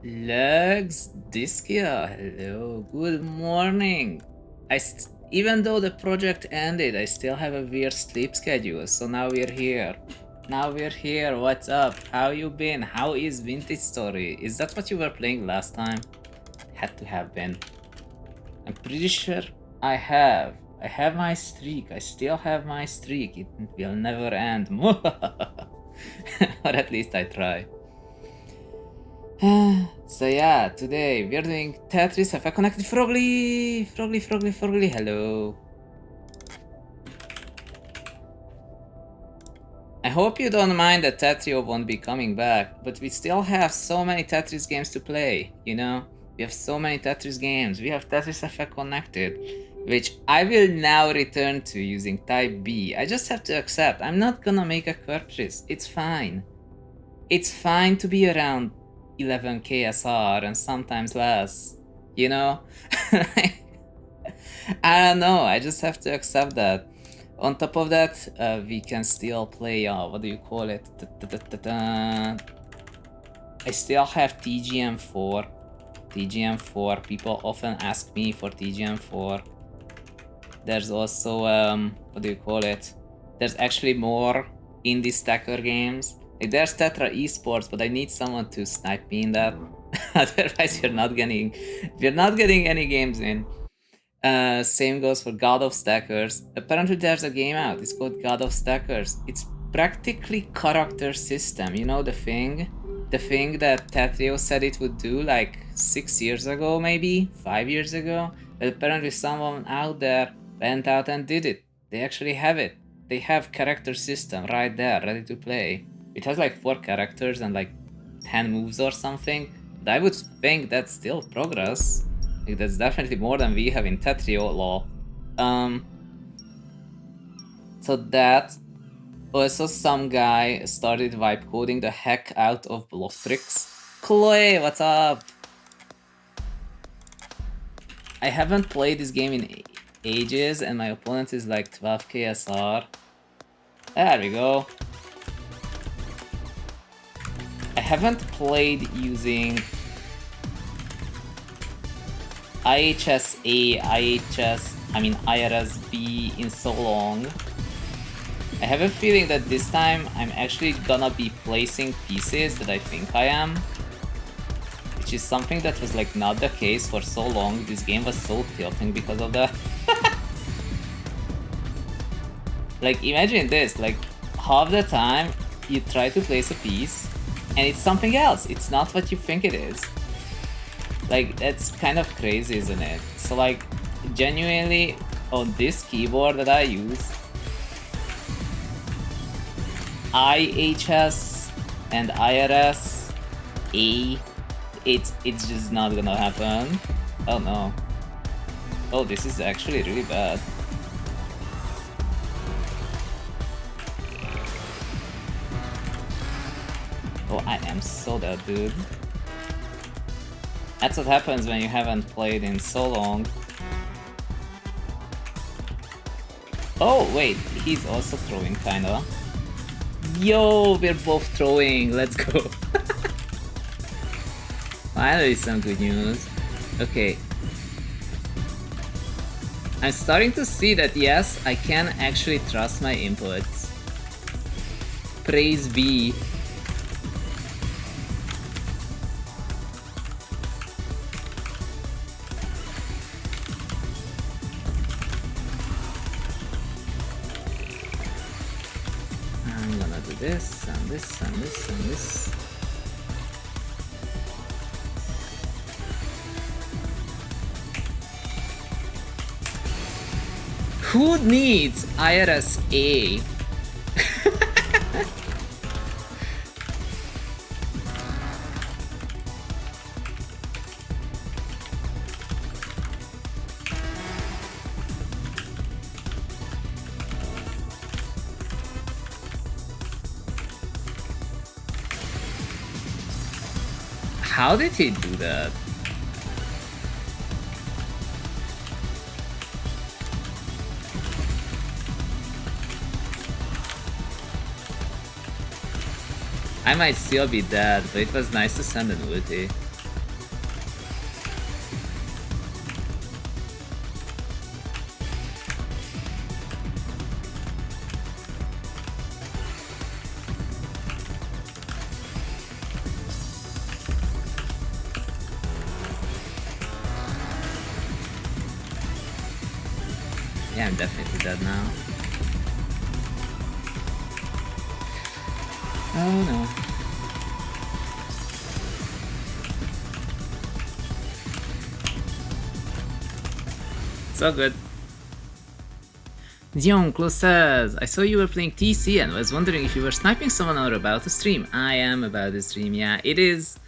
Lux Diskia, hello, good morning. Even though the project ended, I still have a weird sleep schedule, so now we're here. What's up? How you been? How is Vintage Story? Is that what you were playing last time? Had to have been. I'm pretty sure I have. I have my streak. I still have my streak. It will never end. Or at least I try. So yeah, today we're doing Tetris. Have I connected Frogly? Frogly, hello. I hope you don't mind that Tetrio won't be coming back, but we still have so many Tetris games to play, you know? We have so many Tetris games. We have Tetris Effect Connected, which I will now return to using Type B. I just have to accept. I'm not gonna make a purchase. It's fine. It's fine to be around 11 KSR and sometimes less, you know? I don't know, I just have to accept that. On top of that, we can still play, what do you call it? I still have TGM4. TGM4, people often ask me for TGM4. There's also, what do you call it? There's actually more indie stacker games. Like there's Tetra Esports, but I need someone to snipe me in that. Otherwise, you're not getting any games in. Same goes for God of Stackers. Apparently, there's a game out. It's called God of Stackers. It's practically character system. You know the thing that Tetrio said it would do like 6 years ago, maybe 5 years ago. But apparently, someone out there went out and did it. They actually have it. They have character system right there, ready to play. It has like 4 characters and like 10 moves or something. But I would think that's still progress. Like, that's definitely more than we have in Tetrio law. So that. Also, some guy started vibe coding the heck out of block tricks. Chloe, what's up? I haven't played this game in ages, and my opponent is like 12 KSR. There we go. I haven't played using IRSB in so long. I have a feeling that this time I'm actually gonna be placing pieces that I think I am. Which is something that was like not the case for so long. This game was so tilting because of that. Like imagine this, like half the time you try to place a piece and it's something else. It's not what you think it is. Like that's kind of crazy, isn't it? So like genuinely on this keyboard that I use, IHS and IRS A, it's just not gonna happen. Oh no. Oh, this is actually really bad. Oh, I am so dead, dude. That's what happens when you haven't played in so long. Oh, wait, he's also throwing, kinda. Yo, we're both throwing, let's go. Finally some good news. Okay. I'm starting to see that yes, I can actually trust my inputs. Praise be. I'm gonna do this and this and this and this. Who needs IRSA? How did he do that? I might still be dead, but it was nice to send an ulti. Yeah, I'm definitely dead now. Oh no. So good. zhunGamer says, I saw you were playing TC and was wondering if you were sniping someone or about to stream. I am about to stream, yeah. It is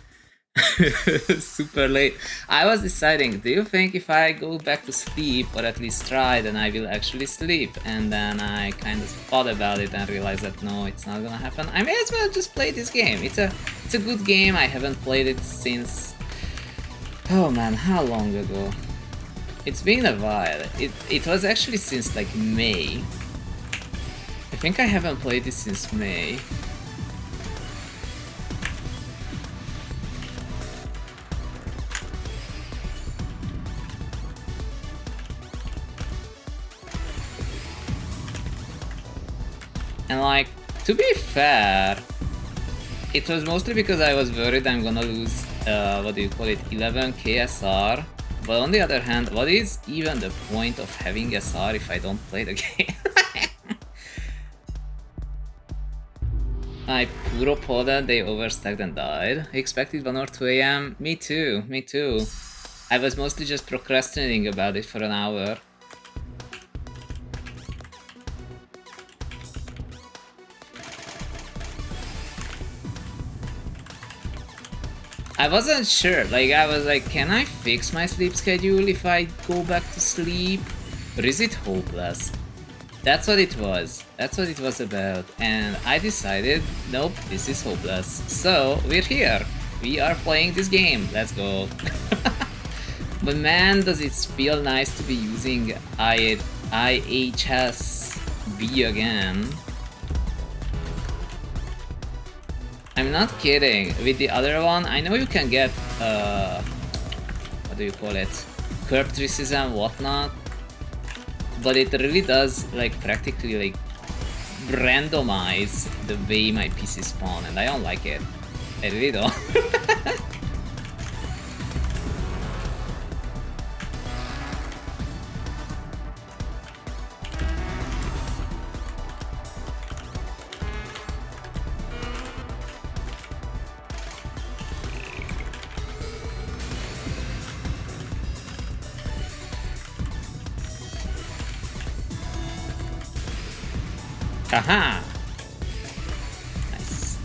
super late. I was deciding, do you think if I go back to sleep, or at least try, then I will actually sleep? And then I kind of thought about it and realized that no, it's not gonna happen. I may as well just play this game. It's a good game. I haven't played it since... Oh man, how long ago? It's been a while. It was actually since like May. I think I haven't played it since May. And like, to be fair, it was mostly because I was worried I'm gonna lose, what do you call it, 11k SR. But on the other hand, what is even the point of having SR if I don't play the game? I puro poda, they overstacked and died. I expected 1 or 2 AM. Me too, me too. I was mostly just procrastinating about it for an hour. I wasn't sure, like I was like, can I fix my sleep schedule if I go back to sleep? Or is it hopeless? That's what it was. That's what it was about. And I decided, nope, this is hopeless. So, we're here. We are playing this game. Let's go. But man, does it feel nice to be using IHSB again. I'm not kidding. With the other one, I know you can get, what do you call it? Curb Tetris and whatnot. But it really does, like, practically, like, randomize the way my PC spawn, and I don't like it. I really don't. Haha! Nice.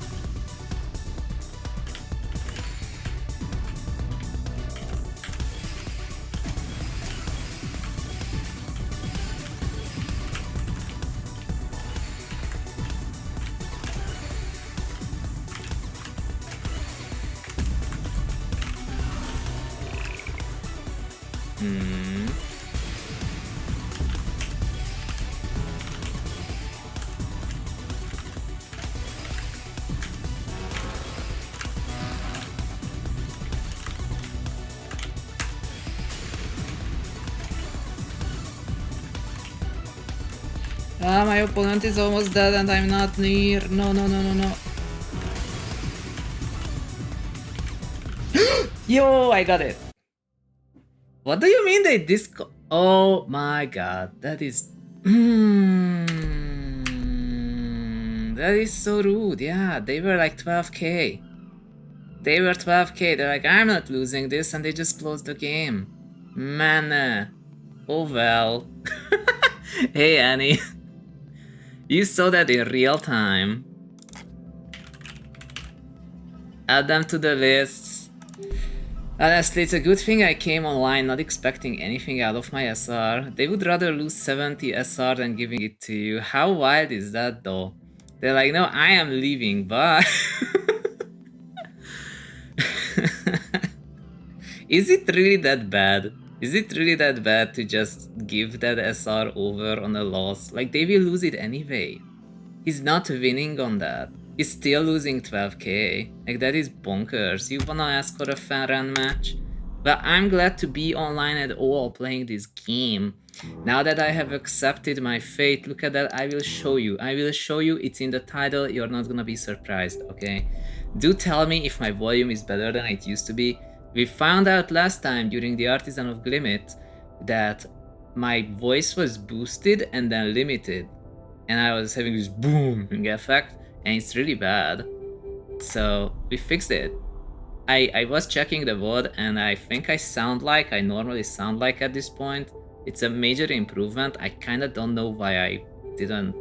My opponent is almost dead and I'm not near. No, no, no, no, no. Yo, I got it. What do you mean they disco? Oh my god, that is... that is so rude. Yeah, they were like 12k. They were 12k. They're like, I'm not losing this, and they just closed the game. Man. Oh well. Hey Annie. You saw that in real time. Add them to the list. Honestly, it's a good thing I came online not expecting anything out of my SR. They would rather lose 70 SR than giving it to you. How wild is that though? They're like, no, I am leaving, bye. Is it really that bad? Is it really that bad to just give that SR over on a loss? Like, they will lose it anyway. He's not winning on that. He's still losing 12k. Like, that is bonkers. You wanna ask for a fan run match? But I'm glad to be online at all playing this game. Now that I have accepted my fate, look at that, I will show you. I will show you, it's in the title, you're not gonna be surprised, okay? Do tell me if my volume is better than it used to be. We found out last time during the Artisan of Glimmet that my voice was boosted and then limited, and I was having this booming effect, and it's really bad. So we fixed it. I was checking the VOD, and I think I sound like I normally sound like at this point. It's a major improvement. I kind of don't know why I didn't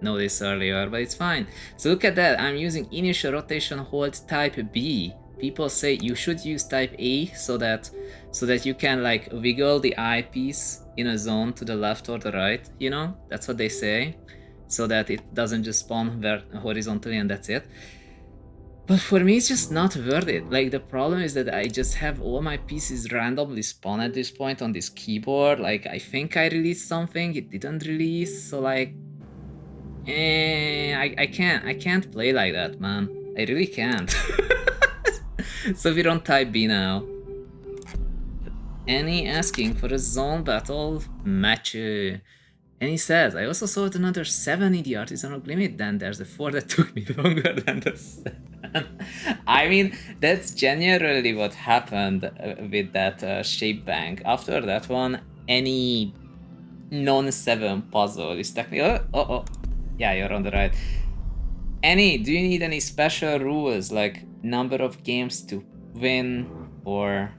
know this earlier, but it's fine. So look at that. I'm using initial rotation hold type B. People say you should use type A so that you can like wiggle the eyepiece in a zone to the left or the right, you know? That's what they say. So that it doesn't just spawn horizontally and that's it. But for me, it's just not worth it. Like, the problem is that I just have all my pieces randomly spawn at this point on this keyboard. Like, I think I released something, it didn't release, so like... I can't play like that, man. I really can't. So we're on type B now. Annie asking for a zone battle match. And he says, I also saw another 7 in the artisanal limit, then there's a 4 that took me longer than the 7. I mean, that's generally what happened with that shape bank. After that one, any non-7 puzzle is technically... Oh, yeah, you're on the right. Annie, do you need any special rules, like number of games to win, or...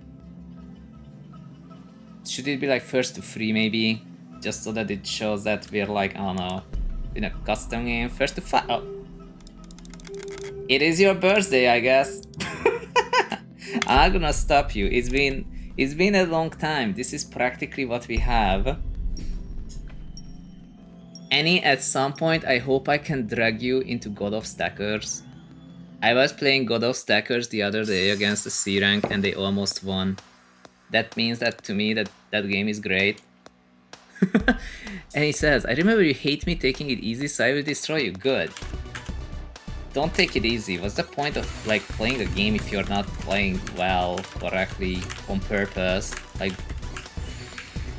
should it be like first to 3 maybe? Just so that it shows that we're like, I don't know, in a custom game. First to 5. Oh. It is your birthday, I guess. I'm gonna stop you. It's been a long time. This is practically what we have. Annie, at some point, I hope I can drag you into God of Stackers. I was playing God of Stackers the other day against the C rank and they almost won. That means that to me that game is great. And he says, I remember you hate me taking it easy, so I will destroy you. Good. Don't take it easy. What's the point of like playing a game if you're not playing well, correctly, on purpose? Like,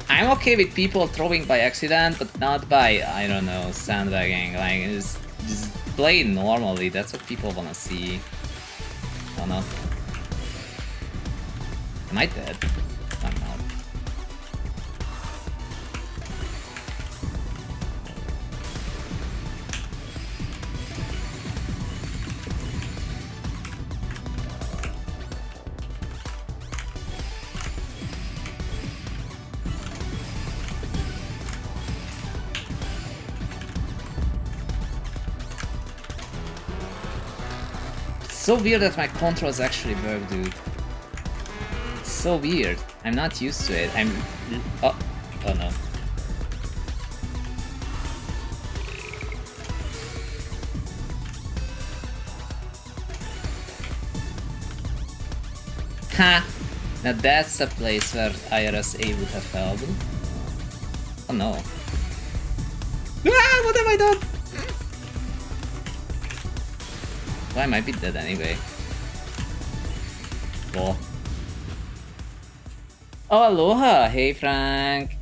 I'm okay with people throwing by accident, but not by, I don't know, sandbagging. Like, just play normally. That's what people wanna see. Or not. Am I dead? I'm not. It's so weird that my controls actually work, dude. It's so weird. I'm not used to it. Oh no. Ha! Now that's a place where IRS-A would have helped. Oh no. Ah, what have I done? Well, I might be dead anyway. Cool. Oh, aloha! Hey, Frank!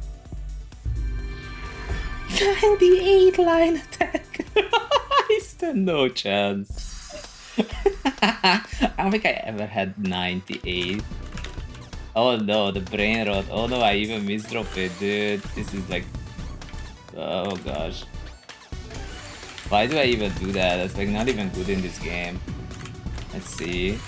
98 line attack! I stand no chance. I don't think I ever had 98. Oh no, the brain rot. Oh no, I even misdropped it, dude. This is like... oh gosh. Why do I even do that? That's like not even good in this game. Let's see.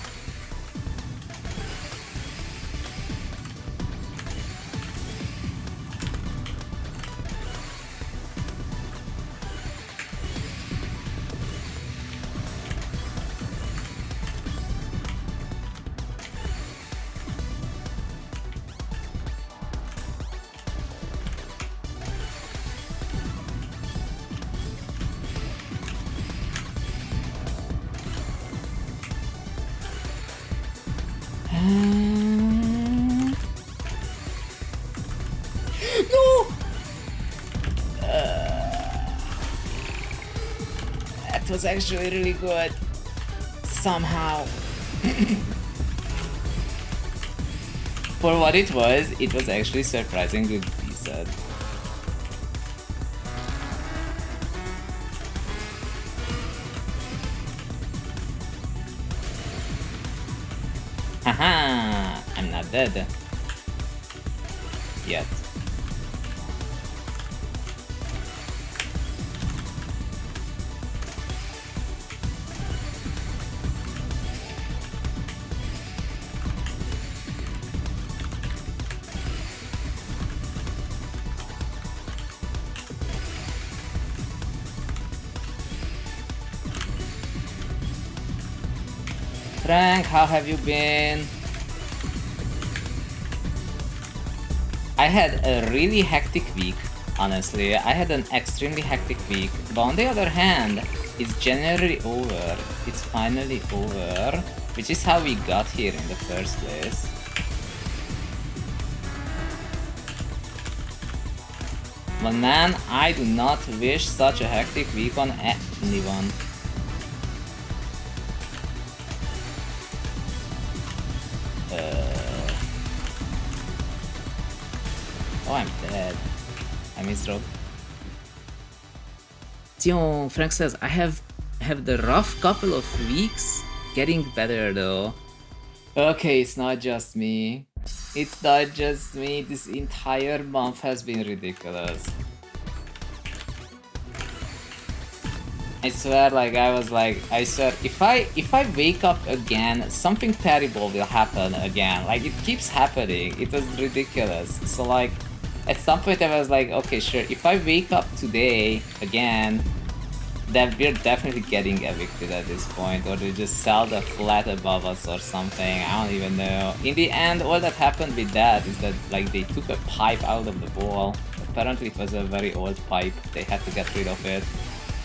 No! That was actually really good. Somehow. For what it was actually surprisingly decent. Haha! I'm not dead. Yet. Frank, how have you been? I had a really hectic week, honestly. I had an extremely hectic week, but on the other hand, it's generally over. It's finally over, which is how we got here in the first place. But man, I do not wish such a hectic week on anyone. Oh, I'm dead. I misdropped. Tio, Frank says, I have the rough couple of weeks, getting better though. Okay, it's not just me. It's not just me. This entire month has been ridiculous. I swear, I swear, if I wake up again, something terrible will happen again. Like, it keeps happening. It was ridiculous. So, like, at some point I was like, okay, sure, if I wake up today again, then we're definitely getting evicted at this point, or they just sell the flat above us or something. I don't even know. In the end, all that happened with that is that, like, they took a pipe out of the wall. Apparently it was a very old pipe. They had to get rid of it.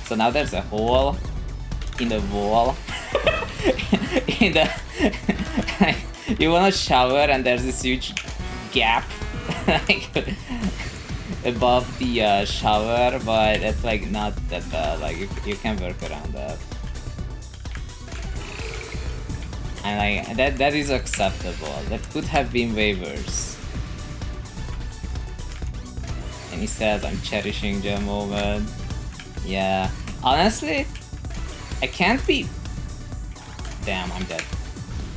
So now there's a hole in the wall. in the you wanna shower and there's this huge gap like above the shower, but it's like not that bad. Like you can work around that. And like that is acceptable. That could have been way worse. And he says, I'm cherishing the moment. Yeah, honestly, I can't be... Damn, I'm dead.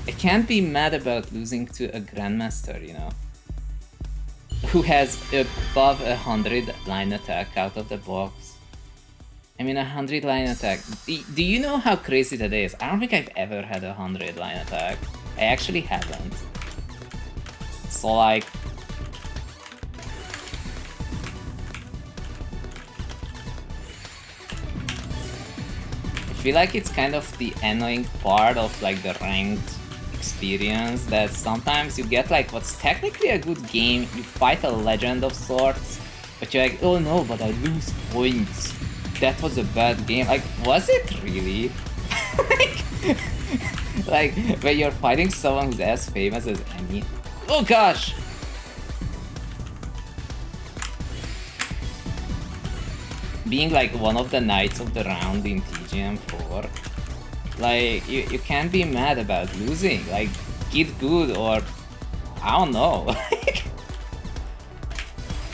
I can't be mad about losing to a Grandmaster, you know? Who has above 100 line attack out of the box. I mean, 100 line attack. Do you know how crazy that is? I don't think I've ever had 100 line attack. I actually haven't. So like... I feel like it's kind of the annoying part of like the ranked experience that sometimes you get like what's technically a good game, you fight a legend of sorts, but you're like, oh no, but I lose points. That was a bad game. Like, was it really? like when you're fighting someone who's as famous as any. Oh gosh! Being like one of the knights of the round in TGM4, like you can't be mad about losing. Like, get good, or I don't know.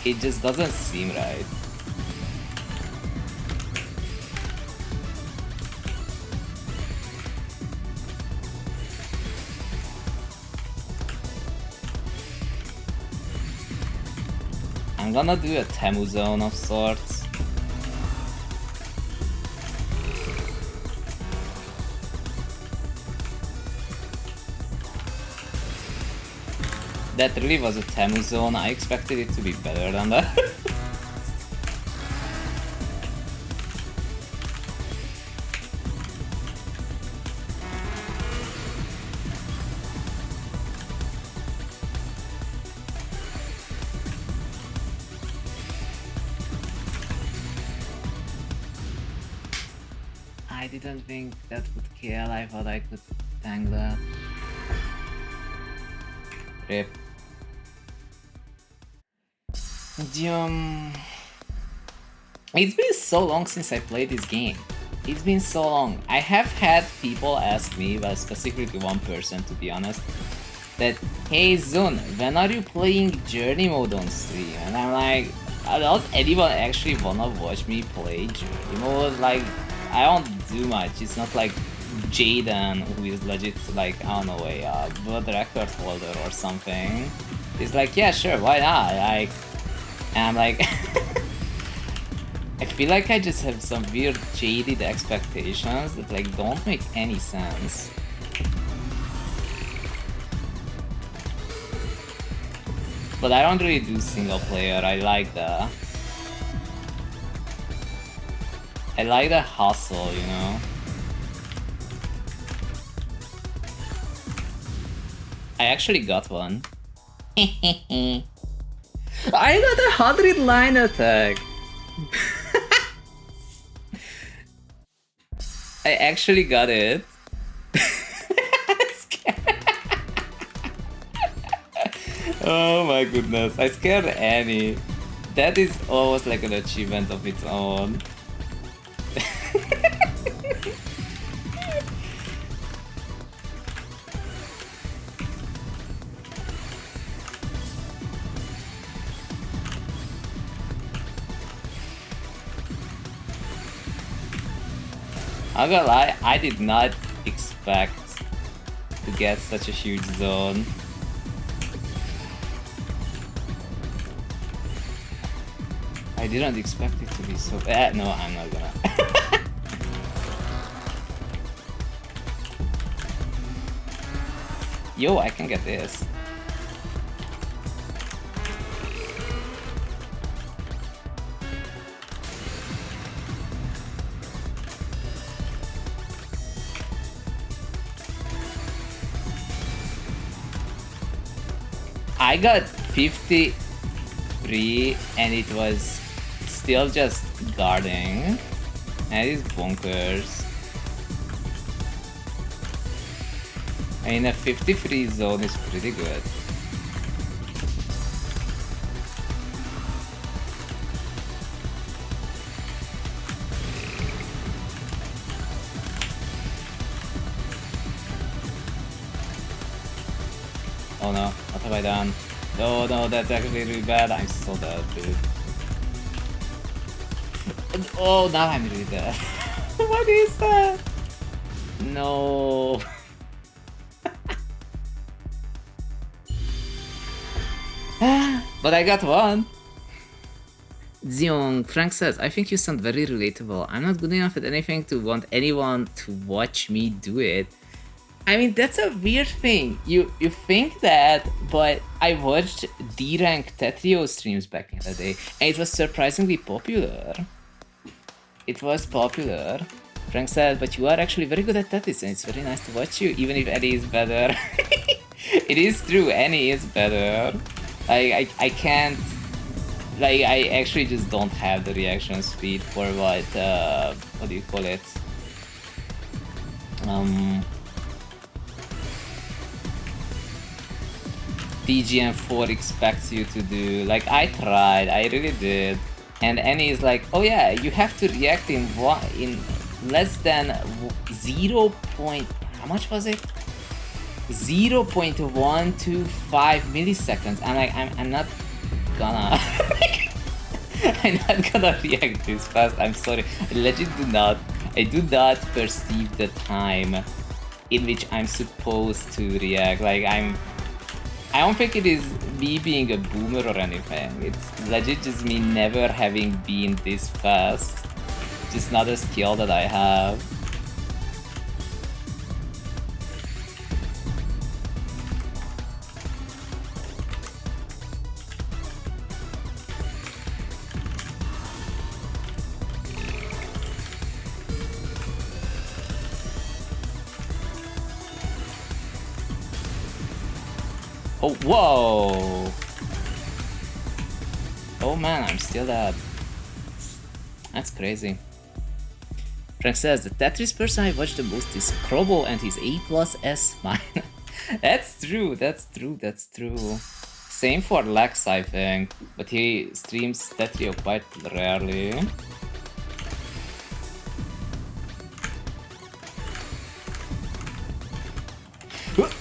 It just doesn't seem right. I'm gonna do a Temu zone of sorts. That really was a Temu zone. I expected it to be better than that. I didn't think that would kill. I thought I could tank that. Rip. It's been so long since I played this game. It's been so long. I have had people ask me, well, specifically one person to be honest, that, hey Zun, when are you playing Journey mode on stream? And I'm like, does anyone actually wanna watch me play Journey mode? Like, I don't do much. It's not like Jaden, who is legit like, I don't know, a world record holder or something. He's like, yeah, sure, why not? Like, and I'm like, I feel like I just have some weird jaded expectations that like don't make any sense. But I don't really do single player. I like the hustle, you know? I actually got one. I got 100 line attack. I actually got it. Oh my goodness, I scared Annie. That is almost like an achievement of its own. I'm gonna lie, I did not expect to get such a huge zone. I didn't expect it to be so bad. No, I'm not gonna. Yo, I can get this. I got 53 and it was still just guarding. And it's bonkers. I mean, a 53 zone is pretty good. Oh no, what have I done? No, no, that's actually really bad. I'm so dead, dude. Oh, now I'm really dead. What is that? No. But I got one. Ziong, Frank says, I think you sound very relatable. I'm not good enough at anything to want anyone to watch me do it. I mean, that's a weird thing. You think that, but I watched D-Rank Tetrio streams back in the day, and it was surprisingly popular. It was popular. Frank said, but you are actually very good at Tetris, and it's very nice to watch you, even if Eddie is better. It is true, Annie is better. I can't... Like, I actually just don't have the reaction speed for what do you call it? TGM4 expects you to do. Like, I tried, I really did. And Annie is like, oh yeah, you have to react in less than 0. How much was it? 0.125 milliseconds. I'm like, I'm not gonna. I'm not gonna react this fast. I'm sorry. I legit do not. I do not perceive the time in which I'm supposed to react. Like, I don't think it is me being a boomer or anything. It's legit just me never having been this fast. Just not a skill that I have. Oh, whoa! Oh man, I'm still dead. That's crazy. Frank says, the Tetris person I watch the most is Krobo and his A+S mine. That's true, that's true, that's true. Same for Lex, I think, but he streams Tetrio quite rarely. What?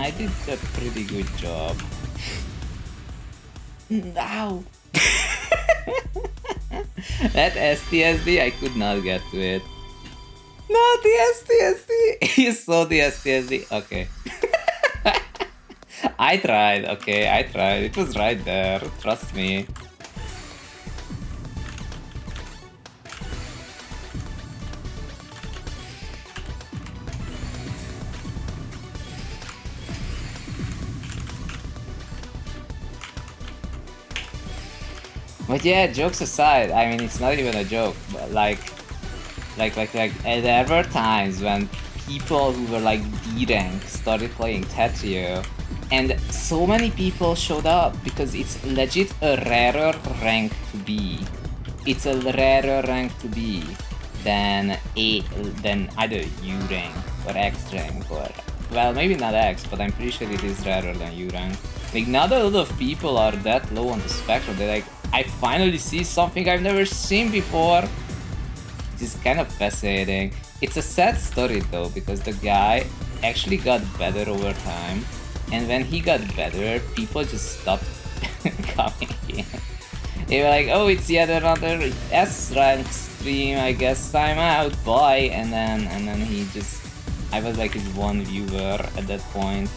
I did a pretty good job. Ow! That STSD, I could not get to it. Not the STSD! You saw the STSD? Okay. I tried, okay, I tried. It was right there, trust me. But yeah, jokes aside, I mean, it's not even a joke, but like there were times when people who were like D-rank started playing Tetris, and so many people showed up because it's legit a rarer rank to be. It's a rarer rank to be than either U rank or X rank or, well, maybe not X, but I'm pretty sure it is rarer than U rank. Like, not a lot of people are that low on the spectrum. They're like, I finally see something I've never seen before. It is kind of fascinating. It's a sad story though, because the guy actually got better over time, and when he got better, people just stopped coming in. They were like, oh, it's yet another S rank stream, I guess I'm out, bye. And then he just, I was like his one viewer at that point,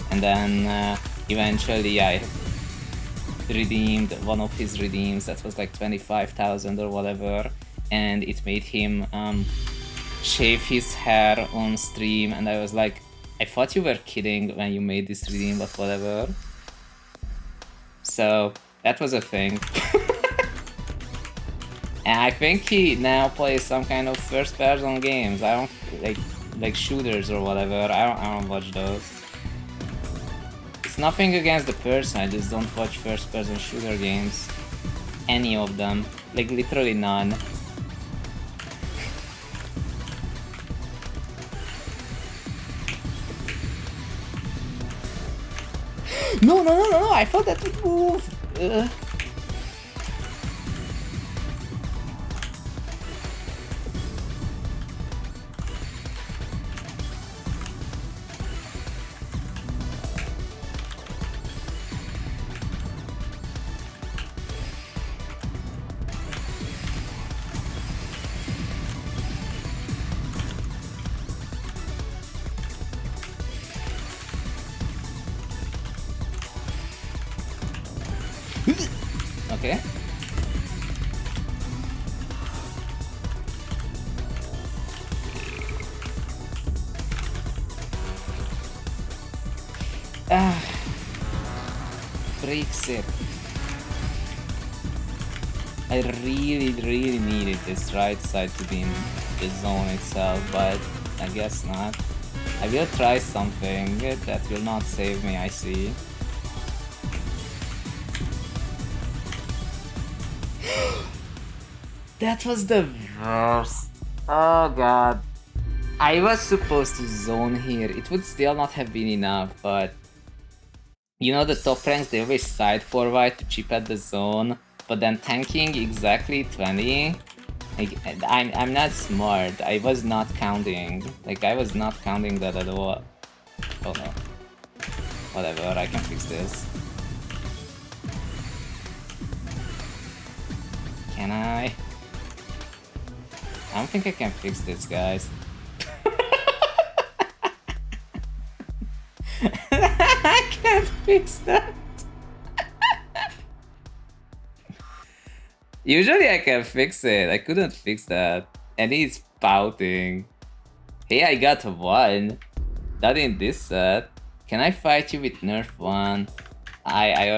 and then eventually I redeemed one of his redeems that was like 25,000 or whatever, and it made him shave his hair on stream, and I was like, I thought you were kidding when you made this redeem, but whatever. So that was a thing. And I think he now plays some kind of first-person games. I don't like shooters or whatever. I don't watch those. It's nothing against the person, I just don't watch first-person shooter games. Any of them. Like, literally none. No, I thought that would move! Okay. Breaks it. I really needed this right side to be in the zone itself, but I guess not. I will try something that will not save me, I see. That was the worst. Oh god. I was supposed to zone here. It would still not have been enough, but you know the top ranks, they always side forward to chip at the zone, but then tanking exactly 20. Like, I'm not smart. I was not counting. Like, I was not counting that at all. Oh no. Whatever, I can fix this. Can I? I don't think I can fix this, guys. I can't fix that. Usually I can fix it. I couldn't fix that. And he's pouting. Hey, I got one. Not in this set. Can I fight you with Nerf 1? I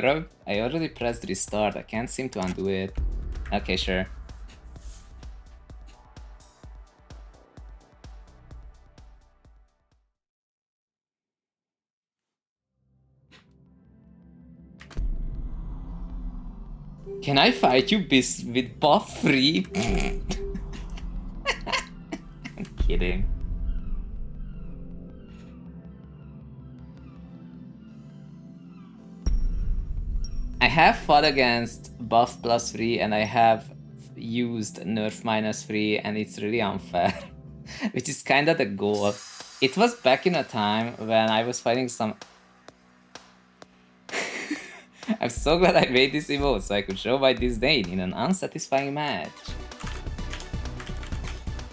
already pressed restart. I can't seem to undo it. Okay, sure. Can I fight you with buff free? I'm kidding. I have fought against buff plus free and I have used nerf minus free, and it's really unfair. Which is kinda the goal. It was back in a time when I was fighting some I'm so glad I made this emote so I could show my disdain in an unsatisfying match.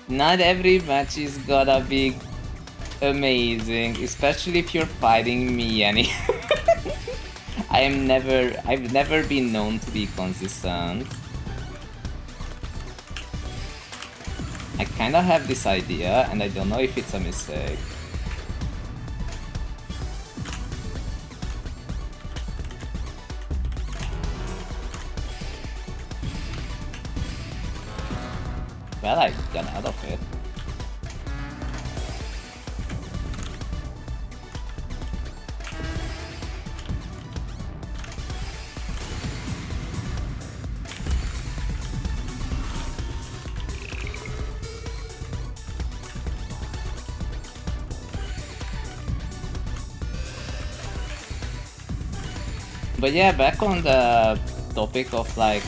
Not every match is gonna be amazing, especially if you're fighting me, Annie. I've never been known to be consistent. I kinda have this idea, and I don't know if it's a mistake. Well, I got out of it. But yeah, back on the topic of like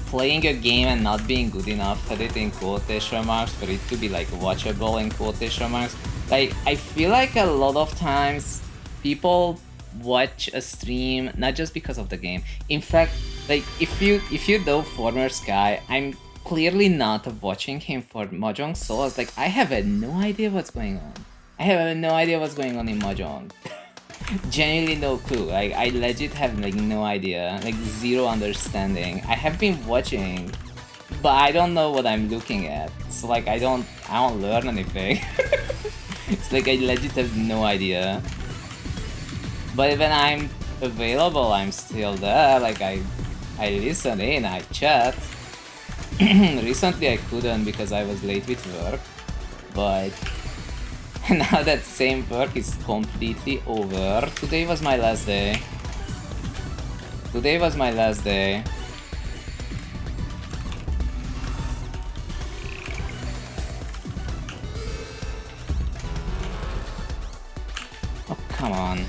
playing a game and not being good enough at it in quotation marks for it to be like watchable in quotation marks. Like I feel like a lot of times people watch a stream not just because of the game. In fact, like if you know former Sky, I'm clearly not watching him for Mahjong Souls. Like I have no idea what's going on. I have no idea what's going on in Mahjong. Genuinely no clue. Like I legit have like no idea, like zero understanding. I have been watching, but I don't know what I'm looking at. So like I don't learn anything. It's like I legit have no idea. But when I'm available, I'm still there. Like I listen in, I chat. Recently I couldn't because I was late with work, but now that same work is completely over. Today was my last day. Today was my last day. Oh, come on.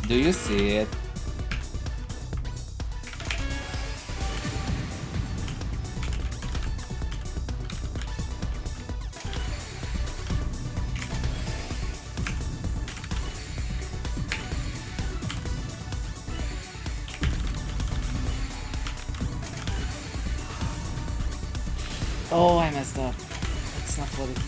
Do you see it? Oh, I messed up. That's not what it...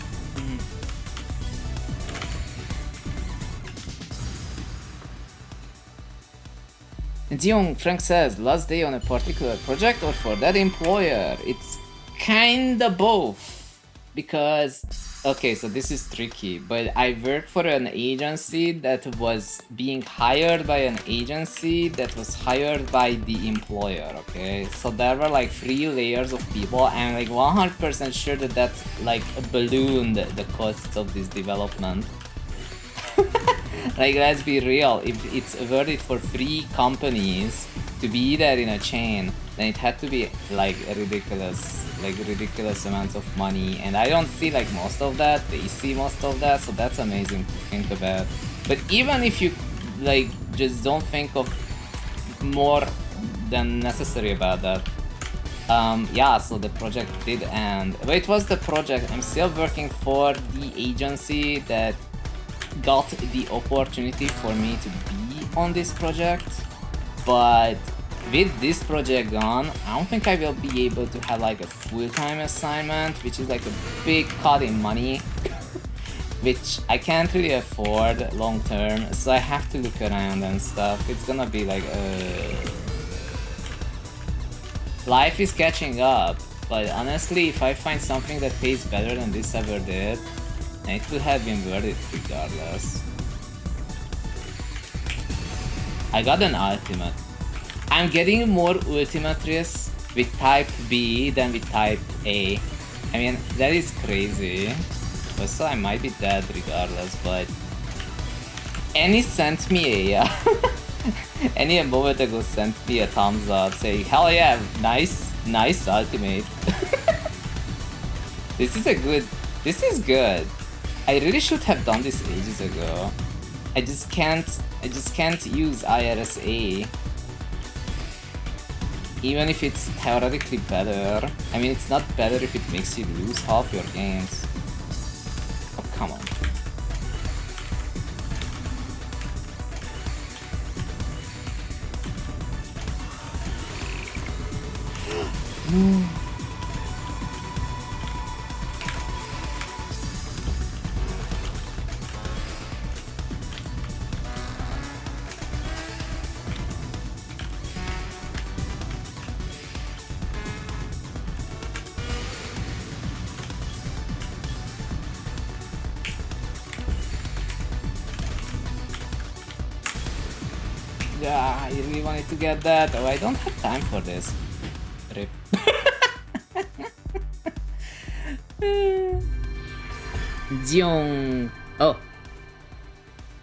Dion Frank says, last day on a particular project or for that employer? It's kinda both. Because, okay, so this is tricky, but I work for an agency that was being hired by an agency that was hired by the employer, okay? So there were like 3 layers of people, and like 100% sure that that's like ballooned the costs of this development. Like, let's be real, if it's worth it for 3 companies to be there in a chain, then it had to be like a ridiculous amounts of money, and I don't see like most of that. They see most of that, so that's amazing to think about. But even if you like just don't think of more than necessary about that, yeah, so the project did end. But it was the project. I'm still working for the agency that got the opportunity for me to be on this project, but with this project gone, I don't think I will be able to have like a full-time assignment, which is like a big cut in money, which I can't really afford long-term, so I have to look around and stuff. It's gonna be like, life is catching up, but honestly, if I find something that pays better than this ever did, it could have been worth it regardless. I got an ultimate. I'm getting more ultimates with type B than with type A. I mean, that is crazy. Also, I might be dead regardless, but... Annie sent me a... Annie a moment ago sent me a thumbs up saying, hell yeah, nice ultimate. This is good. I really should have done this ages ago. I just can't use IRSA. even if it's theoretically better, I mean, it's not better if it makes you lose half your games. Oh, come on. Yeah, I really wanted to get that. Oh, I don't have time for this. Rip. Zhung. Oh.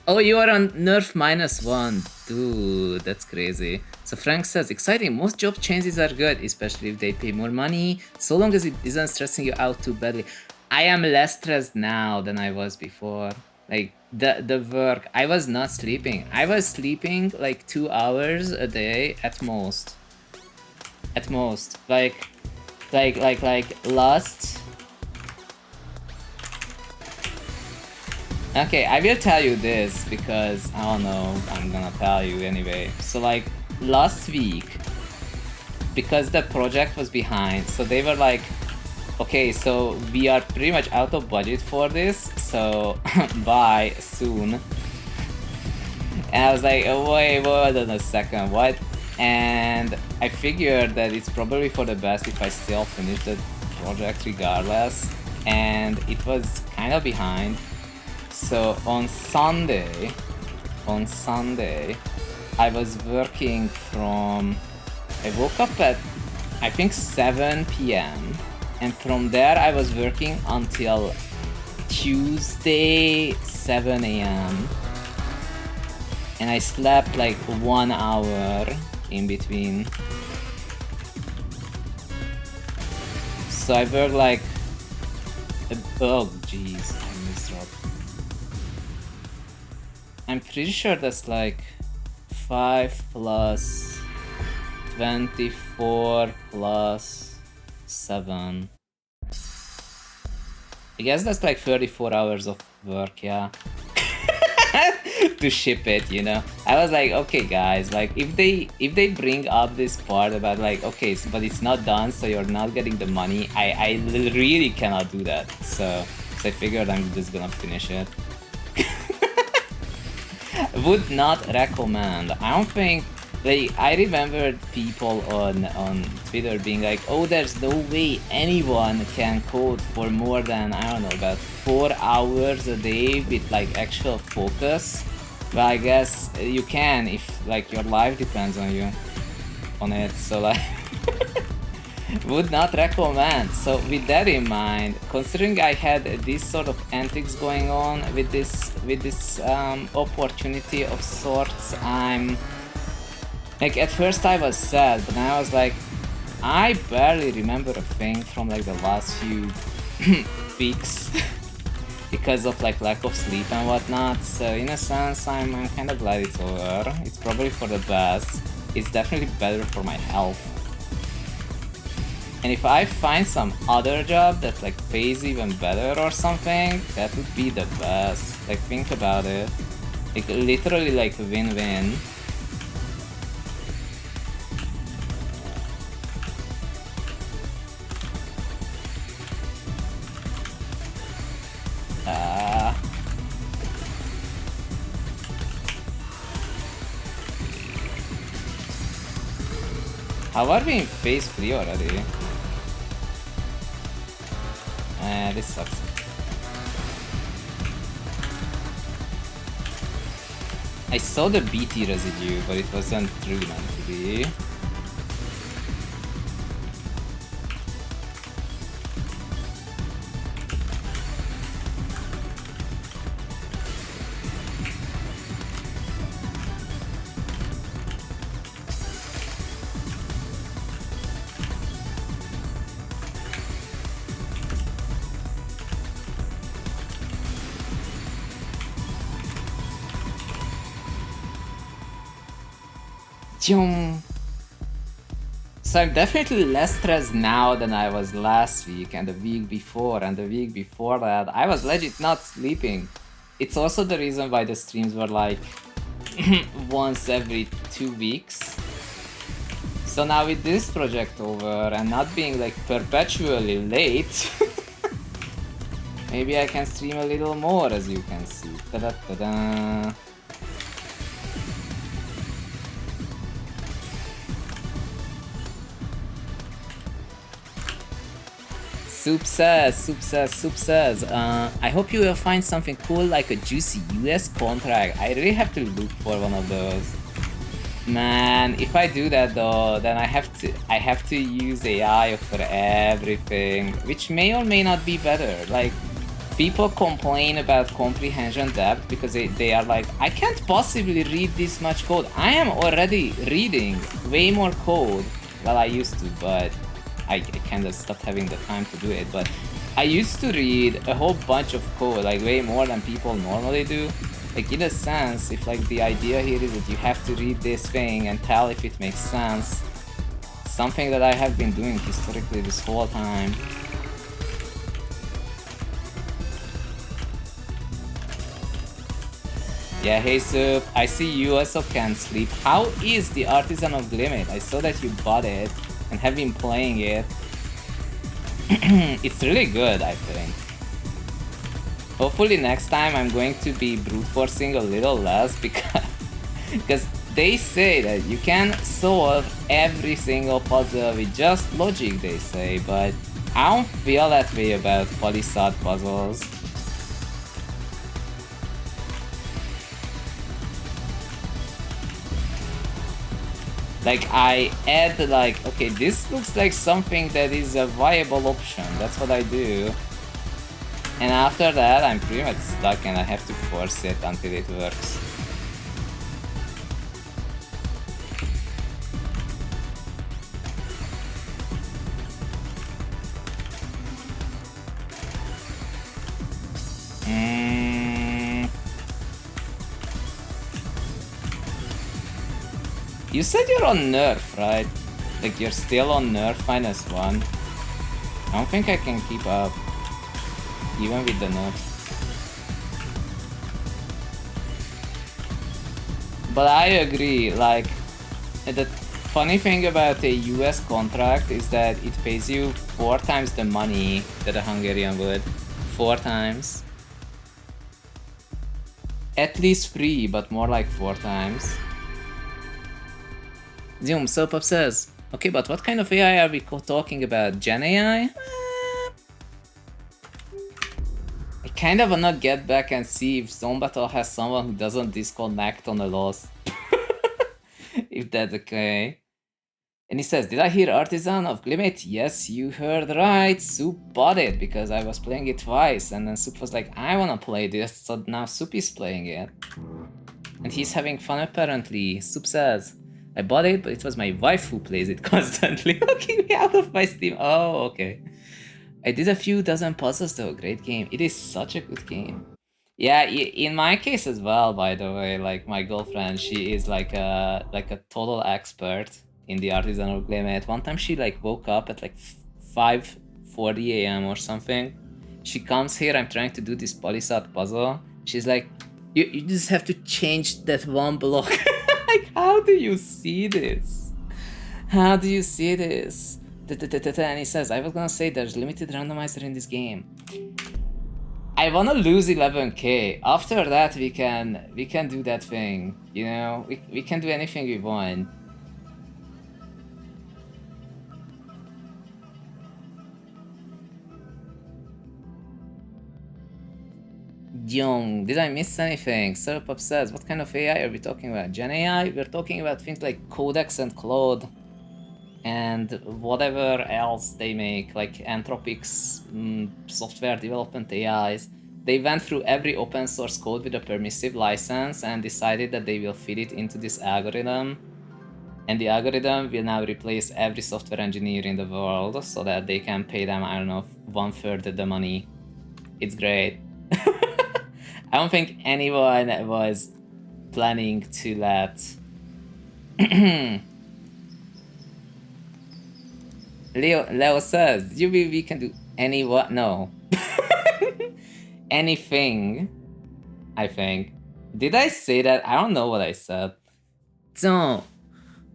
Oh, you are on nerf -1. Dude, that's crazy. So Frank says, exciting, most job changes are good, especially if they pay more money, so long as it isn't stressing you out too badly. I am less stressed now than I was before. Like, the work, I was not sleeping. I was sleeping like 2 hours a day at most. At most. Like last... Okay, I will tell you this because, I don't know, I'm gonna tell you anyway. So like, last week, because the project was behind, so they were like, okay, so we are pretty much out of budget for this, so bye soon. And I was like, oh, wait, hold on a second, what? And I figured that it's probably for the best if I still finish the project regardless, and it was kind of behind. So on Sunday, I was working from, I woke up at, I think 7 p.m. and from there I was working until Tuesday 7 a.m. and I slept like 1 hour in between. So I worked like, oh jeez, I misdropped. I'm pretty sure that's like 5 plus 24 plus 7. I guess that's like 34 hours of work, yeah. To ship it, you know. I was like, okay guys, like if they bring up this part about like, okay, so, but it's not done, so you're not getting the money, I really cannot do that. So I figured I'm just gonna finish it. Would not recommend. I don't think, like, I remembered people on Twitter being like, oh, there's no way anyone can code for more than, I don't know, about 4 hours a day with like actual focus. Well, I guess you can if like your life depends on you, on it, so like would not recommend. So with that in mind, considering I had this sort of antics going on with this opportunity of sorts, I'm like, at first I was sad, but then I was like, I barely remember a thing from like the last few weeks because of like lack of sleep and whatnot. So in a sense, I'm kind of glad it's over. It's probably for the best. It's definitely better for my health. And if I find some other job that like pays even better or something, that would be the best. Like, think about it. Like, literally like win-win. How are we in phase 3 already? This sucks. I saw the BT residue, but it wasn't really meant to be. So I'm definitely less stressed now than I was last week and the week before and the week before that. I was legit not sleeping. It's also the reason why the streams were like once every 2 weeks. So now with this project over and not being like perpetually late, maybe I can stream a little more, as you can see. Ta-da-ta-da. Soup says, I hope you will find something cool like a juicy US contract. I really have to look for one of those. Man, if I do that though, then I have to use AI for everything, which may or may not be better. Like, people complain about comprehension depth because they are like, I can't possibly read this much code. I am already reading way more code. Well, I used to, but I kind of stopped having the time to do it. But I used to read a whole bunch of code, like way more than people normally do. Like, in a sense, if like the idea here is that you have to read this thing and tell if it makes sense, something that I have been doing historically this whole time. Yeah, hey Soup, I see you also can't sleep. How is the Artisan of Glimmet? I saw that you bought it and have been playing it. It's really good, I think. Hopefully next time I'm going to be brute forcing a little less because they say that you can solve every single puzzle with just logic, they say, but I don't feel that way about polysod puzzles. Like, I add like, okay, this looks like something that is a viable option, that's what I do. And after that, I'm pretty much stuck and I have to force it until it works. You said you're on nerf, right? Like, you're still on nerf -1. I don't think I can keep up. Even with the nerfs. But I agree, like, the funny thing about a US contract is that it pays you 4 times the money that a Hungarian would. 4 times. At least 3, but more like 4 times. Zoom, Soap says, okay, but what kind of AI are we talking about? Gen AI? I kind of wanna get back and see if Zone Battle has someone who doesn't disconnect on a loss. If that's okay. And he says, did I hear Artisan of Glimmet? Yes, you heard right. Soup bought it because I was playing it twice. And then Soup was like, I wanna play this. So now Soup is playing it. And he's having fun apparently. Soup says, I bought it, but it was my wife who plays it constantly. Locking me out of my Steam. Oh, okay. I did a few dozen puzzles though, great game. It is such a good game. Yeah, in my case as well, by the way, like my girlfriend, she is like a total expert in the artisanal game. At one time she like woke up at like 5:40 a.m. or something. She comes here, I'm trying to do this polysod puzzle. She's like, you just have to change that one block. Like, how do you see this? How do you see this? And he says, I was gonna say there's limited randomizer in this game. I wanna lose 11k. After that, we can do that thing. You know, we can do anything we want. Young, did I miss anything? Serpop says, what kind of AI are we talking about? Gen AI? We're talking about things like Codex and Claude. And whatever else they make, like Anthropic's software development AIs, they went through every open source code with a permissive license and decided that they will feed it into this algorithm. And the algorithm will now replace every software engineer in the world so that they can pay them, I don't know, 1/3 of the money. It's great. I don't think anyone was planning to let Leo says, we can do any what? No. Anything, I think. Did I say that? I don't know what I said. So,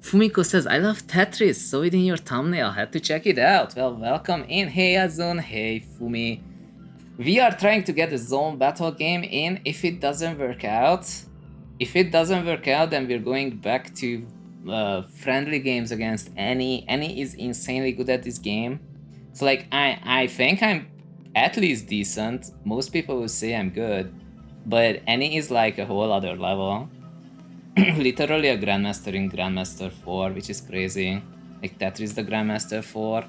Fumiko says, I love Tetris, saw it in your thumbnail, had to check it out. Well, welcome in. Hey Azun, hey Fumi. We are trying to get a zone battle game in. If it doesn't work out, then we're going back to friendly games against Annie. Annie is insanely good at this game. So like, I think I'm at least decent. Most people will say I'm good, but Annie is like a whole other level. Literally a Grandmaster in Grandmaster 4, which is crazy. Like Tetris the Grandmaster 4.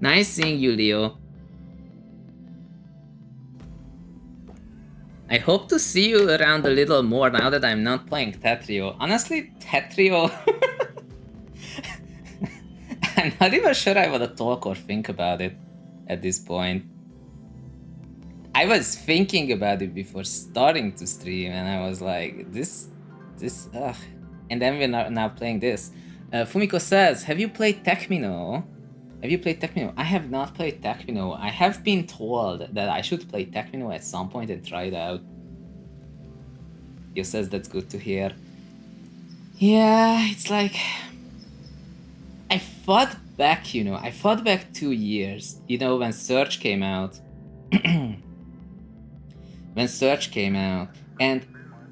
Nice seeing you, Leo. I hope to see you around a little more now that I'm not playing Tetrio. Honestly, Tetrio... I'm not even sure I want to talk or think about it at this point. I was thinking about it before starting to stream and I was like, this, ugh. And then we're now playing this. Fumiko says, have you played Tekmino? Have you played Tekmino? I have not played Tekmino. I have been told that I should play Tekmino at some point and try it out. Yo says that's good to hear. Yeah, it's like... I fought back, you know, I fought back 2 years, you know, when Surge came out. When Surge came out. And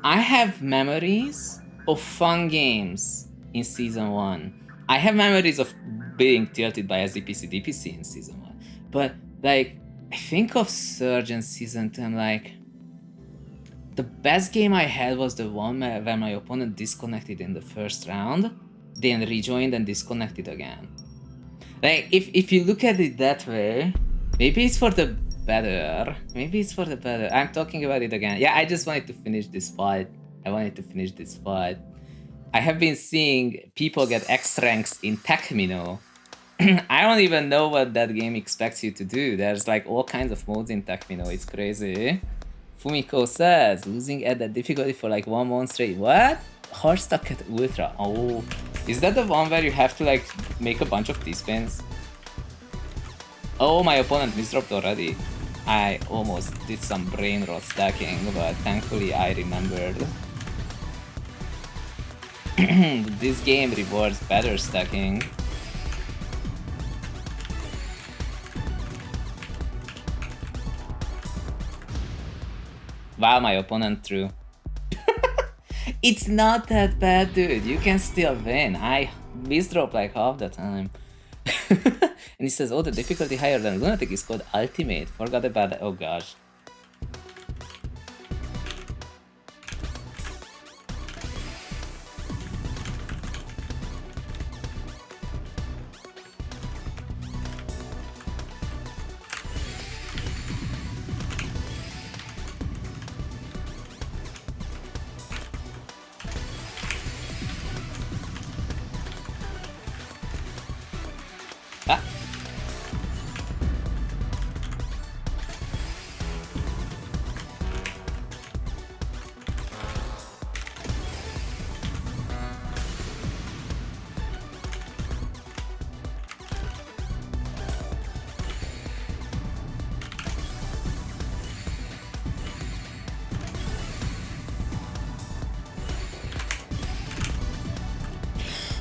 I have memories of fun games in Season 1. I have memories of being tilted by SDPC DPC in Season 1. But, like, I think of Surge in Season 2, I'm like... The best game I had was the one where my opponent disconnected in the first round, then rejoined and disconnected again. Like, if you look at it that way, maybe it's for the better. Maybe it's for the better. I'm talking about it again. Yeah, I just wanted to finish this fight. I have been seeing people get X ranks in Tekmino. I don't even know what that game expects you to do. There's like all kinds of modes in Tekmino. It's crazy. Fumiko says, losing at that difficulty for like 1 month straight. What? Hard stuck at Ultra. Oh. Is that the one where you have to like make a bunch of T-spins? Oh, my opponent misdropped already. I almost did some brain rot stacking, but thankfully I remembered. This game rewards better stacking. Wow, my opponent threw. It's not that bad, dude. You can still win. I misdrop like half the time. And he says, oh, the difficulty higher than Lunatic is called Ultimate. Forgot about that. Oh gosh. Ah.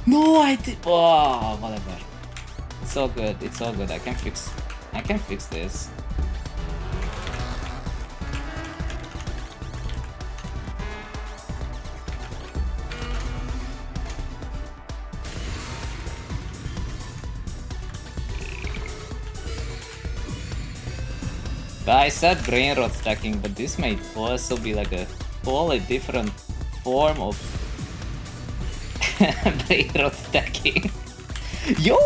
No, I did. Oh, whatever. It's all good. It's all good. I can fix this. But I said brain rot stacking, but this might also be like a wholly different form of brain rot stacking. Yo!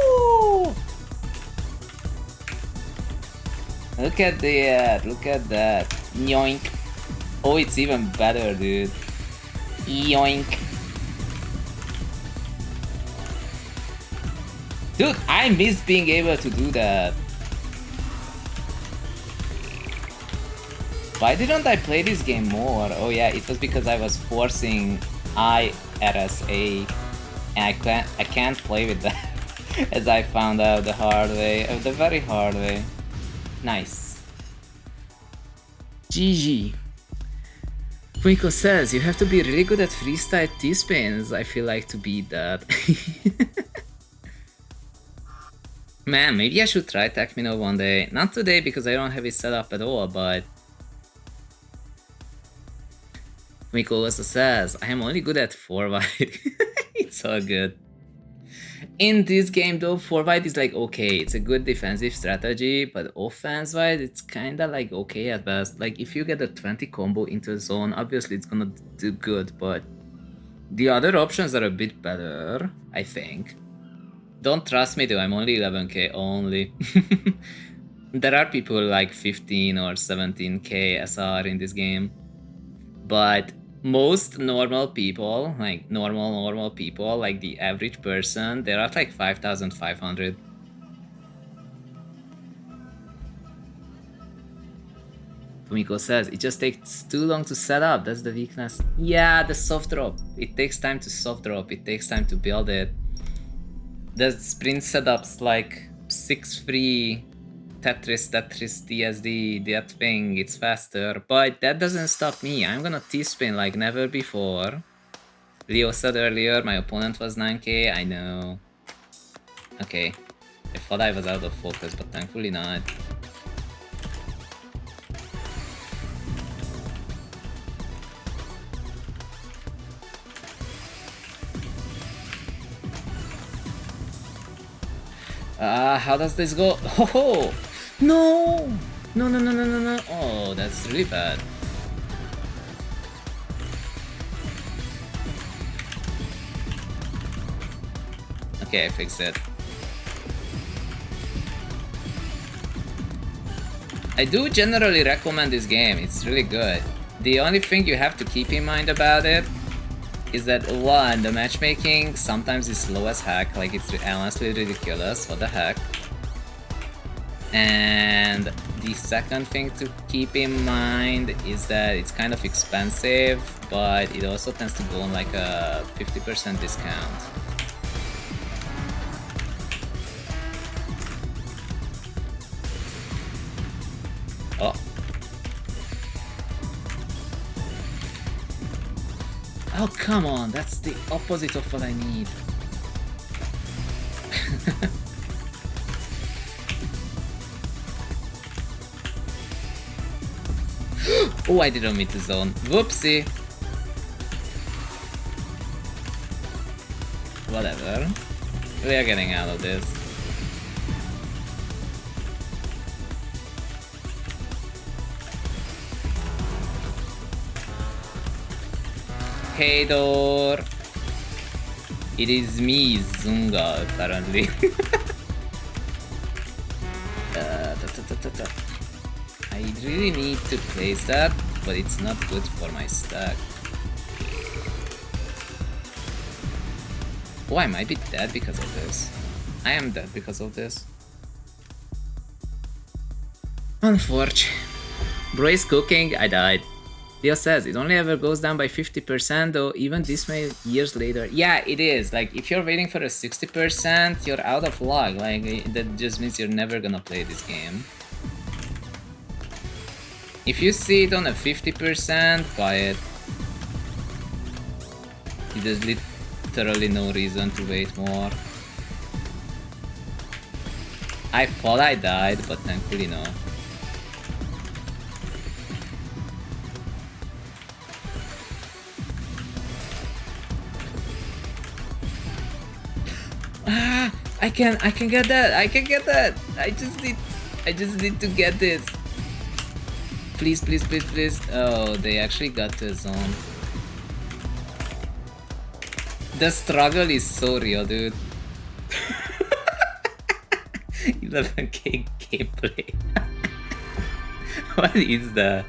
Look at that, look at that. Yoink. Oh, it's even better, dude. Yoink. Dude, I miss being able to do that. Why didn't I play this game more? Oh yeah, it was because I was forcing IRSA and I can't play with that. As I found out the hard way, the very hard way. Nice. GG. Funko says, you have to be really good at freestyle T-spins. I feel like to beat that. Man, maybe I should try Tekmino one day. Not today because I don't have it set up at all, but... Funko also says, I am only good at 4-wide. It's all good. In this game though, 4-wide is like okay, it's a good defensive strategy, but offense-wide, it's kinda like okay at best. Like if you get a 20 combo into a zone, obviously it's gonna do good, but the other options are a bit better, I think. Don't trust me though, I'm only 11k only. There are people like 15 or 17k SR in this game, but most normal people, like normal people, like the average person, they're at like 5,500. Fumiko says, it just takes too long to set up, that's the weakness. Yeah, the soft drop. It takes time to soft drop, it takes time to build it. The sprint setups like 6 free Tetris, TSD, that thing, it's faster, but that doesn't stop me. I'm gonna T-spin like never before. Leo said earlier, my opponent was 9k, I know. Okay, I thought I was out of focus, but thankfully not. How does this go? Oh, no! No. Oh, that's really bad. Okay, I fixed it. I do generally recommend this game, it's really good. The only thing you have to keep in mind about it is that one, the matchmaking sometimes is slow as heck, like it's honestly ridiculous, what the heck. And the second thing to keep in mind is that it's kind of expensive, but it also tends to go on like a 50% discount. Oh. Oh, come on, that's the opposite of what I need. Oh, I didn't meet the zone. Whoopsie. Whatever. We are getting out of this. Hey, door. It is me, Zunga, apparently. I really need to place that, but it's not good for my stack. Oh, I might be dead because of this. I am dead because of this. Unfortunate. Bro is cooking, I died. Leo says, it only ever goes down by 50% though, even this many years later. Yeah, it is. Like, if you're waiting for a 60%, you're out of luck. Like, that just means you're never gonna play this game. If you see it on a 50%, buy it. There's literally no reason to wait more. I thought I died, but thankfully no. I can get that. I can get that. I just need to get this. Please. Oh, they actually got the zone. The struggle is so real, dude. 11k gameplay. What is that?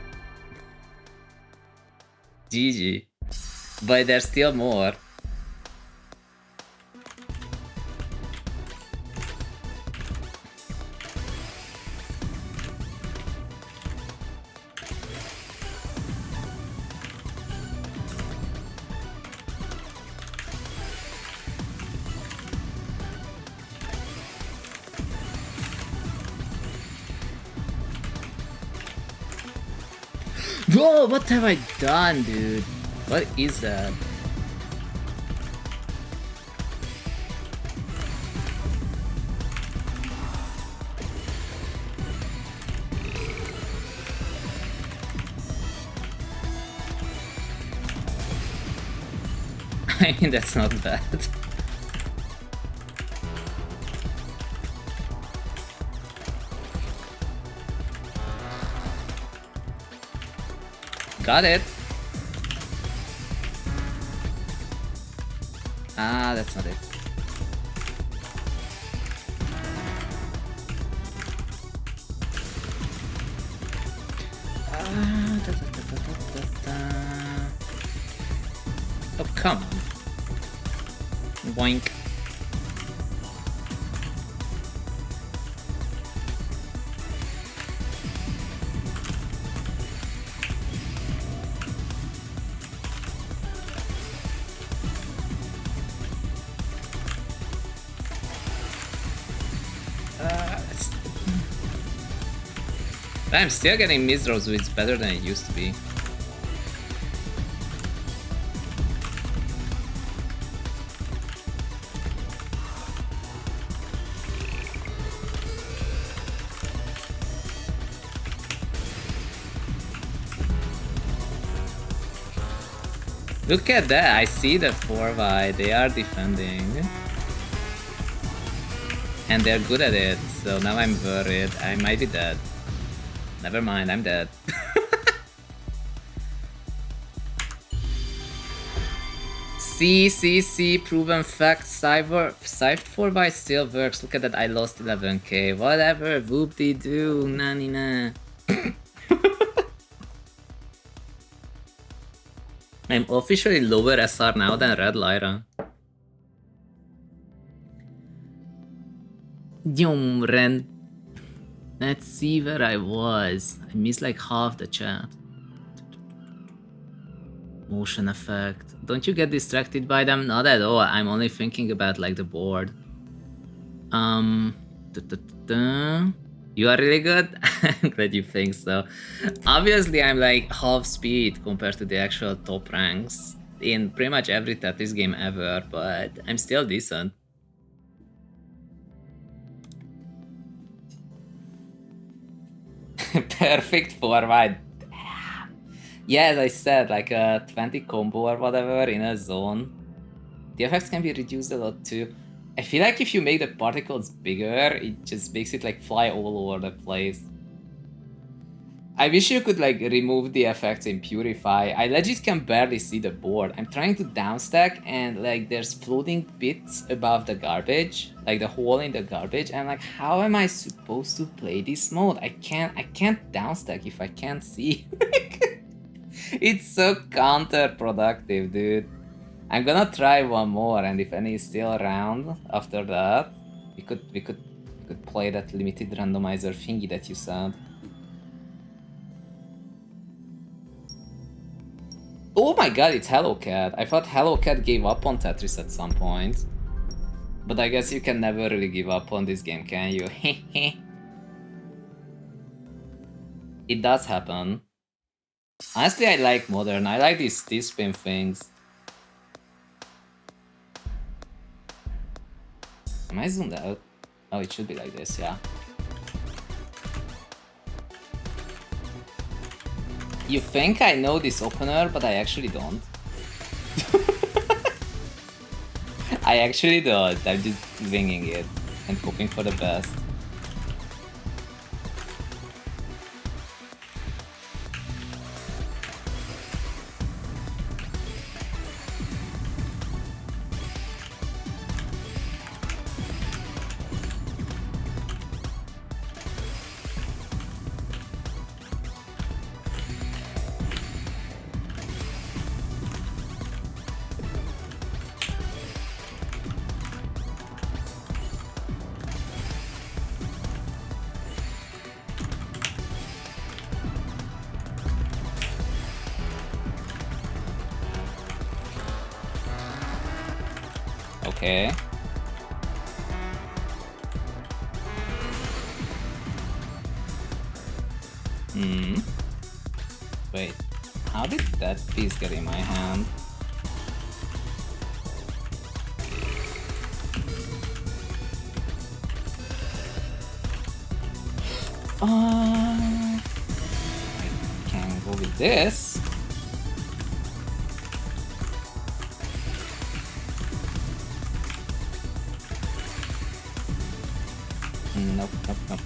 GG. But there's still more. Whoa, what have I done, dude? What is that? I mean, that's not bad. Got it. Ah, that's not it. Oh, come on. Boink. I'm still getting misrolls, so it's better than it used to be. Look at that, I see the 4Y, they are defending. And they're good at it, so now I'm worried. I might be dead. Never mind, I'm dead. See, proven fact, Cypher 4x still works. Look at that, I lost 11k. Whatever, whoop-de-doo, na-ni-na. I'm officially lower SR now than Red Lyra. Yum, Ren. Let's see where I was. I missed like half the chat. Motion effect. Don't you get distracted by them? Not at all. I'm only thinking about like the board. You are really good? I'm glad you think so. Obviously, I'm like half speed compared to the actual top ranks in pretty much every Tetris game ever, but I'm still decent. Perfect forward. Yeah, as I said, like a 20 combo or whatever in a zone. The effects can be reduced a lot too. I feel like if you make the particles bigger, it just makes it like fly all over the place. I wish you could like remove the effects in Purify. I legit can barely see the board. I'm trying to downstack and like there's floating bits above the garbage, like the hole in the garbage. And I'm like, how am I supposed to play this mode? I can't downstack if I can't see. It's so counterproductive, dude. I'm gonna try one more, and if any is still around after that, we could play that limited randomizer thingy that you said. Oh my god, it's Hello Cat. I thought Hello Cat gave up on Tetris at some point. But I guess you can never really give up on this game, can you? It does happen. Honestly, I like modern. I like these spin things. Am I zoomed out? Oh, it should be like this, yeah. You think I know this opener, but I actually don't. I actually don't. I'm just winging it and hoping for the best. Okay. Wait, how did that piece get in my hand? I can go with this. Nope, nope, nope.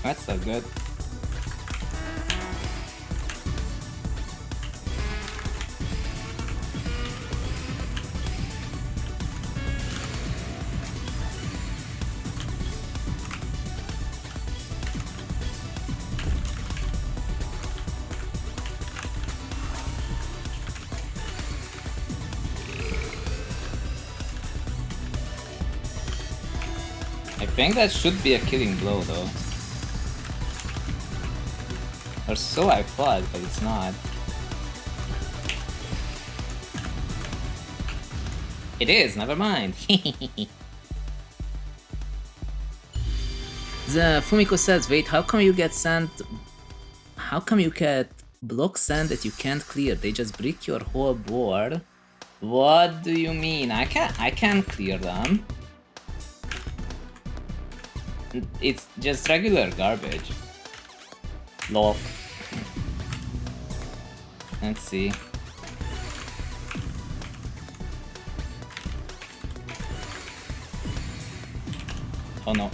That's so good. I think that should be a killing blow though. Or so I thought, but it's not. It is, never mind. The Fumiko says, wait, how come you get sand? How come you get block sand that you can't clear? They just brick your whole board. What do you mean? I can't clear them. It's just regular garbage. Lol. Let's see. Oh no.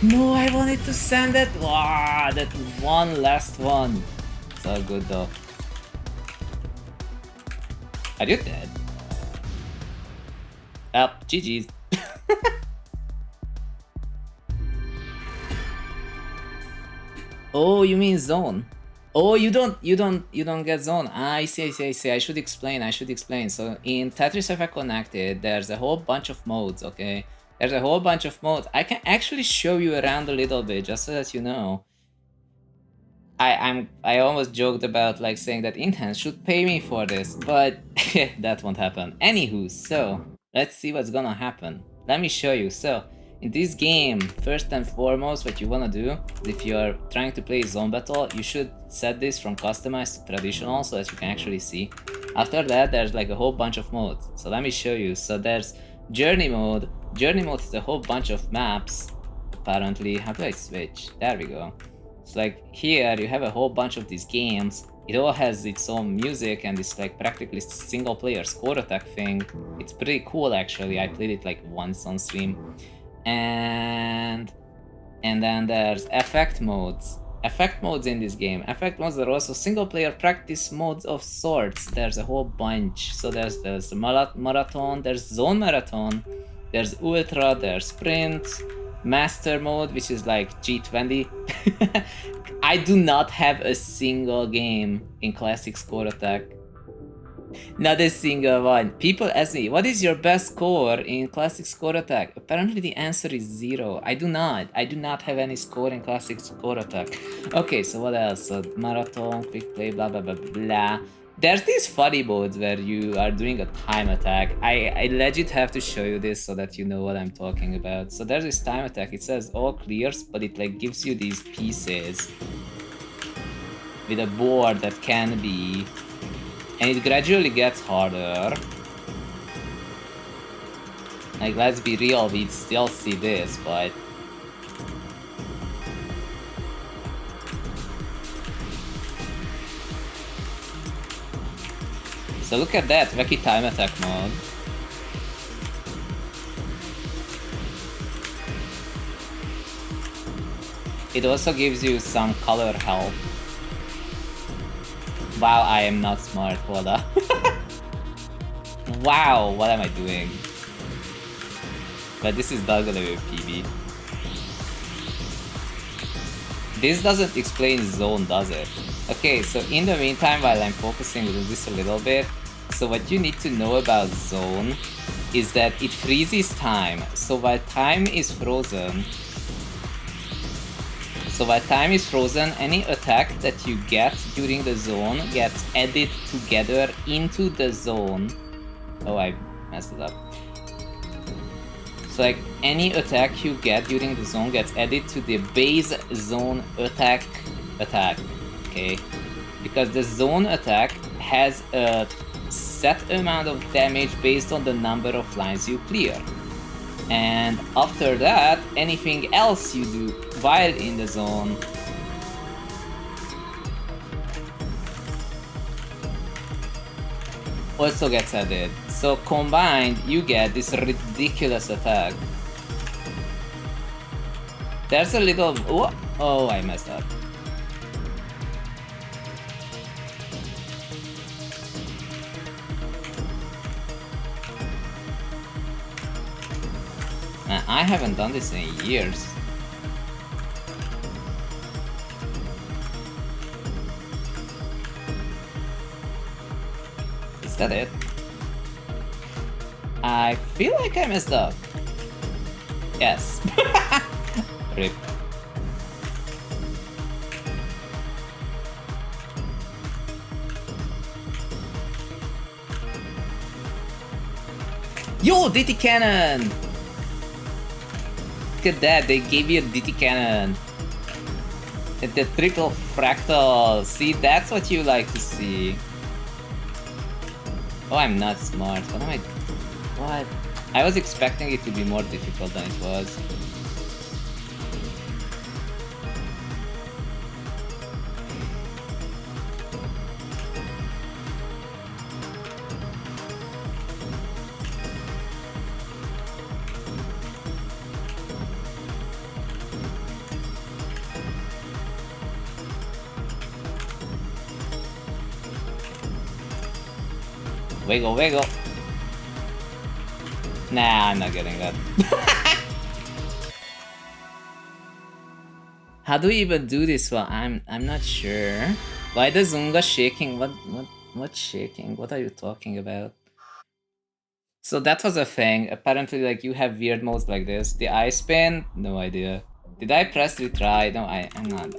No, I wanted to send it. Wow, that one last one. It's all good though. Are you dead? Up, GG's. Oh, you mean zone? Oh, you don't get zone. Ah, I see. I should explain. So in Tetris Effect Connected, there's a whole bunch of modes. Okay, there's a whole bunch of modes. I can actually show you around a little bit, just so that you know. I almost joked about like saying that Intense should pay me for this, but that won't happen. Anywho, so let's see what's gonna happen. Let me show you. So in this game, first and foremost, what you wanna do, if you're trying to play zone battle, you should set this from customized to traditional so that you can actually see. After that, there's like a whole bunch of modes. So let me show you. So there's journey mode. Journey mode is a whole bunch of maps. Apparently, how do I switch? There we go. So like here you have a whole bunch of these games. It all has its own music and it's like practically single player score attack thing. It's pretty cool actually. I played it like once on stream. And then there's effect modes. Effect modes in this game. Effect modes are also single player practice modes of sorts. There's a whole bunch. So there's marathon, there's zone marathon, there's ultra, there's sprint, master mode, which is like G20. I do not have a single game in classic score attack. Not a single one. People ask me, what is your best score in classic score attack? Apparently the answer is 0. I do not have any score in classic score attack. Okay, so what else? So marathon, quick play, blah blah blah blah. There's these funny modes where you are doing a time attack. I legit have to show you this so that you know what I'm talking about. So there's this time attack. It says all clears, but it like gives you these pieces with a board that can be, and it gradually gets harder. Like, let's be real, we'd still see this, but so look at that, wacky time attack mode. It also gives you some color help. Wow, I am not smart. Hold up. Wow, what am I doing? But this is not gonna be a PB. This doesn't explain zone, does it? Okay, so in the meantime, while I'm focusing on this a little bit, so what you need to know about zone is that it freezes time. So while time is frozen, any attack that you get during the zone gets added together into the zone. Oh, I messed it up. So like any attack you get during the zone gets added to the base zone attack, okay? Because the zone attack has a set amount of damage based on the number of lines you clear. And after that, anything else you do while in the zone also gets added. So combined, you get this ridiculous attack. There's a little... Oh, I messed up. Man, I haven't done this in years. Is that it? I feel like I messed up. Yes. Rip. Yo, DT Cannon! Look at that, they gave you a DT Cannon. The triple fractal. See, that's what you like to see. Oh, I'm not smart. What am I... What? I was expecting it to be more difficult than it was. Wiggle, wiggle. Nah, I'm not getting that. How do we even do this one? I'm not sure. Why the zhunGa shaking? What's shaking? What are you talking about? So that was a thing. Apparently, like, you have weird modes like this. The eye spin? No idea. Did I press retry? No, I'm not.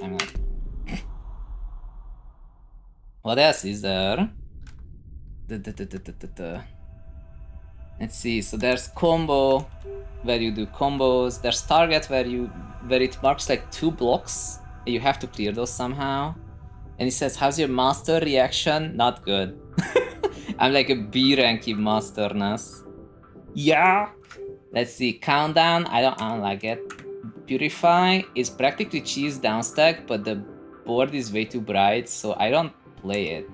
What else is there? Let's see, so there's combo, where you do combos. There's target, where it marks like 2 blocks, and you have to clear those somehow. And it says, how's your master reaction? Not good. I'm like a B rank in masterness. Yeah! Let's see, countdown, I don't like it. Purify is practically cheese downstack, but the board is way too bright, so I don't play it.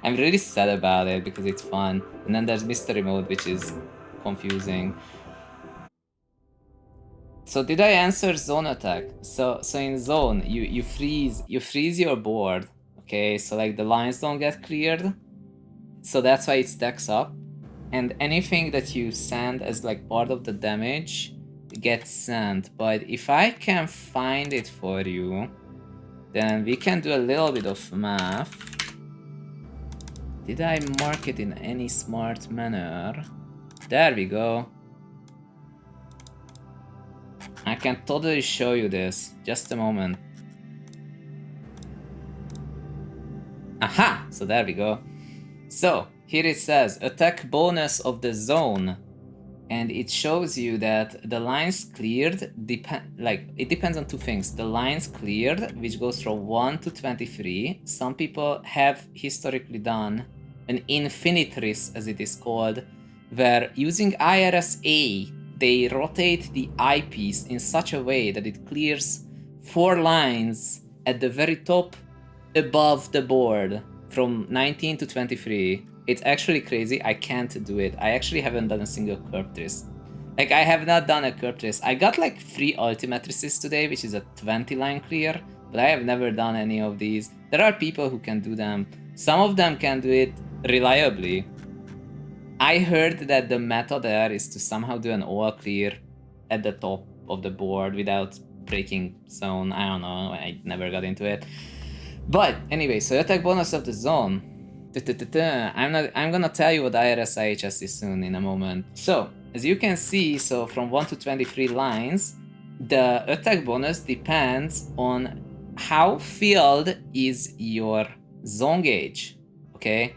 I'm really sad about it because it's fun. And then there's mystery mode, which is confusing. So did I answer zone attack? So in zone, you freeze your board. Okay, so like the lines don't get cleared. So that's why it stacks up. And anything that you send as like part of the damage gets sent. But if I can find it for you, then we can do a little bit of math. Did I mark it in any smart manner? There we go. I can totally show you this. Just a moment. Aha! So there we go. So, here it says, attack bonus of the zone. And it shows you that the lines cleared, it depends on 2 things. The lines cleared, which goes from 1 to 23. Some people have historically done an Tetris, as it is called, where using IRS-A, they rotate the eyepiece in such a way that it clears 4 lines at the very top above the board from 19 to 23. It's actually crazy. I can't do it. I actually haven't done a single curve trace. Like, I have not done a curve trace. I got like 3 ultimate traces today, which is a 20 line clear, but I have never done any of these. There are people who can do them. Some of them can do it reliably. I heard that the meta there is to somehow do an all clear at the top of the board without breaking zone. I don't know, I never got into it. But anyway, so attack bonus of the zone. I'm gonna tell you what IRS IHS is soon in a moment. So, as you can see, so from 1 to 23 lines, the attack bonus depends on how filled is your zone gauge, okay?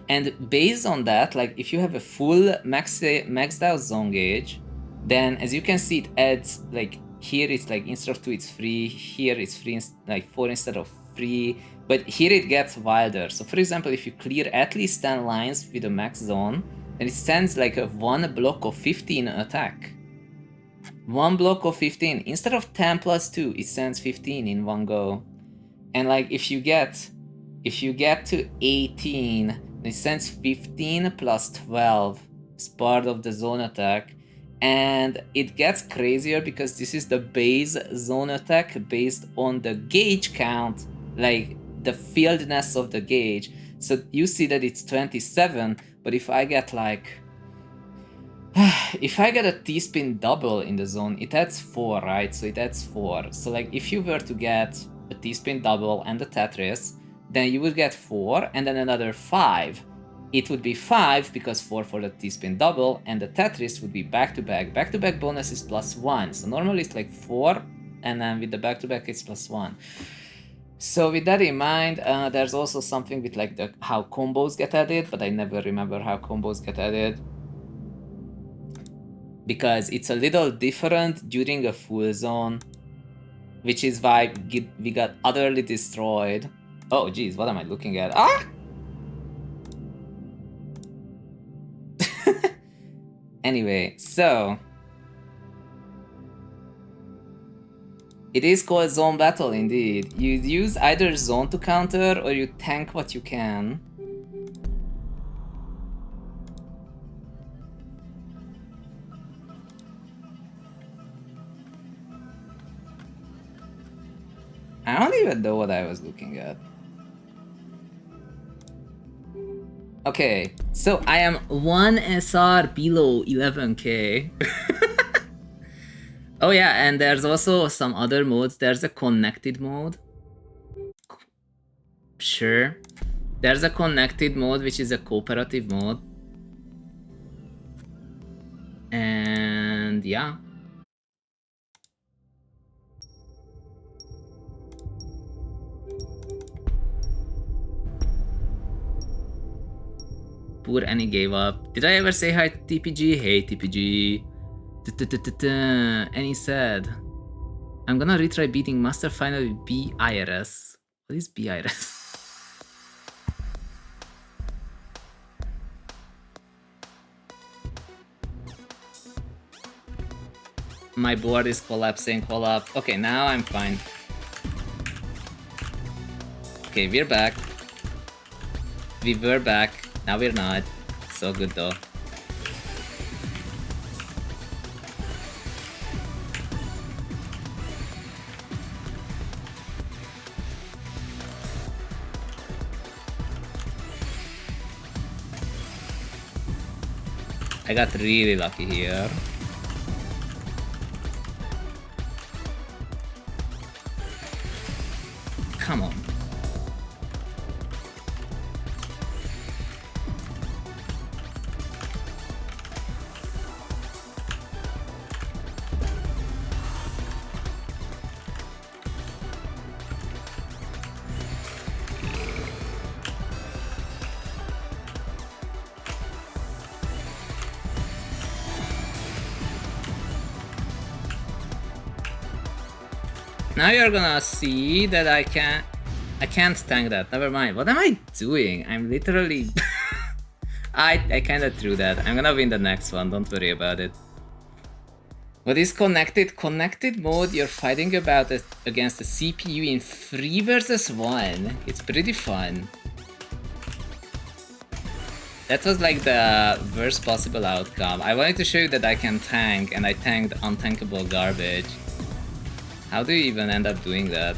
And based on that, like if you have a full maxed out zone gauge, then as you can see, it adds like here it's like instead of 2 it's 3, here it's 3 like 4 instead of 3, but here it gets wilder. So for example, if you clear at least 10 lines with a max zone, then it sends like a 1 block of 15 attack. 1 block of 15 instead of 10 plus 2, it sends 15 in one go. And like if you get to 18, it sends 15 plus 12 as part of the zone attack. And it gets crazier because this is the base zone attack based on the gauge count, like the filledness of the gauge. So you see that it's 27, but if I get like if I get a T-spin double in the zone, it adds 4, right? So it adds 4. So like if you were to get a T-spin double and a Tetris, then you would get 4 and then another 5. It would be 5 because 4 for the T-spin double, and the Tetris would be back-to-back. Back-to-back bonus is +1. So normally it's like 4, and then with the back-to-back it's +1. So with that in mind, there's also something with like how combos get added, but I never remember how combos get added, because it's a little different during a full zone, which is why we got utterly destroyed. Oh geez, what am I looking at? Ah! Anyway, so it is called zone battle indeed. You use either zone to counter or you tank what you can. I don't even know what I was looking at. Okay, so I am 1 SR below 11k. Oh yeah, and there's also some other modes. There's a connected mode. Sure. There's a connected mode, which is a cooperative mode. And yeah. Poor Annie gave up. Did I ever say hi to TPG? Hey TPG. Annie said, I'm gonna retry beating Master Final with BIRS. What is BIRS? My board is collapsing, hold up. Okay, now I'm fine. Okay, we're back. We were back. Now we're not. So good though. I got really lucky here. Come on. Now you're gonna see that I can't tank that. Never mind. What am I doing? I'm literally I kinda threw that. I'm gonna win the next one, don't worry about it. What is connected? Connected mode, you're fighting about it against the CPU in 3 versus 1. It's pretty fun. That was like the worst possible outcome. I wanted to show you that I can tank, and I tanked untankable garbage. How do you even end up doing that?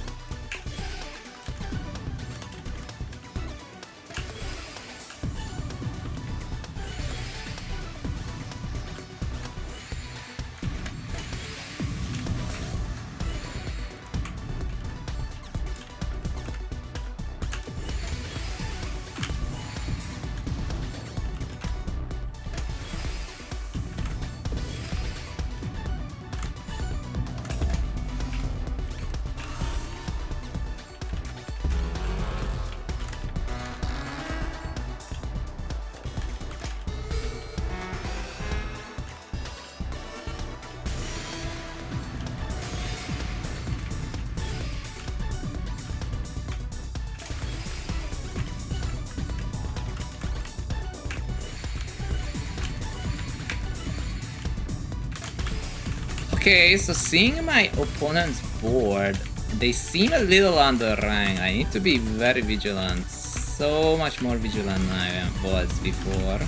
Okay, so seeing my opponent's board, they seem a little underranked. I need to be very vigilant. So much more vigilant than I was before.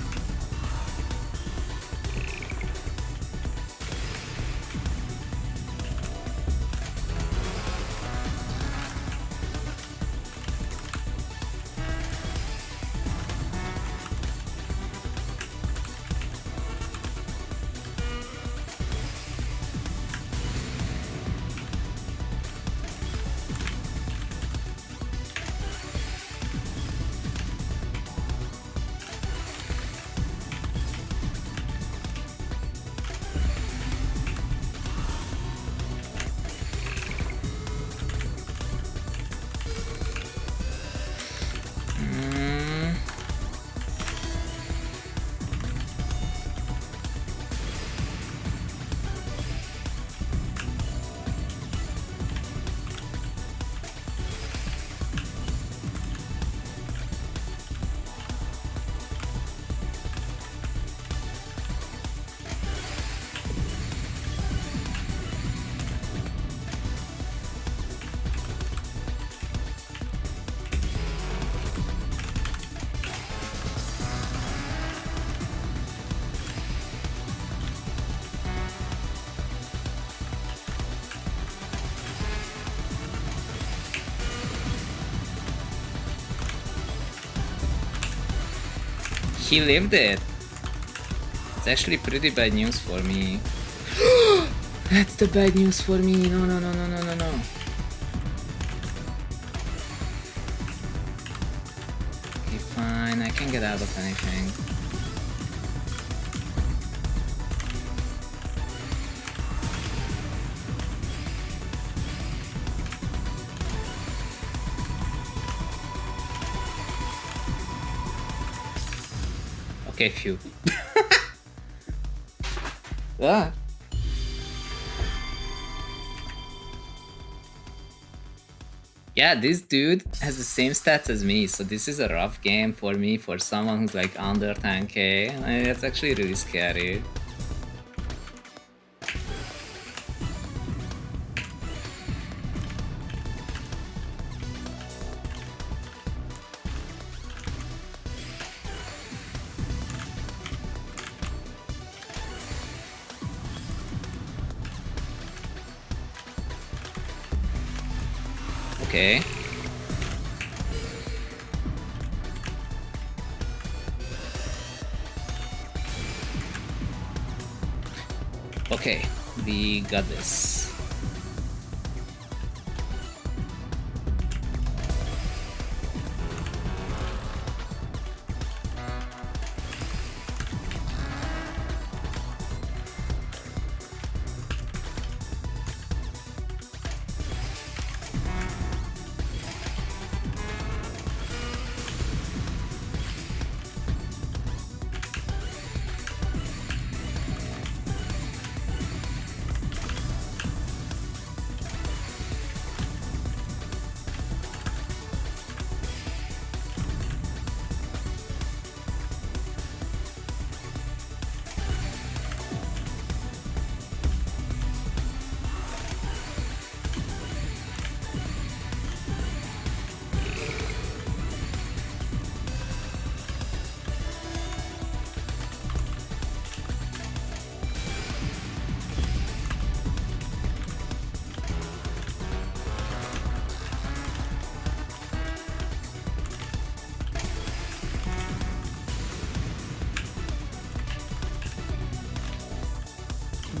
He lived it. It's actually pretty bad news for me. That's the bad news for me. No, no, no, no, no, no, no. Okay, fine. I can get out of anything. Okay, phew. Ah. Yeah, this dude has the same stats as me, so this is a rough game for me, for someone who's like under 10k. That's actually really scary. Okay. Okay, we got this.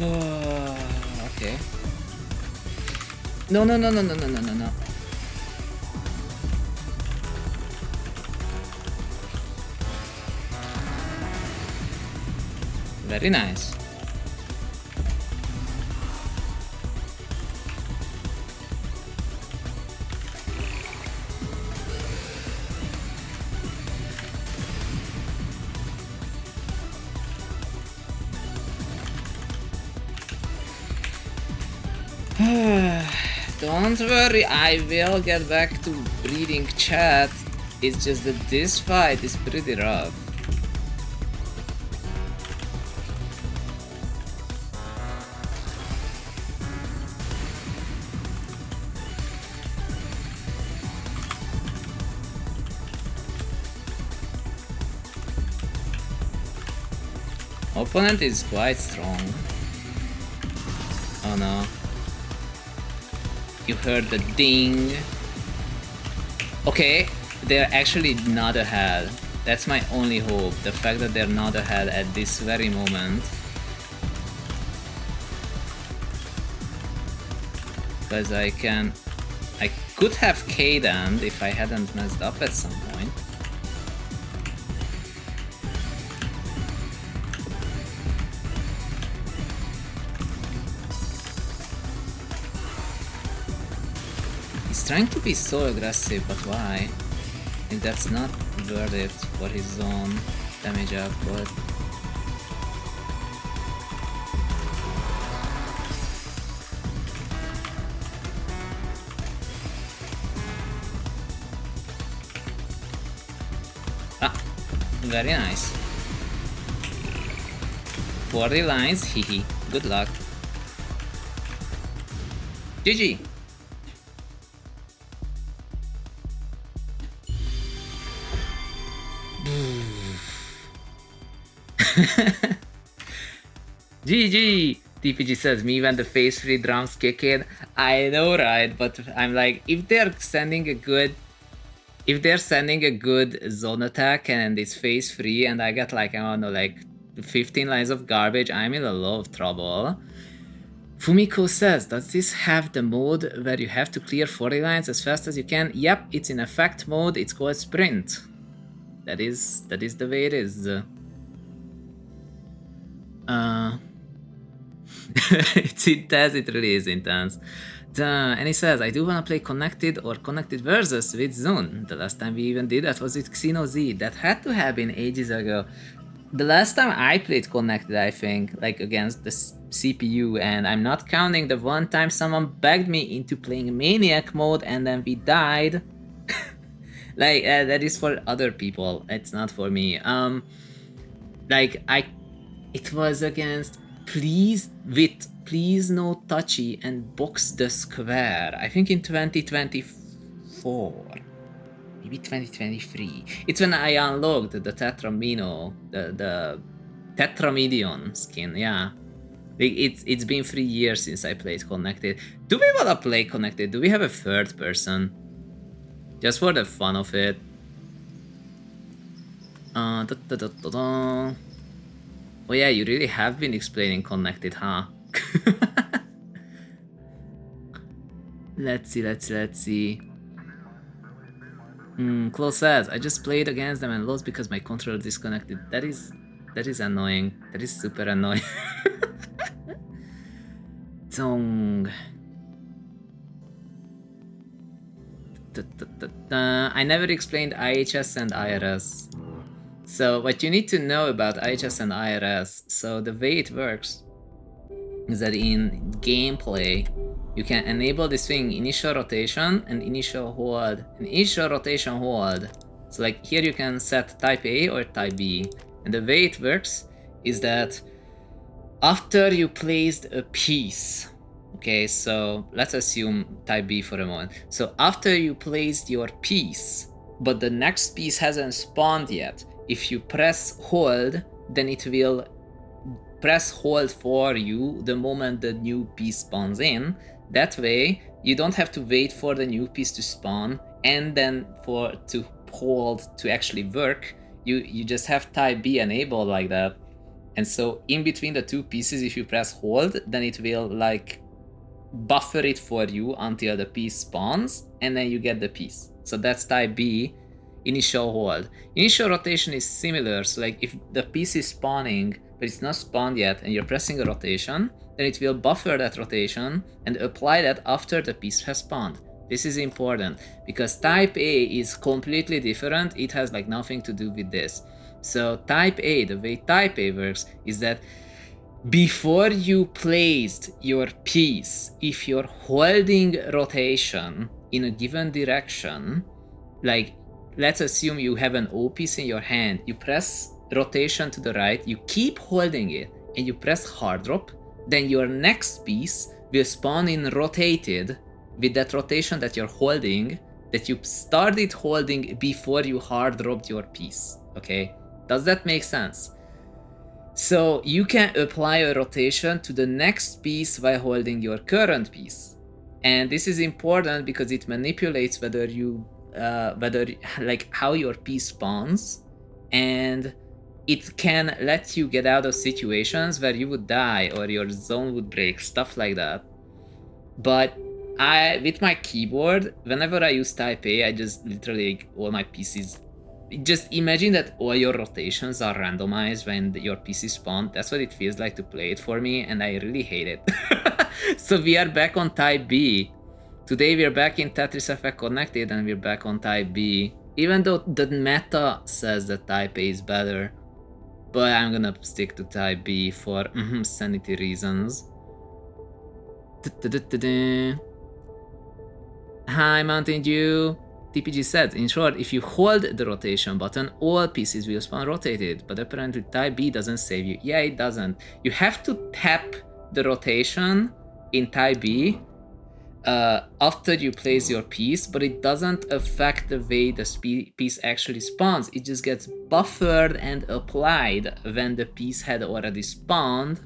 Okay. No, no, no, no, no, no, no, no, no. Very nice. Don't worry, I will get back to reading chat. It's just that this fight is pretty rough. Opponent is quite strong. Oh no. You heard the ding. Okay, they're actually not ahead. That's my only hope. The fact that they're not ahead at this very moment. Because I could have K'd if I hadn't messed up at some point. Trying to be so aggressive, but why? I think that's not worth it for his own damage output. Ah, very nice. 40 lines, hehe. Good luck. GG. GG! TPG says, me when the phase free drums kick in. I know, right? But I'm like, if they're sending a good zone attack and it's phase free and I get like, I don't know, like 15 lines of garbage, I'm in a lot of trouble. Fumiko says, does this have the mode where you have to clear 40 lines as fast as you can? Yep, it's in effect mode, it's called sprint. That is the way it is. It's intense, it really is intense. And he says, I do want to play Connected or Connected Versus with Zun. The last time we even did that was with Xeno Z. That had to have been ages ago. The last time I played Connected, I think, like against the CPU, and I'm not counting the one time someone begged me into playing Maniac mode and then we died. Like, that is for other people, it's not for me. It was against Please No Touchy and Box the Square, I think in 2024. Maybe 2023. It's when I unlocked the Tetramino, the Tetramedion skin, yeah. It's been 3 years since I played Connected. Do we wanna play Connected? Do we have a third person? Just for the fun of it. Oh yeah, you really have been explaining Connected, huh? Let's see. Close says, I just played against them and lost because my controller disconnected. That is annoying. That is super annoying. Zong. I never explained IHS and IRS. So what you need to know about IHS and IRS, so the way it works is that in gameplay, you can enable this thing, initial rotation and initial hold. Initial rotation hold. So like here you can set type A or type B. And the way it works is that after you placed a piece, okay, so let's assume type B for a moment. So after you placed your piece, but the next piece hasn't spawned yet, if you press hold, then it will press hold for you the moment the new piece spawns in. That way, you don't have to wait for the new piece to spawn and then to hold to actually work. You just have type B enabled like that. And so in between the two pieces, if you press hold, then it will like buffer it for you until the piece spawns, and then you get the piece. So that's type B, initial hold. Initial rotation is similar, so like if the piece is spawning, but it's not spawned yet, and you're pressing a rotation, then it will buffer that rotation and apply that after the piece has spawned. This is important, because type A is completely different, it has like nothing to do with this. So type A, the way type A works is that before you placed your piece, if you're holding rotation in a given direction, like let's assume you have an O piece in your hand, you press rotation to the right, you keep holding it, and you press hard drop, then your next piece will spawn in rotated with that rotation that you're holding, that you started holding before you hard dropped your piece, okay? Does that make sense? So you can apply a rotation to the next piece while holding your current piece. And this is important because it manipulates whether like how your piece spawns, and it can let you get out of situations where you would die or your zone would break, stuff like that. But with my keyboard, whenever I use type A, I just literally, all my pieces, just imagine that all your rotations are randomized when your PC spawned. That's what it feels like to play it for me, and I really hate it. So we are back on type B. Today we're back in Tetris Effect Connected, and we're back on type B. Even though the meta says that type A is better, but I'm gonna stick to type B for sanity reasons. Hi Mountain Dew. TPG said, in short, if you hold the rotation button, all pieces will spawn rotated, but apparently type B doesn't save you. Yeah, it doesn't. You have to tap the rotation in type B after you place your piece, but it doesn't affect the way the piece actually spawns. It just gets buffered and applied when the piece had already spawned.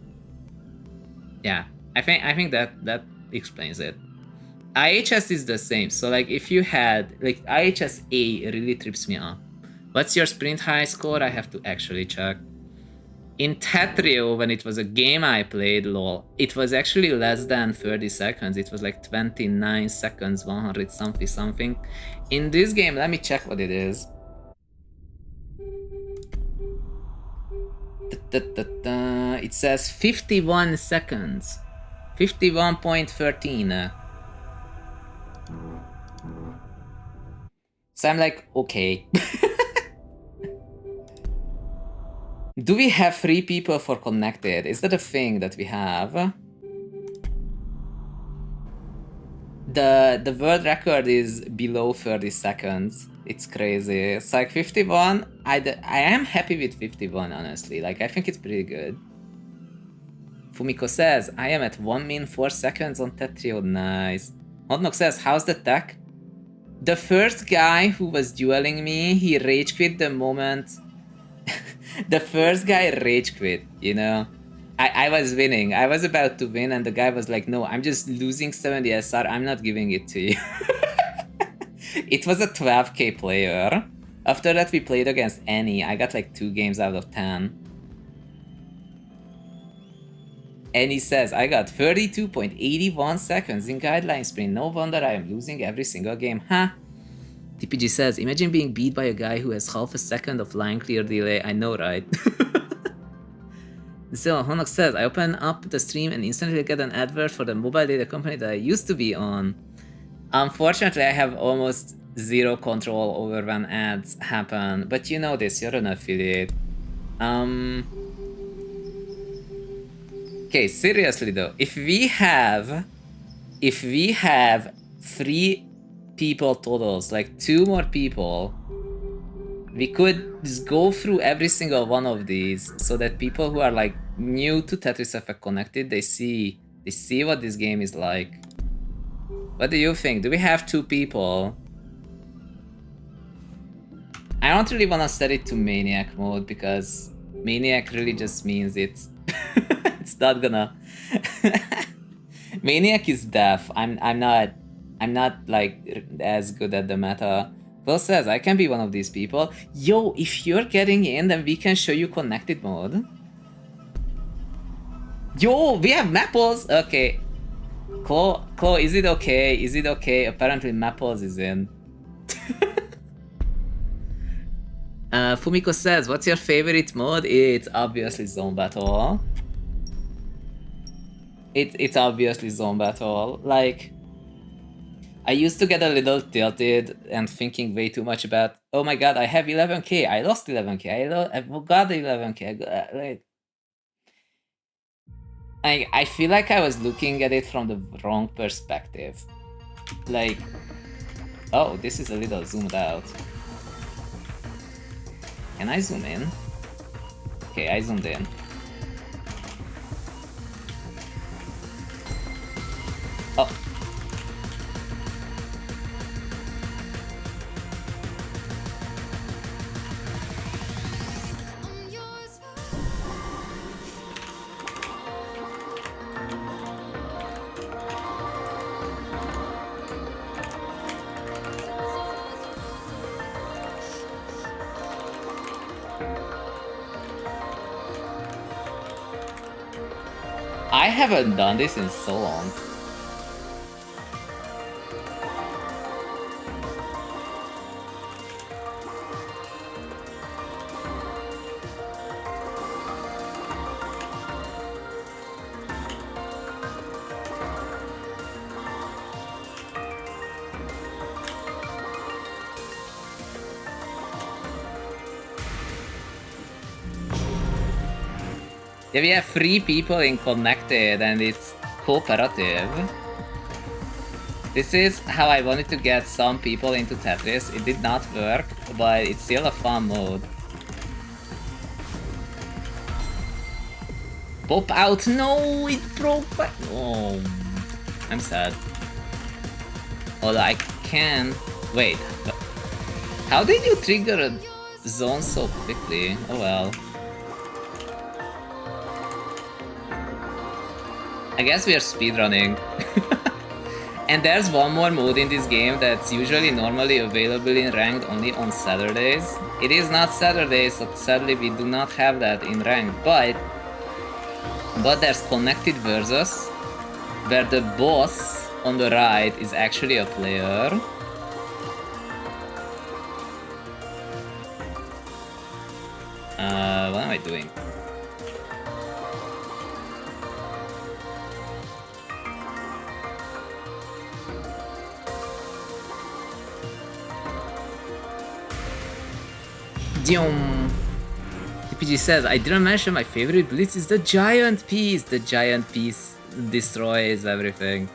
Yeah, I think that explains it. IHS is the same, so like if you had, like IHS A really trips me up. What's your sprint high score? I have to actually check. In Tetrio, when it was a game I played, lol, it was actually less than 30 seconds. It was like 29 seconds, 100 something. In this game, let me check what it is. It says 51 seconds. 51.13. So I'm like, okay. Do we have 3 people for connected? Is that a thing that we have? The world record is below 30 seconds. It's crazy. It's like 51. I am happy with 51, honestly. Like, I think it's pretty good. Fumiko says, I am at 1 min 4 seconds on Tetrio. Nice. Hotnok says, how's the tech? The first guy who was dueling me, he rage quit the moment. The first guy rage quit, you know? I was winning. I was about to win, and the guy was like, no, I'm just losing 70 SR. I'm not giving it to you. It was a 12k player. After that, we played against Annie. I got like 2 games out of 10. Annie says, I got 32.81 seconds in guideline sprint. No wonder I am losing every single game. Huh? TPG says, imagine being beat by a guy who has half a second of line clear delay. I know, right? So, Honok says, I open up the stream and instantly get an advert for the mobile data company that I used to be on. Unfortunately, I have almost zero control over when ads happen, but you know this, you're an affiliate. Okay, seriously though, if we have 3 people totals, like 2 more people, we could just go through every single one of these so that people who are like new to Tetris Effect Connected, they see what this game is like. What do you think? Do we have 2 people? I don't really want to set it to Maniac mode because Maniac really just means it's it's not gonna Maniac is deaf. I'm not like as good at the meta. Will says I can be one of these people. Yo, if you're getting in, then we can show you connected mode. Yo, we have Mapples! Okay. Chloe, is it okay? Is it okay? Apparently Mapples is in. Fumiko says, what's your favorite mode? It's obviously Zone Battle. It's obviously Zone Battle. Like, I used to get a little tilted and thinking way too much about, oh my god, I have 11k, I lost 11k, I got 11k, I feel like I was looking at it from the wrong perspective. Like, oh, this is a little zoomed out. Can I zoom in? Okay, I zoomed in. Oh. I haven't done this in so long. Yeah, we have 3 people in connected and it's cooperative. This is how I wanted to get some people into Tetris. It did not work, but it's still a fun mode. Pop out! No, it broke back. Oh, I'm sad. Although I can. Wait, how did you trigger a zone so quickly? Oh well. I guess we are speedrunning. And there's one more mode in this game that's usually normally available in ranked only on Saturdays. It is not Saturday, so sadly we do not have that in ranked, but there's connected versus, where the boss on the right is actually a player. What am I doing? TPG says, I didn't mention my favorite blitz is the giant piece. The giant piece destroys everything.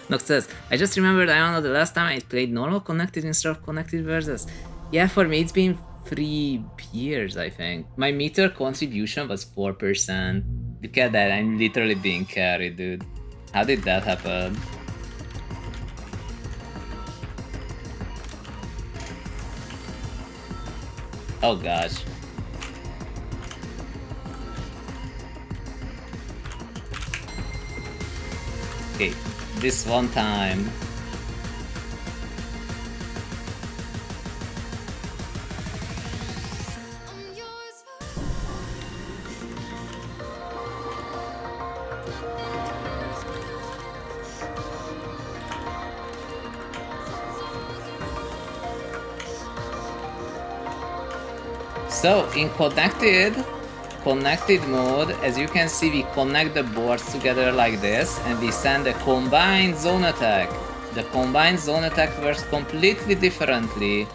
Nox says, I just remembered, I don't know, the last time I played normal connected instead of connected versus. Yeah, for me it's been 3 years, I think. My meter contribution was 4%. Look at that, I'm literally being carried, dude. How did that happen? Oh gosh. Okay, this one time. So in connected mode, as you can see, we connect the boards together like this and we send a combined zone attack. The combined zone attack works completely differently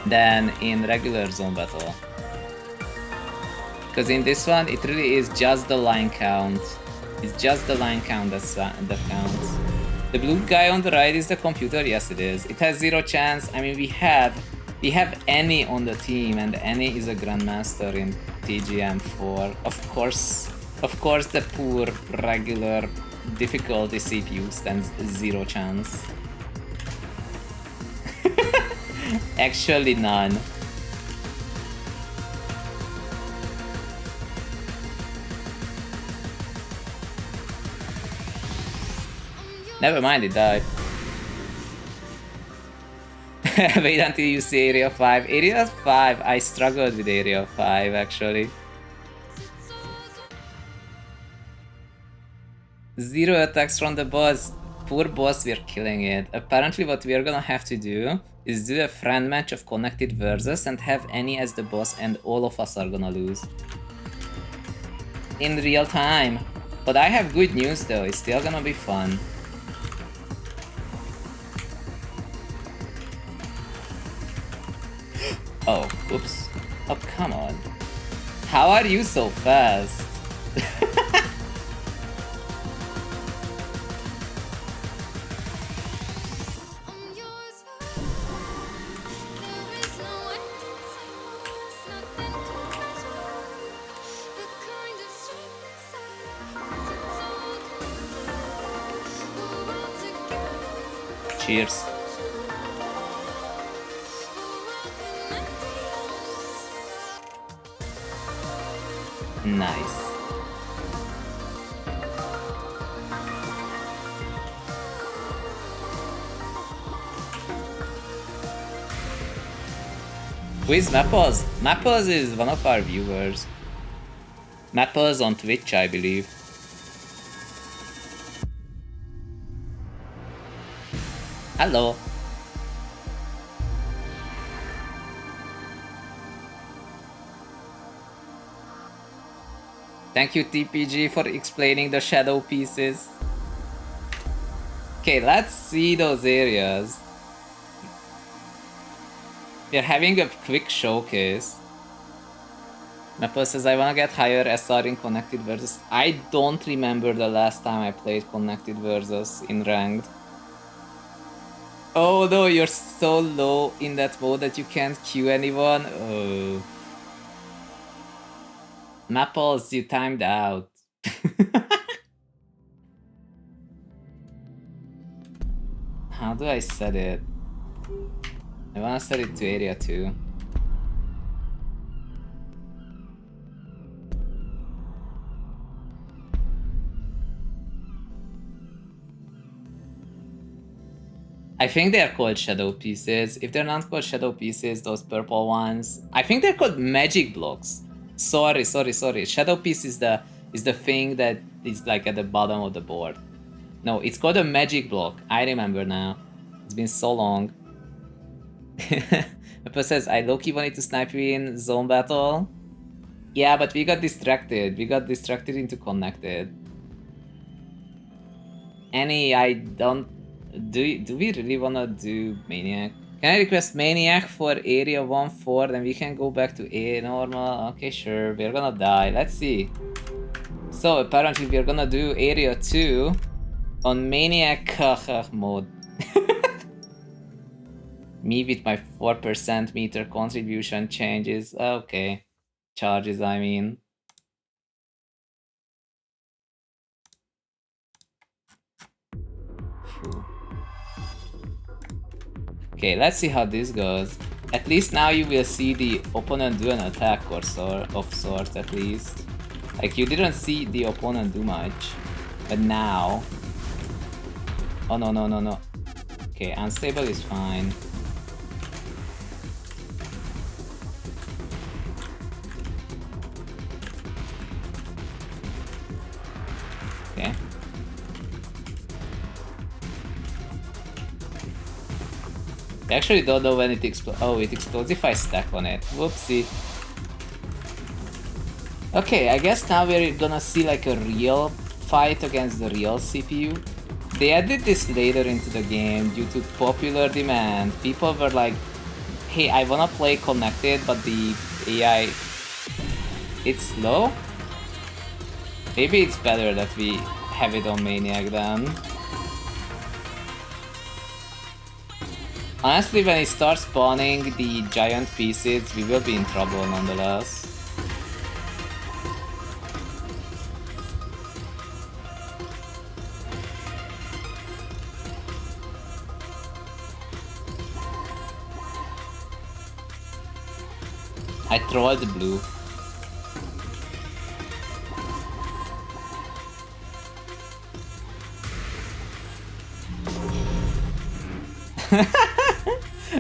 than in regular zone battle. Because in this one, it really is just the line count. It's just the line count that counts. The blue guy on the right is the computer? Yes, it is. It has 0 chance. I mean, we have Annie on the team, and Annie is a grandmaster in TGM4. Of course, the poor regular difficulty CPU stands 0 chance. Actually, none. Never mind, it died. Wait until you see Area 5. Area 5, I struggled with Area 5 actually. 0 attacks from the boss. Poor boss, we're killing it. Apparently what we're gonna have to do is do a friend match of connected versus and have Annie as the boss and all of us are gonna lose. In real time. But I have good news though, it's still gonna be fun. Oh, oops. Oh, come on. How are you so fast? Cheers. Nice. Who is Mapples? Mapples is one of our viewers. Mapples on Twitch, I believe. Hello. Thank you, TPG, for explaining the shadow pieces. Okay, let's see those areas. We're having a quick showcase. Maple says, I wanna get higher SR in Connected Versus. I don't remember the last time I played Connected Versus in Ranked. Oh no, you're so low in that mode that you can't queue anyone. Oh. Mapples, you timed out. How do I set it? I wanna set it to area 2. I think they're called shadow pieces. If they're not called shadow pieces, those purple ones, I think they're called magic blocks. Sorry. Shadow piece is the thing that is like at the bottom of the board. No, it's called a magic block. I remember now. It's been so long. Pepper says, I low-key wanted to snipe you in zone battle. Yeah, but we got distracted. We got distracted into connected. Annie, I don't... Do we really wanna do Maniac? Can I request Maniac for area 1-4? Then we can go back to A normal. Okay, sure. We're gonna die. Let's see. So apparently we're gonna do area 2 on Maniac mode. Me with my 4% meter contribution changes. Okay. Charges, I mean. Phew. Okay, let's see how this goes. At least now you will see the opponent do an attack or of sorts, at least. Like, you didn't see the opponent do much. But now... Oh, no. Okay, unstable is fine. Okay. I actually don't know when it explodes. Oh, it explodes if I stack on it. Whoopsie. Okay, I guess now we're gonna see like a real fight against the real CPU. They added this later into the game due to popular demand. People were like, hey, I wanna play connected, but the AI... It's slow? Maybe it's better that we have it on Maniac then. Honestly, when it starts spawning the giant pieces, we will be in trouble nonetheless. I trolled blue.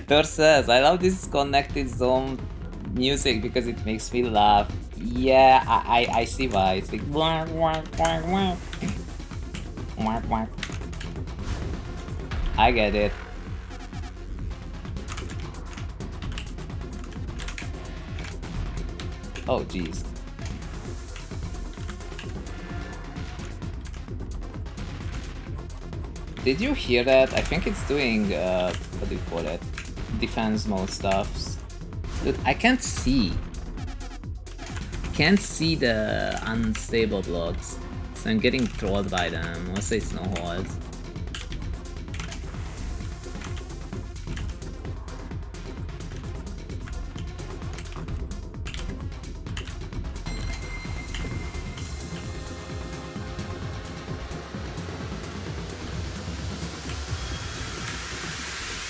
Thor says, I love this connected zone music because it makes me laugh. Yeah, I see why. It's like... I get it. Oh, jeez. Did you hear that? I think it's doing, what do you call it? Defense mode stuffs. Dude, I can't see. Can't see the unstable blocks. So I'm getting trolled by them. Also, it's no hold.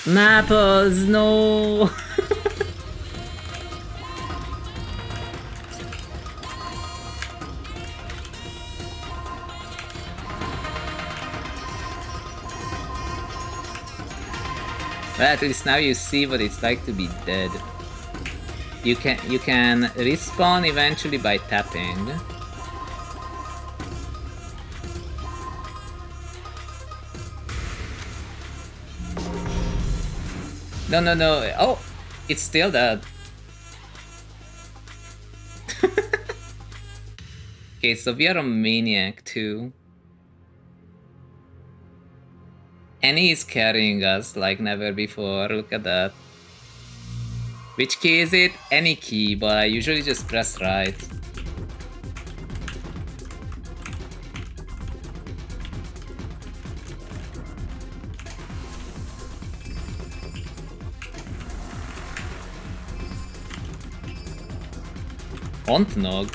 Mapples, no! Well, at least now you see what it's like to be dead. You can respawn eventually by tapping. No, no, no. Oh, it's still dead. Okay, so we are a maniac too. Annie is carrying us like never before. Look at that. Which key is it? Any key, but I usually just press right. Ontnog.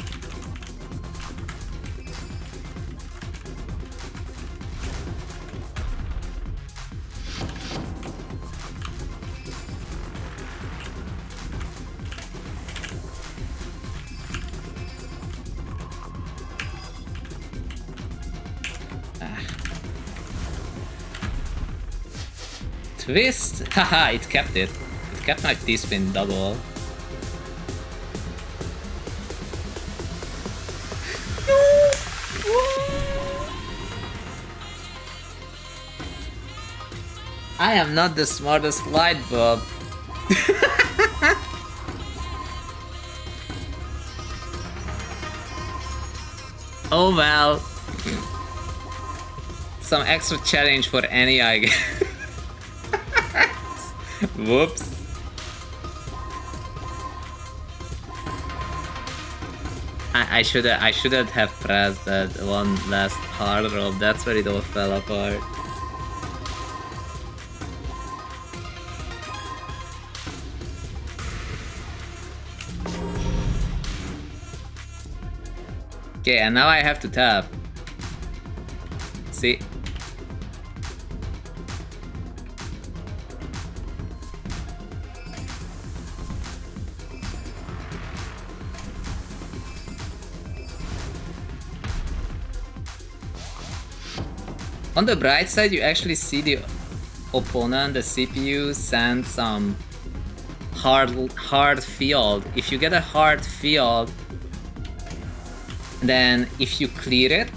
Twist! Haha, it kept it. It kept my T-spin double. I am not the smartest light bulb. Oh well. Some extra challenge for Annie, I guess. Whoops. I shouldn't have pressed that one last hard roll. That's where it all fell apart. Okay, and now I have to tap. See? On the bright side, you actually see the opponent, the CPU, send some hard field. If you get a hard field, then if you clear it,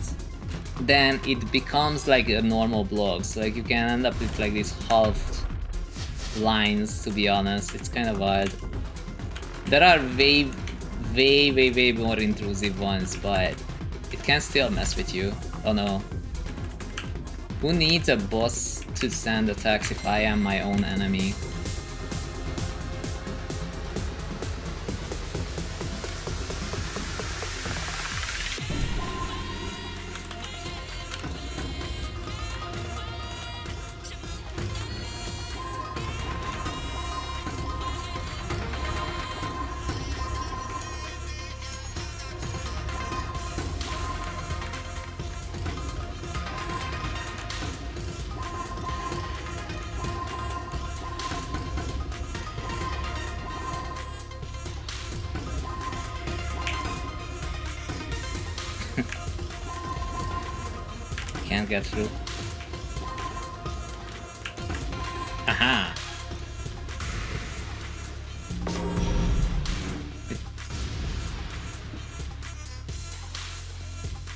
then it becomes like a normal block. So like you can end up with like these halved lines, to be honest. It's kind of wild. There are way more intrusive ones, but it can still mess with you. Oh no. Who needs a boss to send attacks if I am my own enemy? Can't get through. Aha!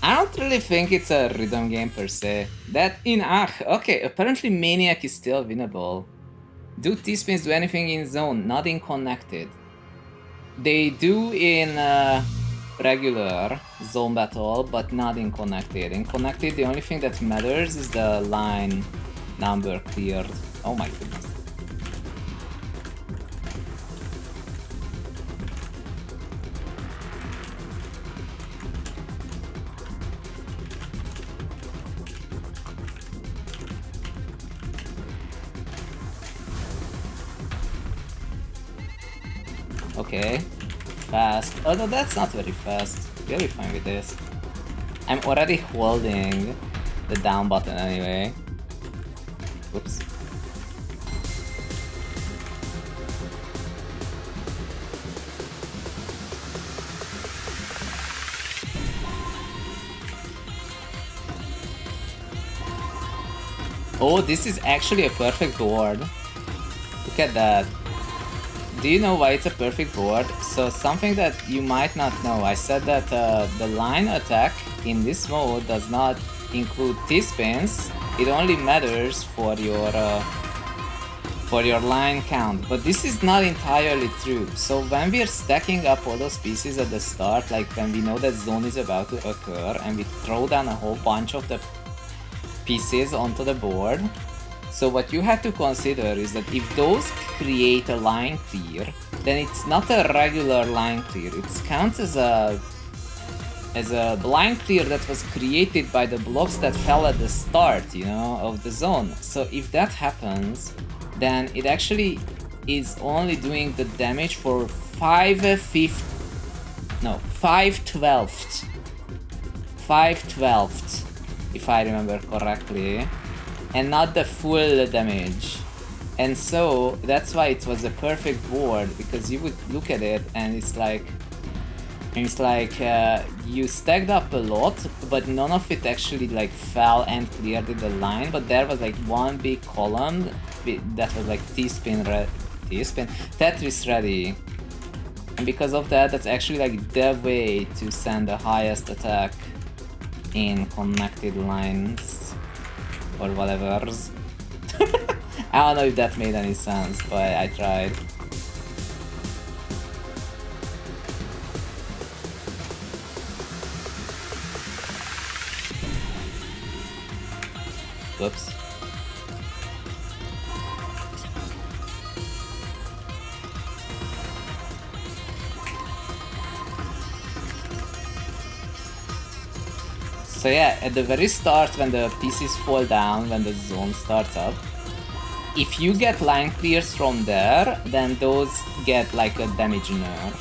I don't really think it's a rhythm game per se. That in okay, apparently Maniac is still winnable. Do T-spins do anything in zone? Not in connected. They do in regular zone battle, but not in connected. In connected, the only thing that matters is the line number cleared. Oh my goodness. Okay, fast. Although that's not very fast. Very fine with this. I'm already holding the down button anyway. Whoops. Oh, this is actually a perfect board. Look at that. Do you know why it's a perfect board? So something that you might not know. I said that the line attack in this mode does not include T-spins. It only matters for your line count. But this is not entirely true. So when we're stacking up all those pieces at the start, like when we know that zone is about to occur, and we throw down a whole bunch of the pieces onto the board. So what you have to consider is that if those create a line clear, then it's not a regular line clear. It counts as a line clear that was created by the blocks that fell at the start, you know, of the zone. So if that happens, then it actually is only doing the damage for 5/12ths, if I remember correctly, and not the full damage. And so that's why it was a perfect board, because you would look at it and it's like you stacked up a lot, but none of it actually like fell and cleared the line. But there was like one big column that was like Tetris ready, and because of that, that's actually like the way to send the highest attack in connected lines or whatever's. I don't know if that made any sense, but I tried. Whoops. So yeah, at the very start, when the pieces fall down, when the zone starts up, if you get line clears from there, then those get like a damage nerf.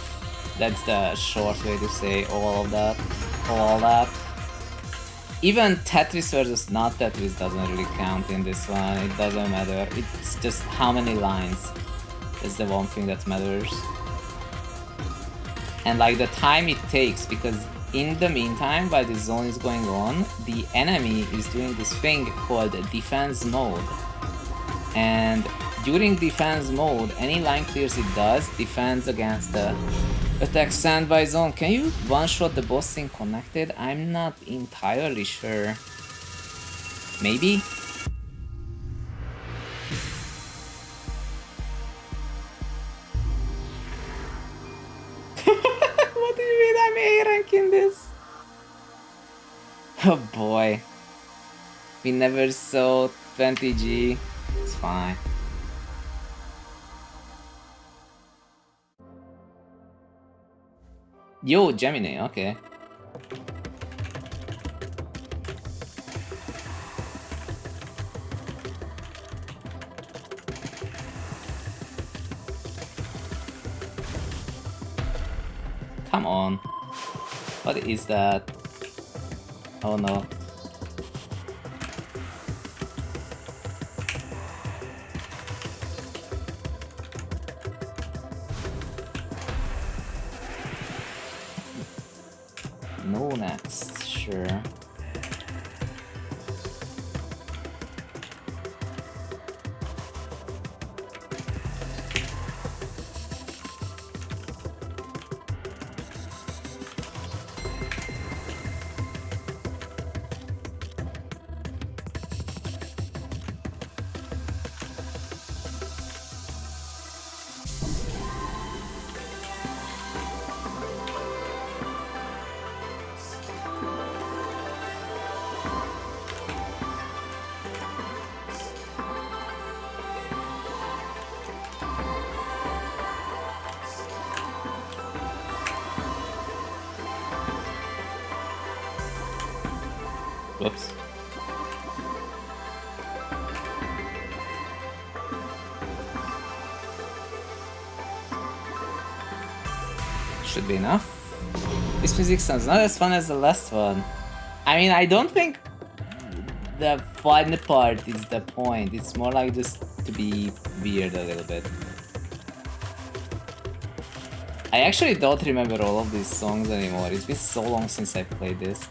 That's the short way to say all that. Even Tetris versus not Tetris doesn't really count in this one. It doesn't matter. It's just how many lines. That's the one thing that matters. And like the time it takes, because in the meantime, while the zone is going on, the enemy is doing this thing called defense mode. And during defense mode, any line clears it does defends against the attack sent by zone. Can you one-shot the boss in connected? I'm not entirely sure. Maybe? What do you mean I'm A-ranking this? Oh boy. We never saw 20G. It's fine. Yo, Gemini, okay. Come on. What is that? Oh no. No next, sure. Whoops. Should be enough. This music sounds not as fun as the last one. I mean, I don't think the fun part is the point. It's more like just to be weird a little bit. I actually don't remember all of these songs anymore. It's been so long since I played this.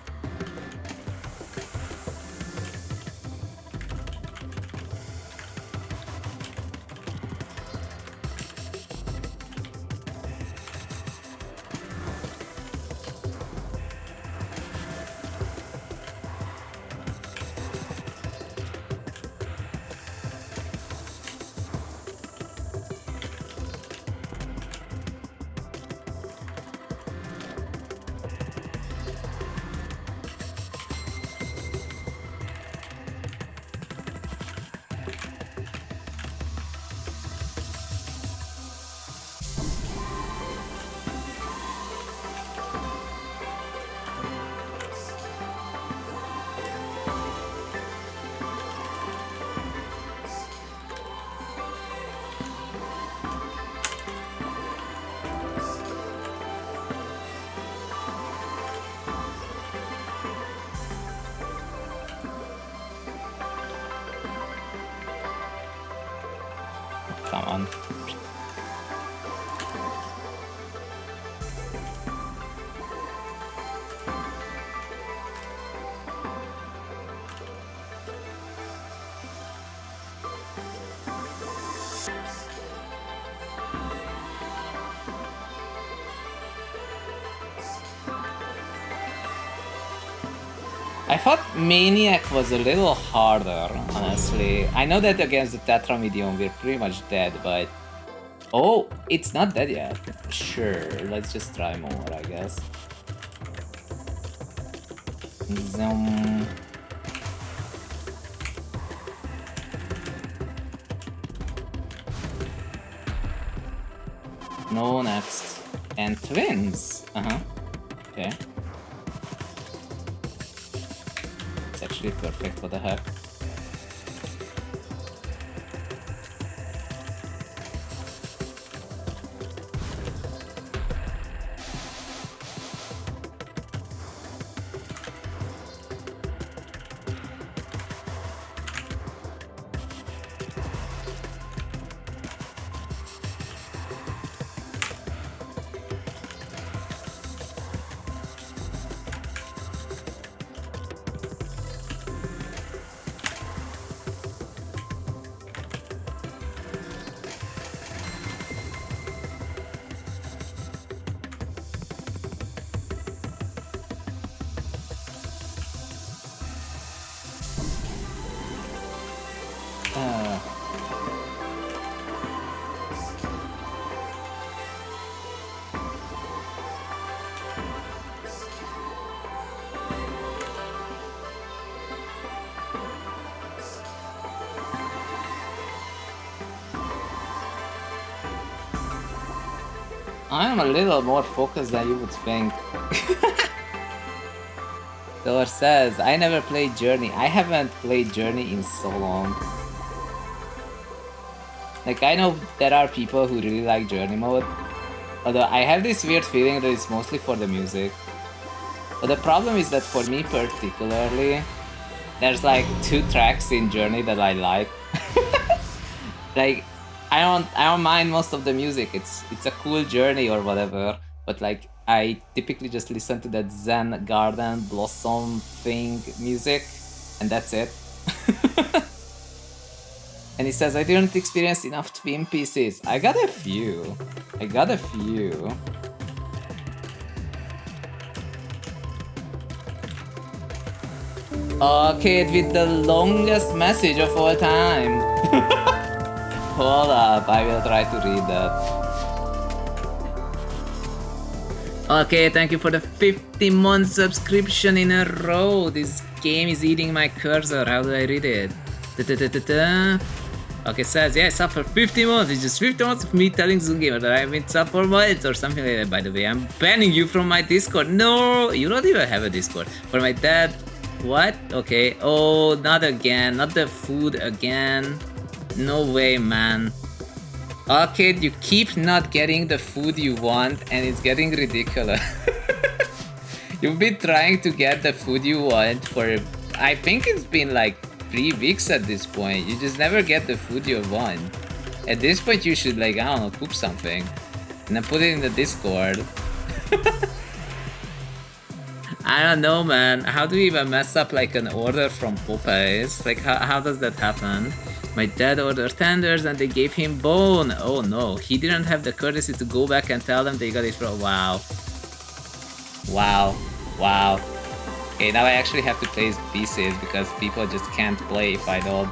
Come on. I thought Maniac was a little harder, honestly. I know that against the Tetramedium we're pretty much dead, but... Oh, it's not dead yet. Sure, let's just try more, I guess. Zoom. No, next. And twins! Uh-huh. Okay. It's actually perfect, what the heck. I'm a little more focused than you would think. Thor says, I never played Journey. I haven't played Journey in so long. Like, I know there are people who really like Journey mode, although I have this weird feeling that it's mostly for the music. But the problem is that for me particularly, there's like 2 tracks in Journey that I like. Like, I don't mind most of the music. It's a cool journey or whatever, but like I typically just listen to that Zen Garden Blossom thing music, and that's it. And he says, I didn't experience enough twin pieces. I got a few. Okay, with the longest message of all time. Hold up, I will try to read that. Okay, thank you for the 50-month subscription in a row. This game is eating my cursor. How do I read it? Okay, it says, yeah, sub for 50 months. It's just 50 months of me telling zhunGamer that I've been sub for months or something like that. By the way, I'm banning you from my Discord. No, you don't even have a Discord. For my dad, What? Okay. Oh, not again. Not the food again. No way, man. Okay, you keep not getting the food you want, and it's getting ridiculous. You've been trying to get the food you want for, I think it's been like 3 weeks at this point. You just never get the food you want. At this point, you should, like, I don't know, cook something. And then put it in the Discord. I don't know, man. How do you even mess up, like, an order from Popeyes? Like, how does that happen? My dad ordered tenders and they gave him bone. Oh no, he didn't have the courtesy to go back and tell them they got it from... Wow. Wow. Wow. Okay, now I actually have to place pieces because people just can't play if I don't.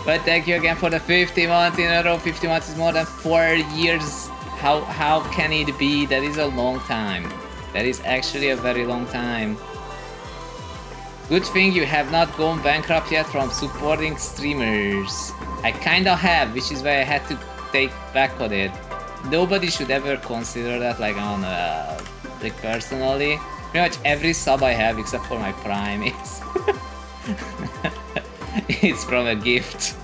But thank you again for the 50 months in a row. 50 months is more than 4 years. How can it be? That is a long time. That is actually a very long time. Good thing you have not gone bankrupt yet from supporting streamers. I kinda have, which is why I had to take back on it. Nobody should ever consider that, like, on like, personally. Pretty much every sub I have except for my Prime is it's from a gift.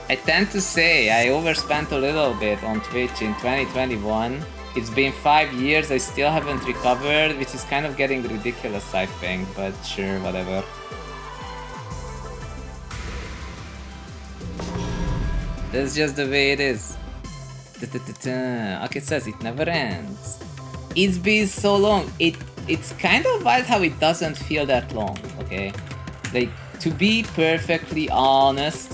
I tend to say I overspent a little bit on Twitch in 2021. It's been 5 years, I still haven't recovered, which is kind of getting ridiculous, I think, but sure, whatever. That's just the way it is. Okay, it says it never ends. It's been so long. It's kind of wild how it doesn't feel that long, okay? Like, to be perfectly honest,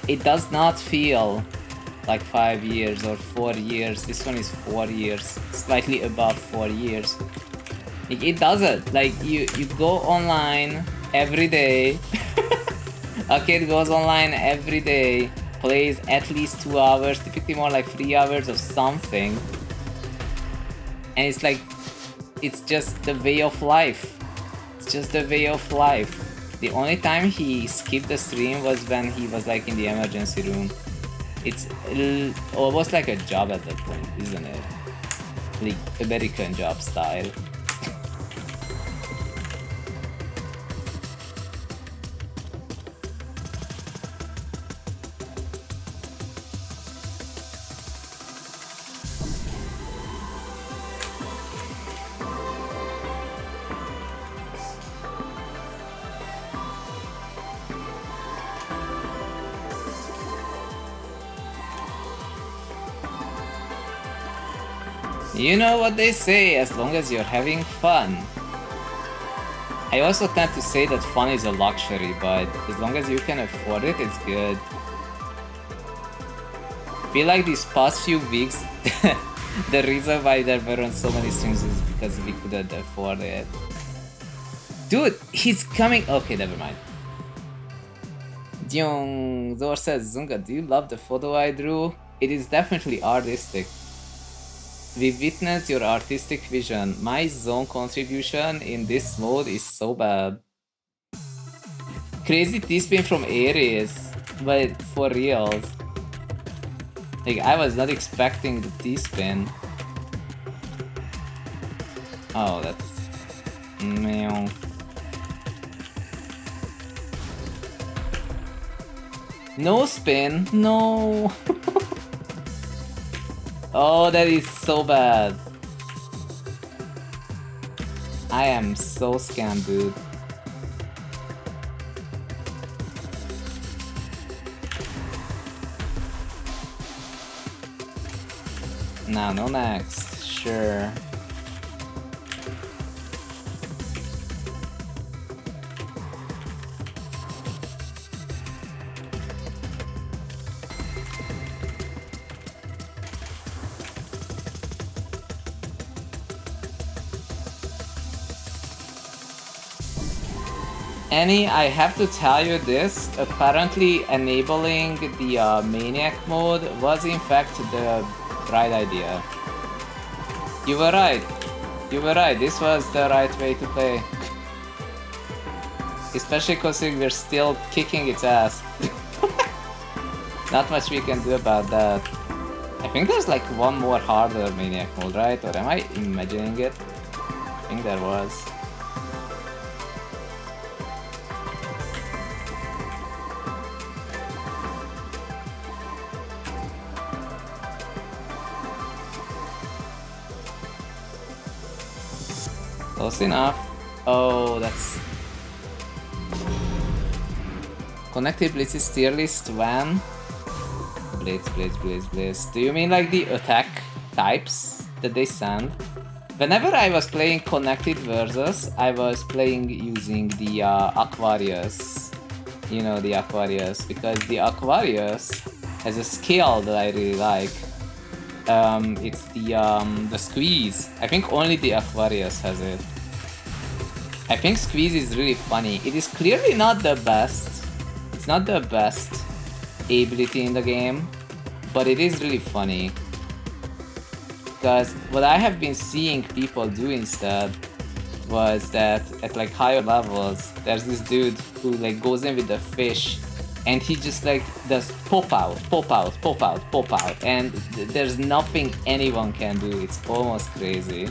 it does not feel like 5 years or 4 years. This one is 4 years, slightly above 4 years. It doesn't. Like, you go online every day. A kid goes online every day, plays at least 2 hours, typically more like 3 hours of something. And it's like, it's just the way of life. It's just the way of life. The only time he skipped the stream was when he was, like, in the emergency room. It's almost like a job at that point, isn't it? Like American job style. You know what they say, as long as you're having fun. I also tend to say that fun is a luxury, but as long as you can afford it, it's good. I feel like these past few weeks, the reason why there weren't so many streams is because we couldn't afford it. Dude, he's coming! Okay, never mind. Zor says, Zunga, do you love the photo I drew? It is definitely artistic. We witnessed your artistic vision. My zone contribution in this mode is so bad. Crazy T-spin from Aries, but for reals. Like, I was not expecting the T-spin. Oh, that's... Meow. No spin, no! Oh, that is so bad. I am so scammed, dude. Nah, no next. Sure. Annie, I have to tell you this, apparently enabling the Maniac mode was in fact the right idea. You were right. You were right, this was the right way to play. Especially considering we're still kicking its ass. Not much we can do about that. I think there's like one more harder Maniac mode, right? Or am I imagining it? think there was. Close enough. Oh, that's... Connected Blitz's tier list when? Blitz. Do you mean like the attack types that they send? Whenever I was playing Connected Versus, I was playing using the Aquarius. You know, the Aquarius, because the Aquarius has a skill that I really like. It's the squeeze. I think only the Aquarius has it. I think squeeze is really funny. It is clearly not the best. It's not the best ability in the game, but it is really funny. Because what I have been seeing people do instead was that at like higher levels, there's this dude who like goes in with the fish and he just like does pop out, and there's nothing anyone can do. It's almost crazy.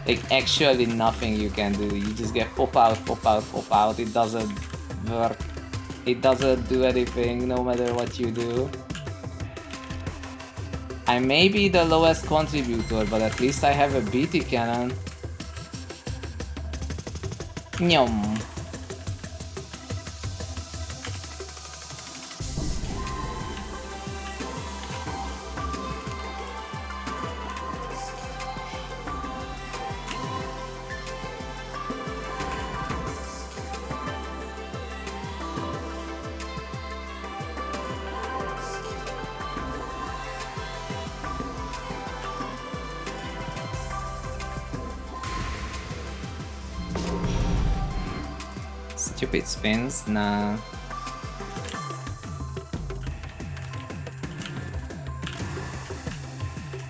Like actually nothing you can do. You just get pop out. It doesn't work. It doesn't do anything no matter what you do. I may be the lowest contributor, but at least I have a BT cannon. Nyom. Stupid spins? Nah.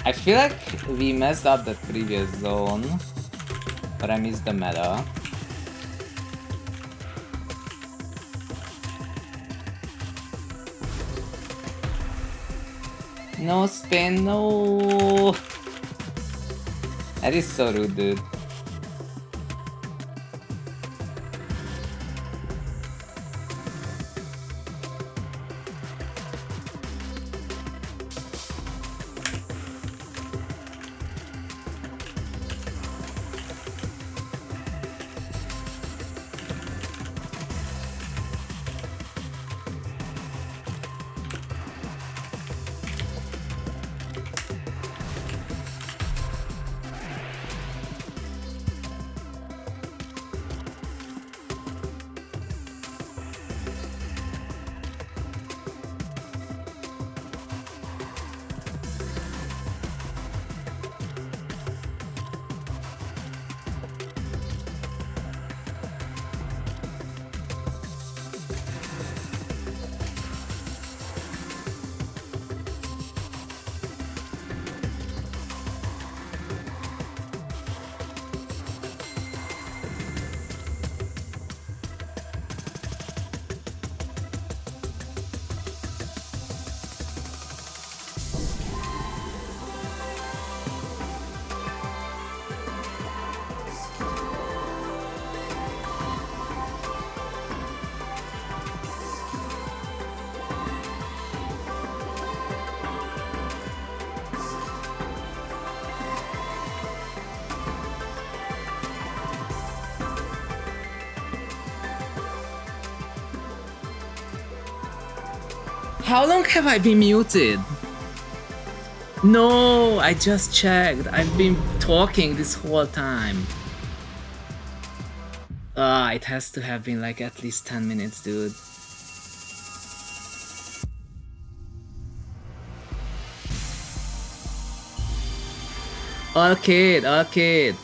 I feel like we messed up the previous zone, but I missed the meta. No spin, no! That is so rude, dude. How long have I been muted? No, I just checked. I've been talking this whole time. It has to have been like at least 10 minutes, dude. Arcade.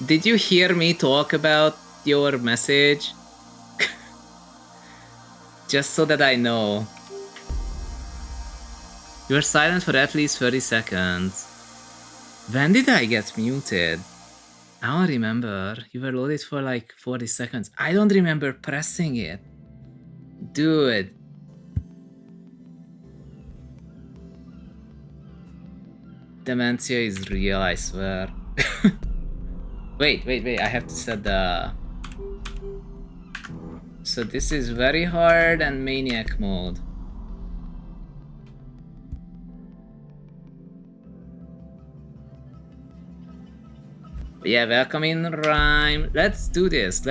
Did you hear me talk about your message? Just so that I know. You were silent for at least 30 seconds. When did I get muted? I don't remember. You were loaded for like 40 seconds. I don't remember pressing it. Dude. Dementia is real, I swear. Wait, I have to set the... So this is very hard and maniac mode. Yeah, welcome in Rhyme. Let's do this.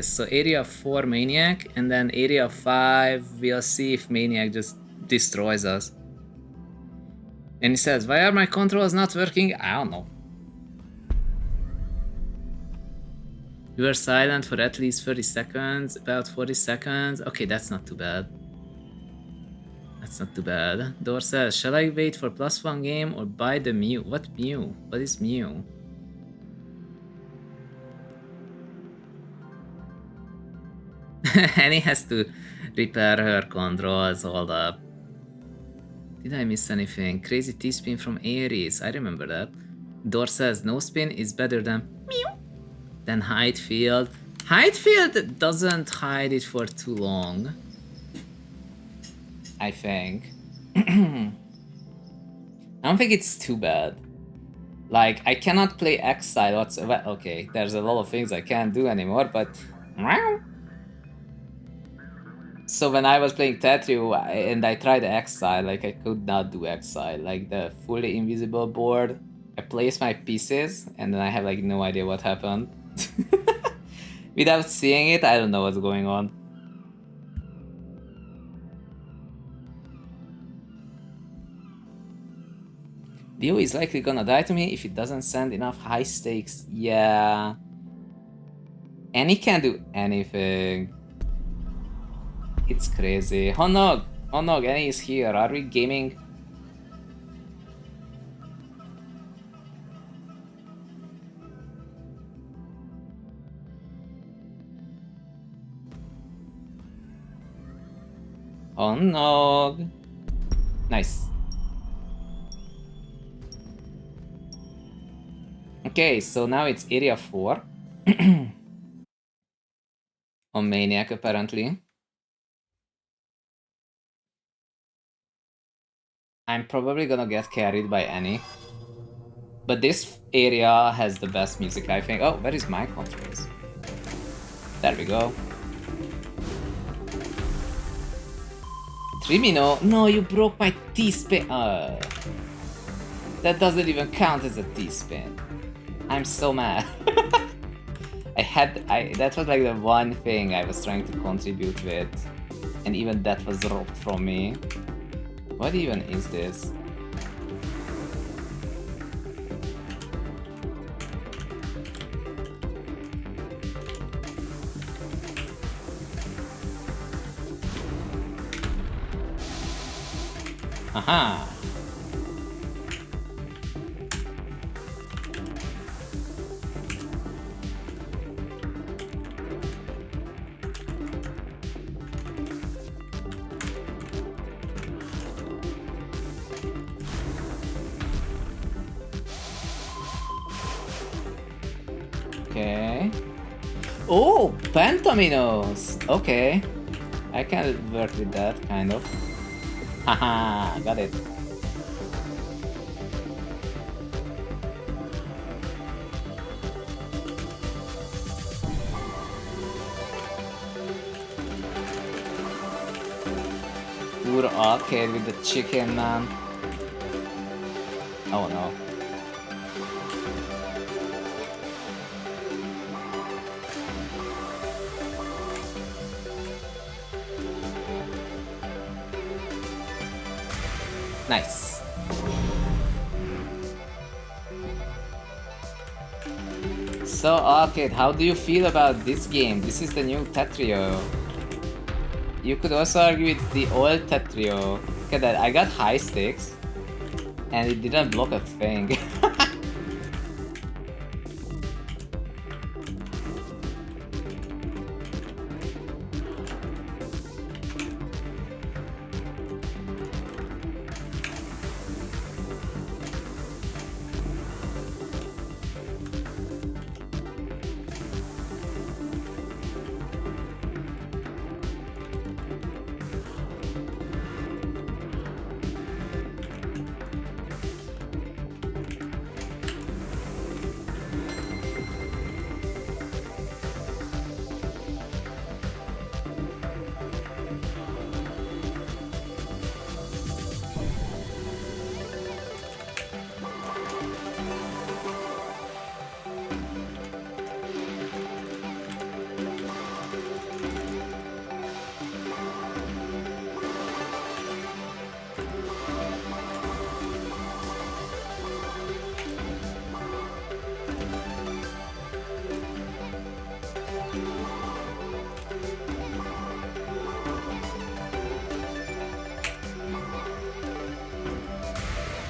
So area 4 Maniac, and then area 5, we'll see if Maniac just destroys us. And he says, why are my controls not working? I don't know. You were silent for at least 30 seconds, about 40 seconds. Okay, that's not too bad. Door says, shall I wait for +1 game or buy the Mew? What Mew? What is Mew? Annie has to repair her controls, hold up. Did I miss anything? Crazy T-spin from Aries, I remember that. Door says, no spin is better than Mew. Then hide field. Hide field doesn't hide it for too long, I think. I don't think it's too bad. Like, I cannot play Exile whatsoever. Okay, there's a lot of things I can't do anymore, but... So when I was playing Tetris and I tried Exile, like, I could not do Exile. Like, the fully invisible board, I place my pieces, and then I have, like, no idea what happened. Without seeing it, I don't know what's going on. Dio is likely gonna die to me if it doesn't send enough high stakes. Yeah. And he can't do anything. It's crazy. Honnog! Annie is here. Are we gaming? Honnog! Nice. Okay, so now it's area 4. On Maniac, apparently. I'm probably gonna get carried by Annie. But this area has the best music, I think. Oh, where is my controls? There we go. Trimino? No, you broke my T-spin. That doesn't even count as a T-spin. I'm so mad. That was like the one thing I was trying to contribute with. And even that was robbed from me. What even is this? Aha! Okay. Oh, Pentaminos! Okay. I can work with that, kind of. Haha, got it. Poor arcade with the chicken, man. Oh no. Nice. So, Arcade, how do you feel about this game? This is the new Tetrio. You could also argue it's the old Tetrio. Look at that, I got high stakes, and it didn't block a thing.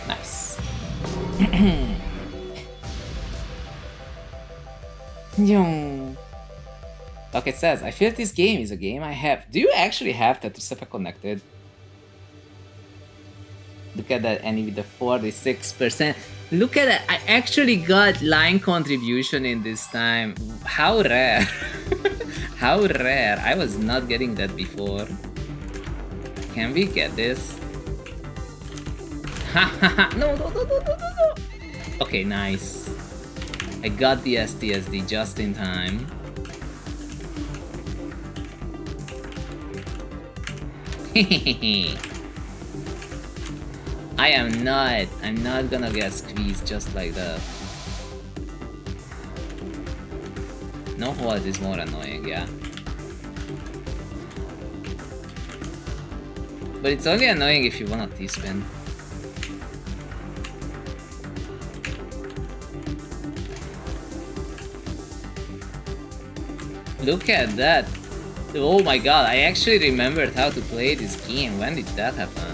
Nice. Yo. Like it says, I feel this game is a game I have. Do you actually have Tetris Effect connected? Look at that, Annie with the 46%. Look at that, I actually got line contribution in this time. How rare. How rare. I was not getting that before. Can we get this? No, no, no, no, no, no, no. Okay, nice. I got the STSD just in time. I'm not gonna get squeezed just like that. No hold is more annoying, yeah. But it's only annoying if you want a T-spin. Look at that. Oh my god, I actually remembered how to play this game. When did that happen?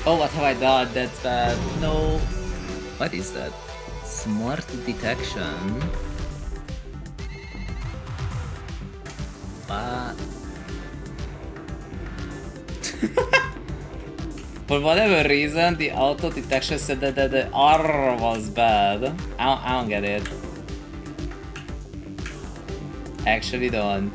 Oh, what have I done? That's bad. No. What is that? Smart detection. What? For whatever reason, the auto detection said that the R was bad. I don't get it. Actually don't.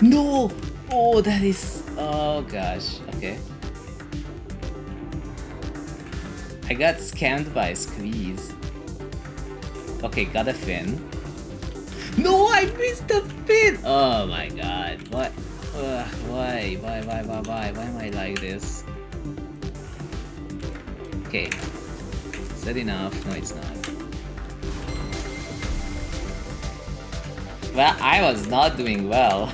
No! Oh, that is... Oh gosh, okay. I got scammed by Squeeze. Okay, got a fin. No, I missed the fin! Oh my god, what? Why? Why am I like this? Okay. Is that enough? No, it's not. Well, I was not doing well.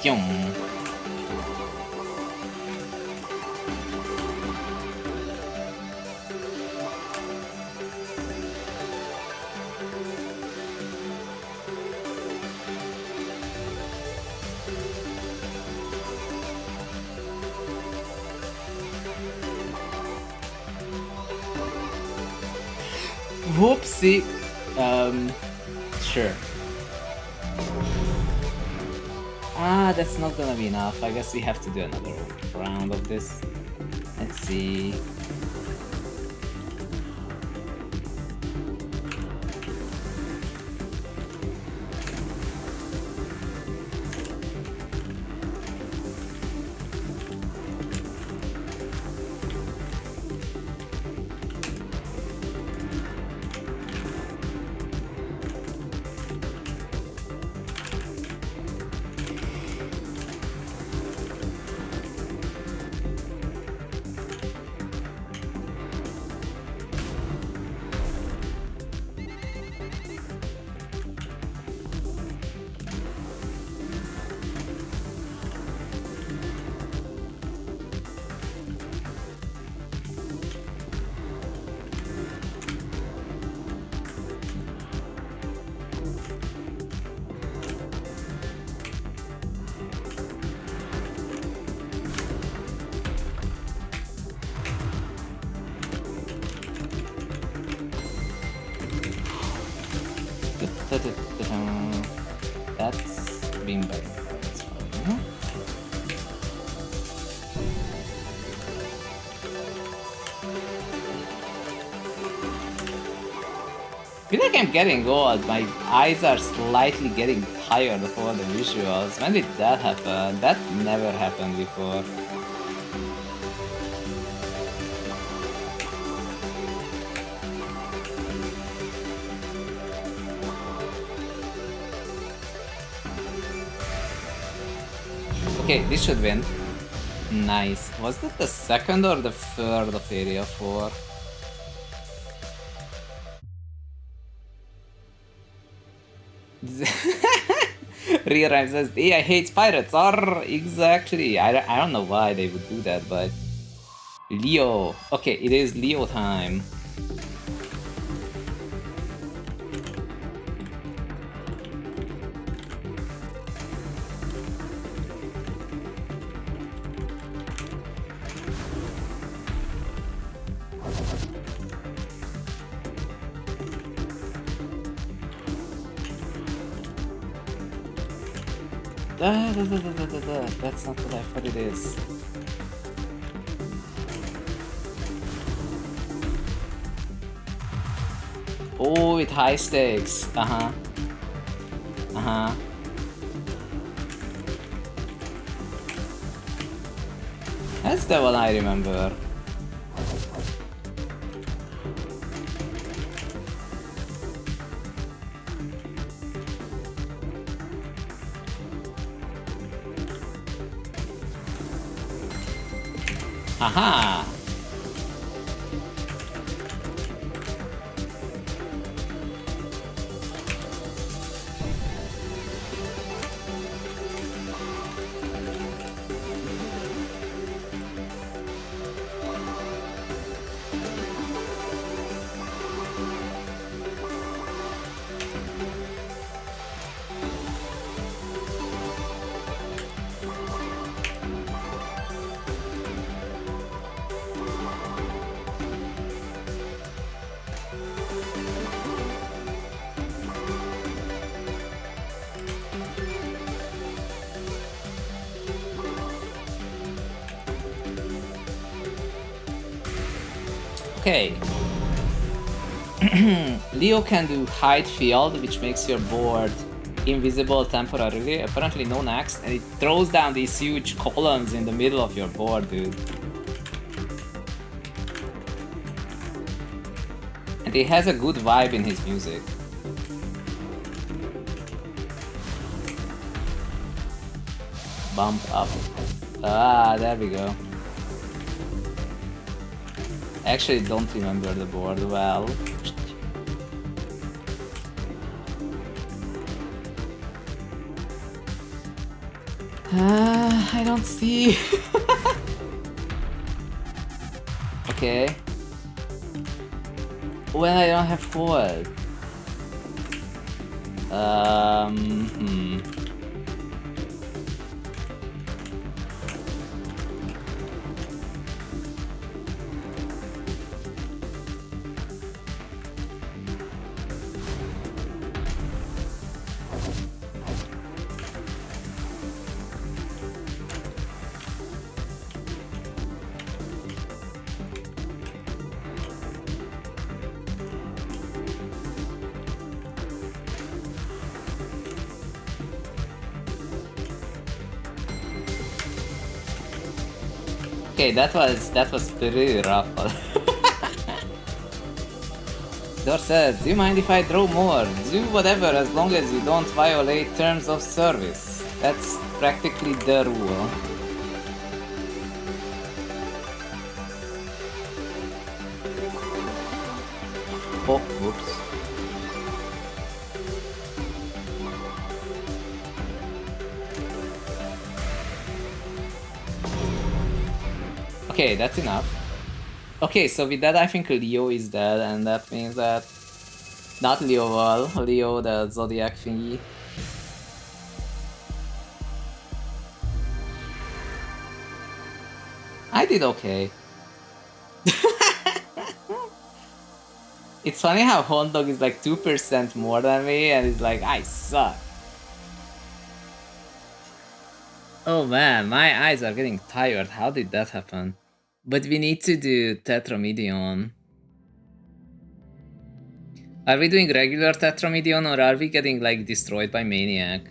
Yum. Whoopsie. Sure. Ah, that's not gonna be enough. I guess we have to do another round of this. Let's see. That's beanbag. That's fine. I feel like I'm getting old. My eyes are slightly getting tired of all the visuals. When did that happen? That never happened before. Okay, this should win. Nice. Was that the second or the third of Area 4? Rerime says, hey, I hate pirates. Arr, exactly. I don't know why they would do that, but... Leo. Okay, it is Leo time. That's not what I thought it is. Oh, with high stakes. Uh-huh. Uh-huh. That's the one I remember. Aha! Okay. Leo can do hide field, which makes your board invisible temporarily, apparently no next, and it throws down these huge columns in the middle of your board, dude. And he has a good vibe in his music. Bump up. Ah, there we go. I actually don't remember the board well. I don't see. Okay. When I don't have fold. Okay, that was pretty rough. Dor says, do you mind if I draw more? Do whatever as long as you don't violate terms of service. That's practically the rule. Oh, whoops. Okay, that's enough. Okay, so with that I think Leo is dead, and that means that... Not Leo Wall, Leo the Zodiac thingy. I did okay. It's funny how Hondog is like 2% more than me and it's like, I suck. Oh man, my eyes are getting tired. How did that happen? But we need to do Tetromedion. Are we doing regular Tetromedion or are we getting like destroyed by Maniac?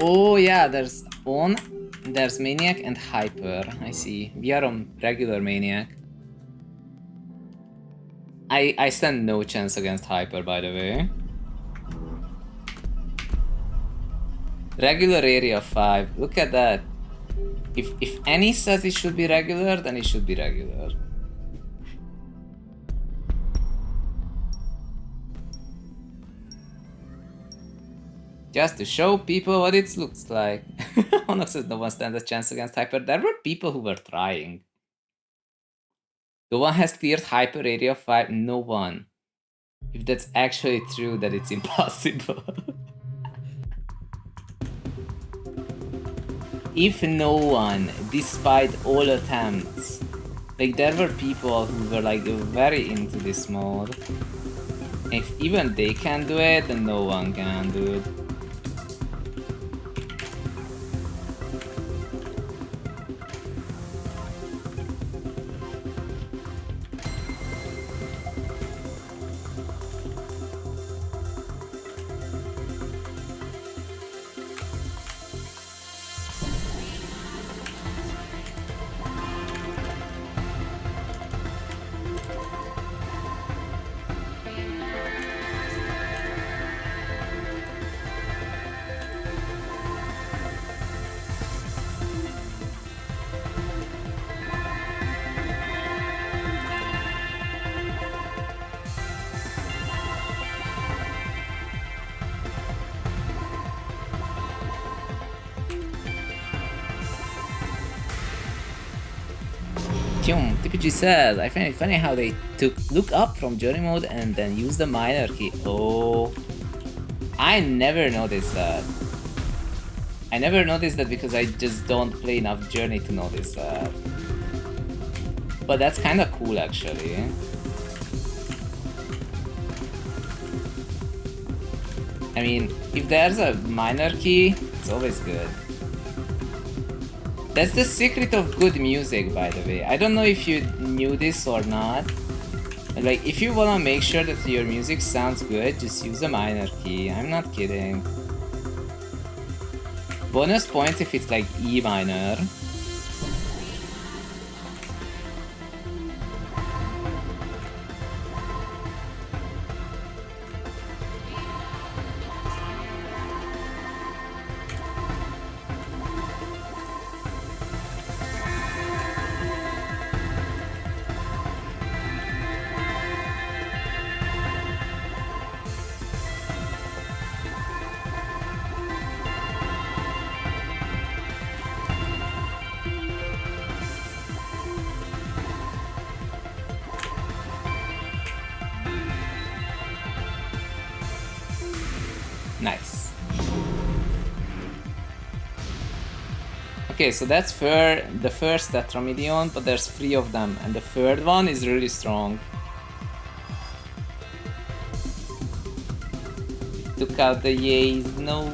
Oh yeah, there's On, there's Maniac and Hyper. I see. We are on regular Maniac. I stand no chance against Hyper, by the way. Regular area 5. Look at that. If any says it should be regular, then it should be regular. Just to show people what it looks like. Honok says no one stands a chance against Hyper. There were people who were trying. No one has cleared Hyper area 5. No one. If that's actually true, that it's impossible. If no one, despite all attempts, like there were people who were like very into this mode. If even they can do it, then no one can do it. TPG says, I find it funny how they took look up from journey mode and then use the minor key. Oh, I never noticed that. I never noticed that because I just don't play enough journey to notice that. But that's kind of cool actually. I mean, if there's a minor key, it's always good. That's the secret of good music, by the way. I don't know if you knew this or not. Like, if you wanna make sure that your music sounds good, just use a minor key. I'm not kidding. Bonus points if it's like E minor. Nice. Okay, so that's the first Tetromedion, but there's 3 of them, and the third one is really strong. Took out the yays, no.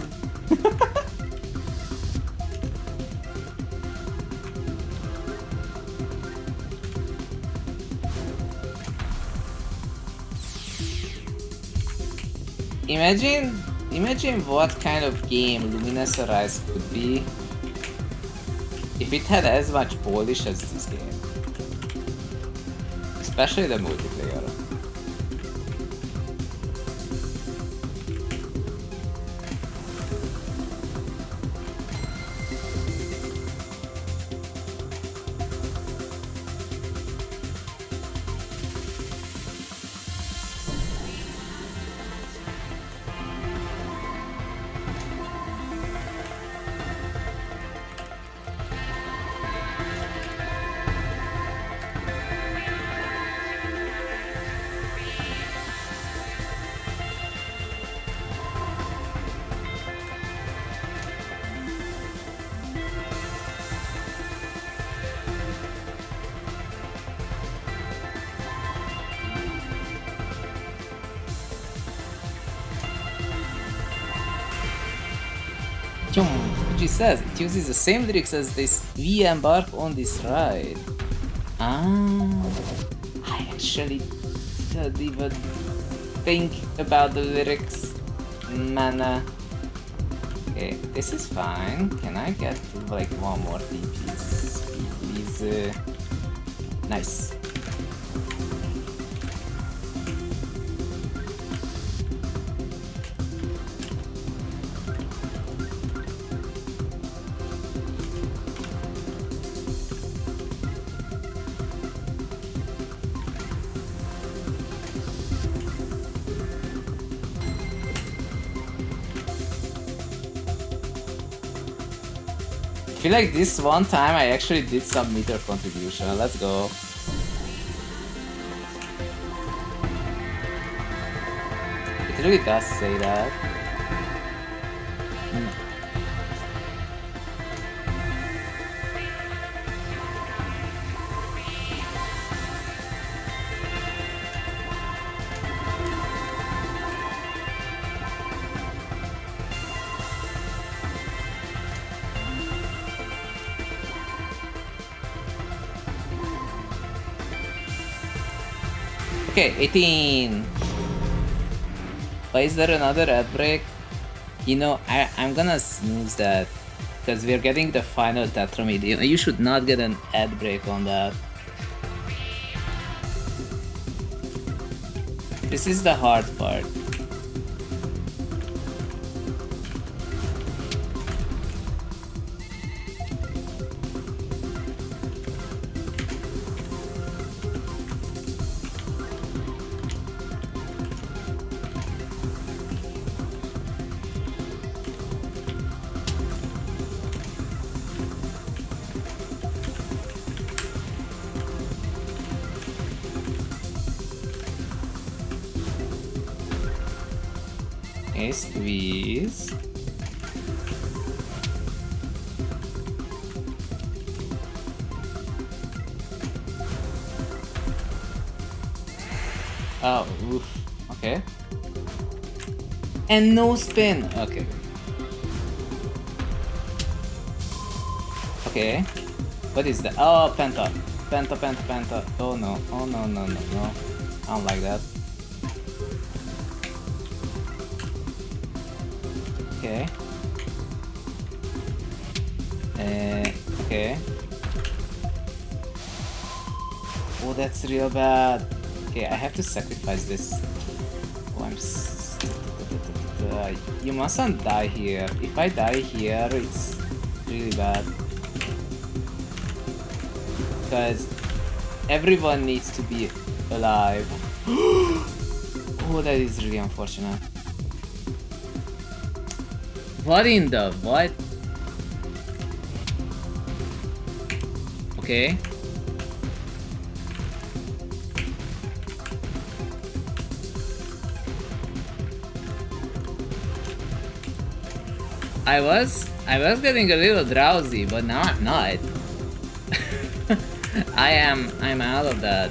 Imagine what kind of game Luminous Arise could be if it had as much polish as this game. Especially the multiplayer. Which says it uses the same lyrics as this "We embark on this ride." Ah, I actually didn't even think about the lyrics. Mana. Okay, this is fine. Can I get like one more TPs, please? Nice. I feel like this one time I actually did some meter contribution. Let's go. It really does say that. Okay, 18. Why is there another ad break? You know, I'm gonna snooze that because we're getting the final Tetromid. You should not get an ad break on that. This is the hard part. Okay, squeeze. Oh, oof. Okay. And no spin. Okay. Okay. What is that? Oh, penta. Penta, penta, penta. Oh no. Oh no, no, no, no. I don't like that. Okay. Okay. Oh, that's real bad. Okay, I have to sacrifice this. Oh, you mustn't die here. If I die here, it's really bad. Because everyone needs to be alive. Oh, that is really unfortunate. What in the what? Okay. I was getting a little drowsy, but now I'm not. I'm out of that.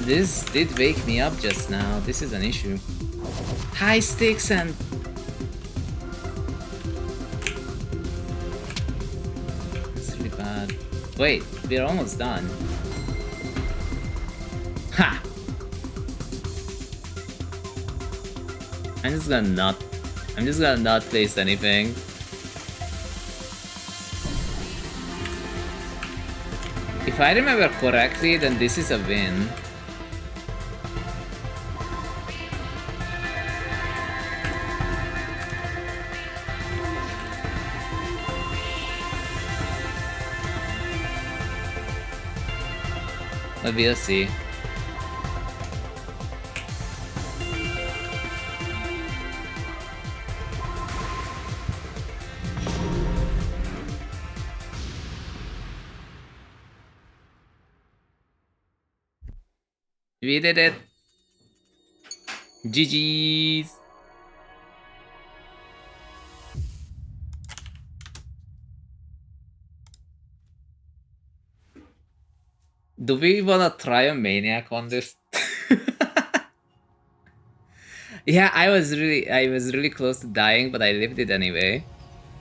This did wake me up just now. This is an issue. High stakes and it's really bad. Wait, we're almost done. Ha! I'm just gonna not place anything. If I remember correctly, then this is a win. But we'll see. We did it. GG's. Do we wanna try a maniac on this? Yeah, I was really close to dying, but I lived it anyway.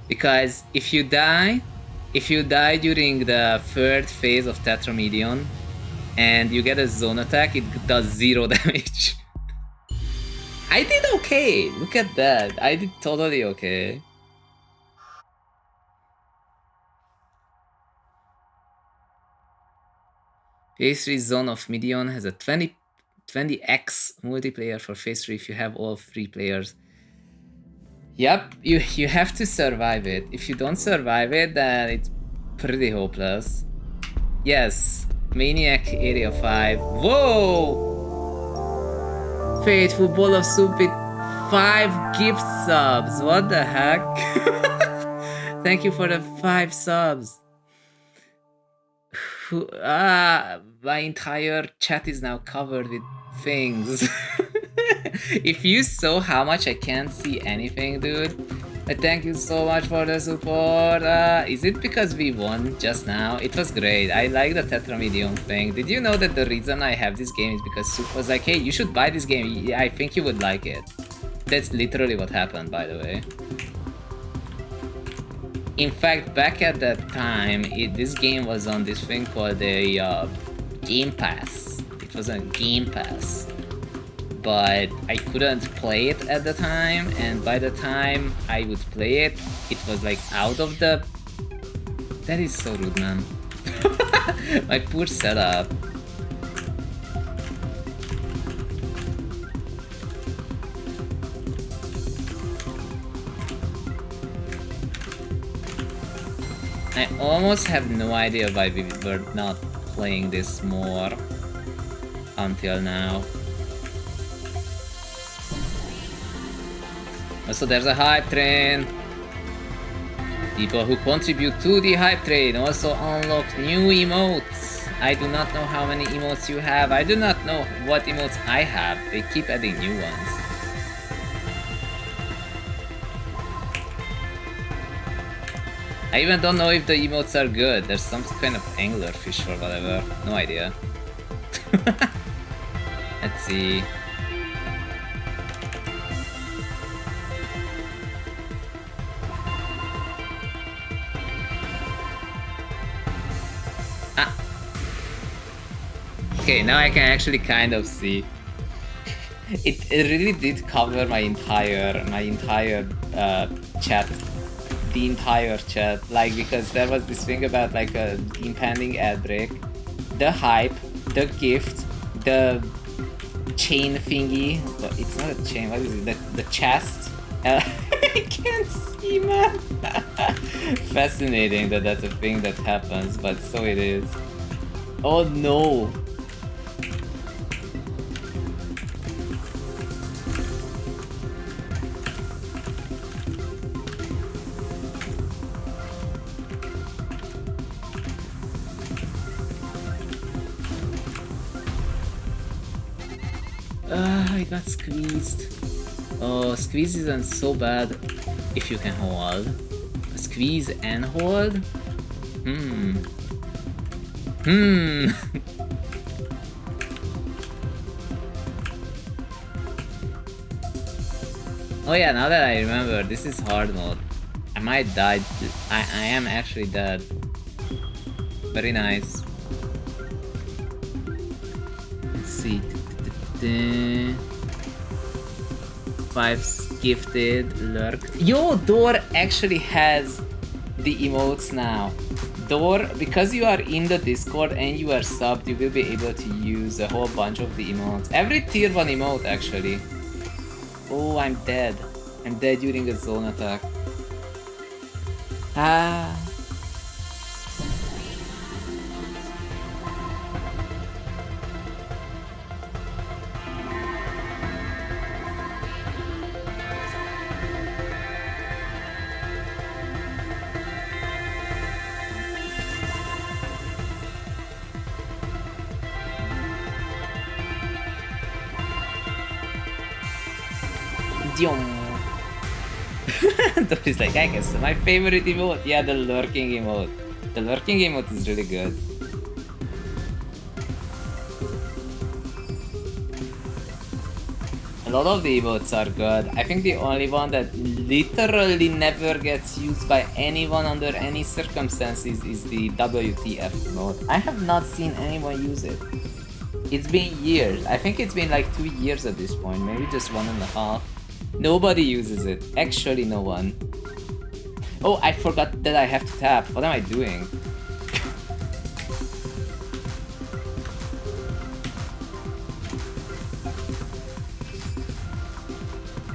Because if you die during the third phase of Tetramedion and you get a zone attack, it does 0 damage. I did okay. Look at that. I did totally okay. Phase 3 Zone of Medion has a 20x multiplayer for Phase 3 if you have all 3 players. Yep, you have to survive it. If you don't survive it, then it's pretty hopeless. Yes, Maniac Area 5. Whoa! Faithful Bowl of Soup with 5 gift subs. What the heck? Thank you for the 5 subs. My entire chat is now covered with things. If you saw how much I can't see anything, dude, thank you so much for the support. Is it because we won just now? It was great. I like the Tetramedium thing. Did you know that the reason I have this game is because Soup was like, hey, you should buy this game. I think you would like it. That's literally what happened, by the way. In fact, back at that time, this game was on this thing called a Game Pass. It was a Game Pass. But I couldn't play it at the time, and by the time I would play it, it was like out of the... That is so rude, man. My poor setup. I almost have no idea why we were not playing this more until now. Also, there's a hype train. People who contribute to the hype train also unlock new emotes. I do not know how many emotes you have. I do not know what emotes I have. They keep adding new ones. I even don't know if the emotes are good. There's some kind of anglerfish or whatever. No idea. Let's see. Okay, now I can actually kind of see. It really did cover my entire chat. The entire chat. Like, because there was this thing about like a impending ad break. The hype, the gift, the chain thingy. It's not a chain, what is it? The chest. I can't see, man. Fascinating that that's a thing that happens, but so it is. Oh no. I got squeezed. Oh, squeeze isn't so bad if you can hold. Squeeze and hold? Oh yeah, now that I remember, this is hard mode. I might die. I am actually dead. Very nice. Let's see. 5 gifted lurk. Yo, Door actually has the emotes now. Door, because you are in the Discord and you are subbed, you will be able to use a whole bunch of the emotes. Every tier 1 emote actually. Oh, I'm dead. I'm dead during a zone attack. Ah. He's like, I guess my favorite emote. Yeah, the lurking emote. The lurking emote is really good. lot of the emotes are good. I think the only one that literally never gets used by anyone under any circumstances is the WTF emote. I have not seen anyone use it. It's been years. I think it's been like 2 years at this point, maybe just 1.5. Nobody uses it. Actually, no one. Oh, I forgot that I have to tap. What am I doing?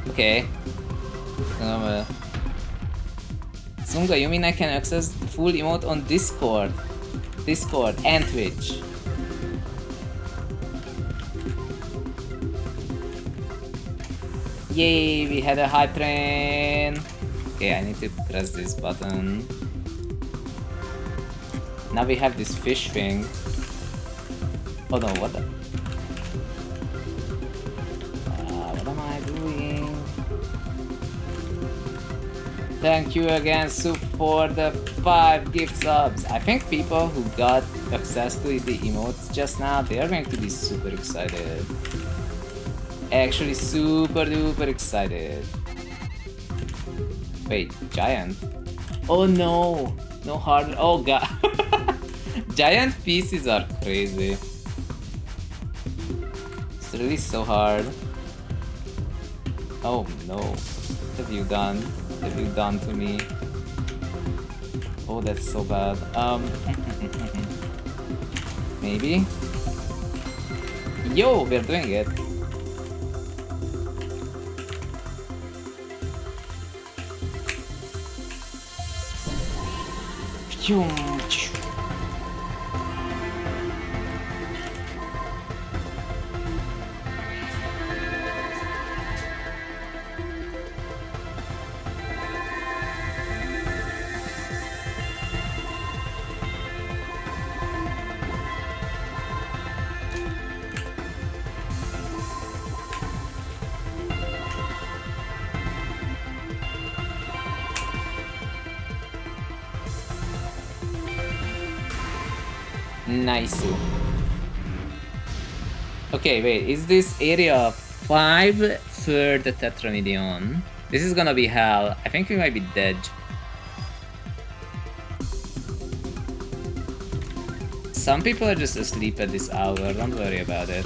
Okay. zhunGa, you mean I can access full emote on Discord? Discord and Twitch. Yay, we had a hype train. Okay, I need to press this button. Now we have this fish thing. Oh no, what the? What am I doing? Thank you again, Soup, for the 5 gift subs. I think people who got access to the emotes just now, they are going to be super excited. Actually, super duper excited. Wait, giant? Oh no! No hard. Oh god. Giant pieces are crazy. It's really so hard. Oh no. What have you done? What have you done to me? Oh, that's so bad. Maybe? Yo, we're doing it. Nice. Okay, wait, is this area 5 for the Tetramedion? This is gonna be hell. I think we might be dead. Some people are just asleep at this hour, don't worry about it.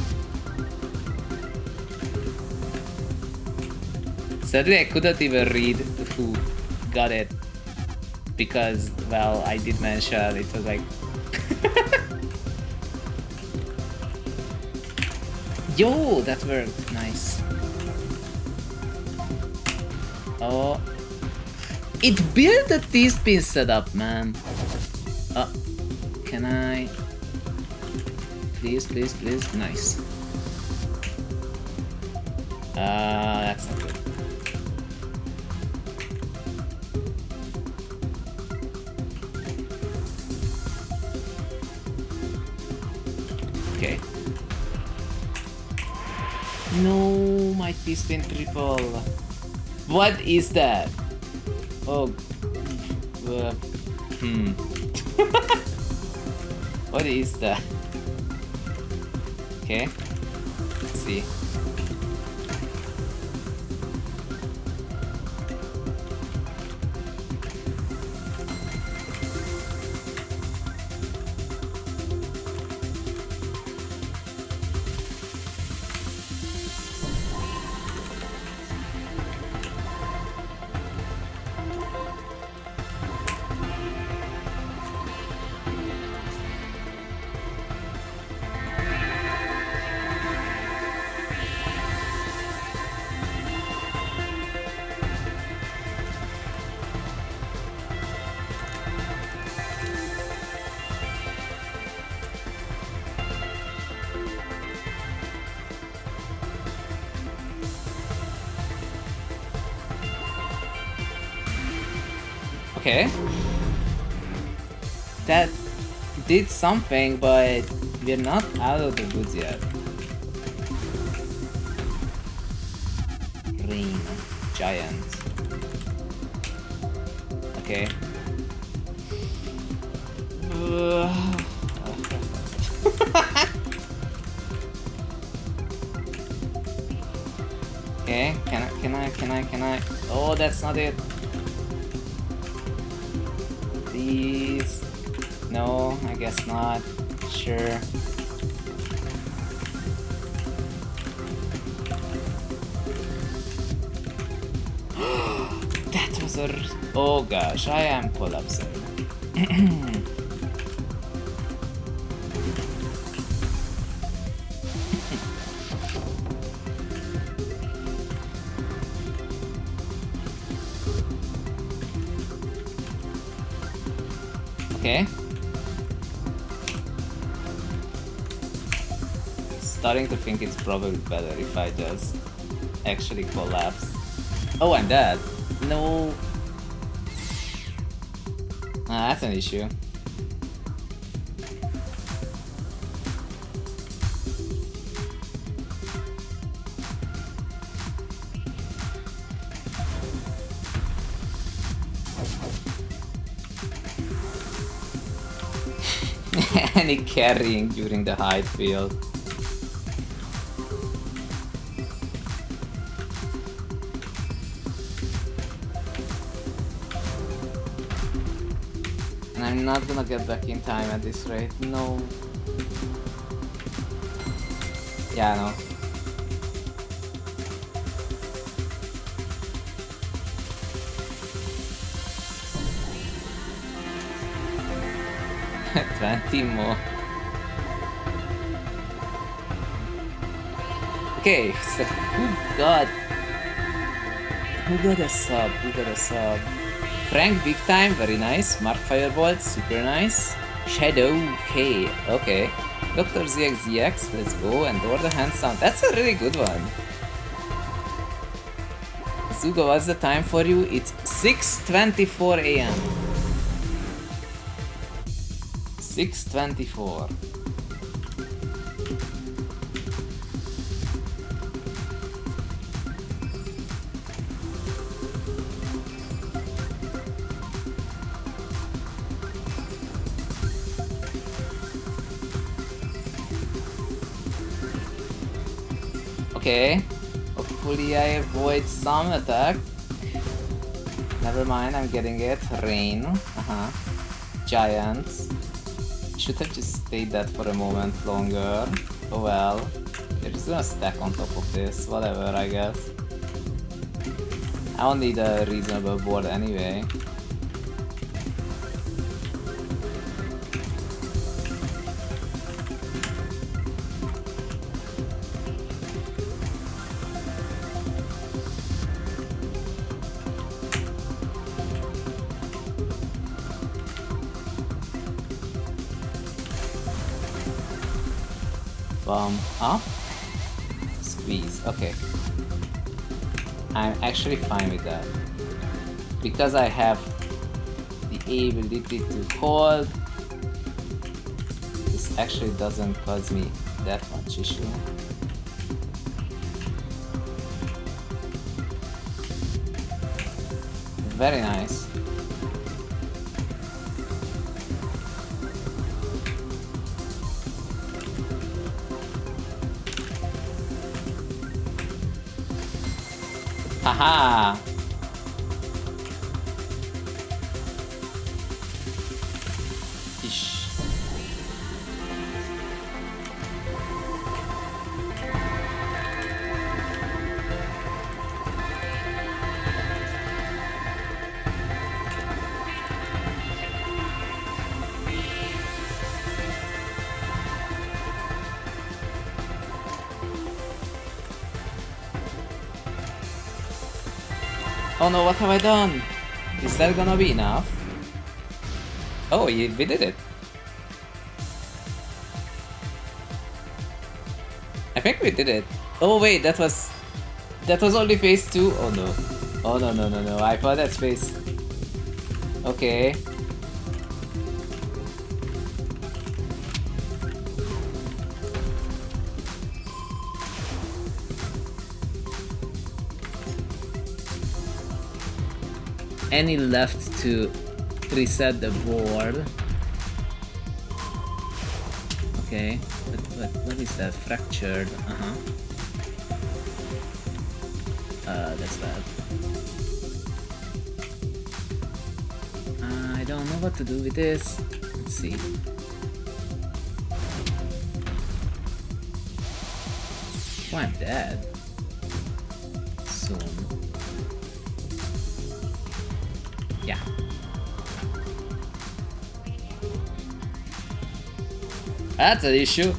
Sadly, I couldn't even read who got it. Because, well, I did mention it was like... Yo, that worked. Nice. Oh. It built a T-spin setup, man. Can I... Please, please, please. Nice. That's not good. Okay. No, my T-spin triple. What is that? Oh. What is that? Okay. Let's see. Okay. That did something, but we're not out of the woods yet. Rain. Giant. Okay. Can I? Oh, that's not it. Please. No, I guess not. Sure. That was a... Oh gosh, I am collapsing. Okay. Starting to think it's probably better if I just actually collapse. Oh, I'm dead. No. Ah, that's an issue. Any carrying during the hide field. And I'm not gonna get back in time at this rate. No. Yeah, no. $20 more. Okay, so who got a sub? Who got a sub? Frank big time, very nice. Mark Firebolt, super nice. Shadow K, okay. Dr. ZXZX, let's go. And Door the Handsome, that's a really good one. Zugo, what's the time for you? It's 6:24 AM. 6:24. Okay, hopefully I avoid some attack. Never mind, I'm getting it. Rain. Giants. Should have just stayed that for a moment longer. Oh well. They're just gonna stack on top of this. Whatever, I guess. I don't need a reasonable board anyway. Up, squeeze, okay. I'm actually fine with that. Because I have the ability to hold, this actually doesn't cause me that much issue. Very nice. Haha! Ish. Oh no, what have I done? Is that gonna be enough? Oh, we did it. I think we did it. Oh wait, that was only phase 2? Oh no. Oh no. I thought that's phase... Okay. Any left to reset the board. Okay, what is that? Fractured, That's bad. I don't know what to do with this. Let's see. Oh, I'm dead. Soon. Yeah. That's an issue.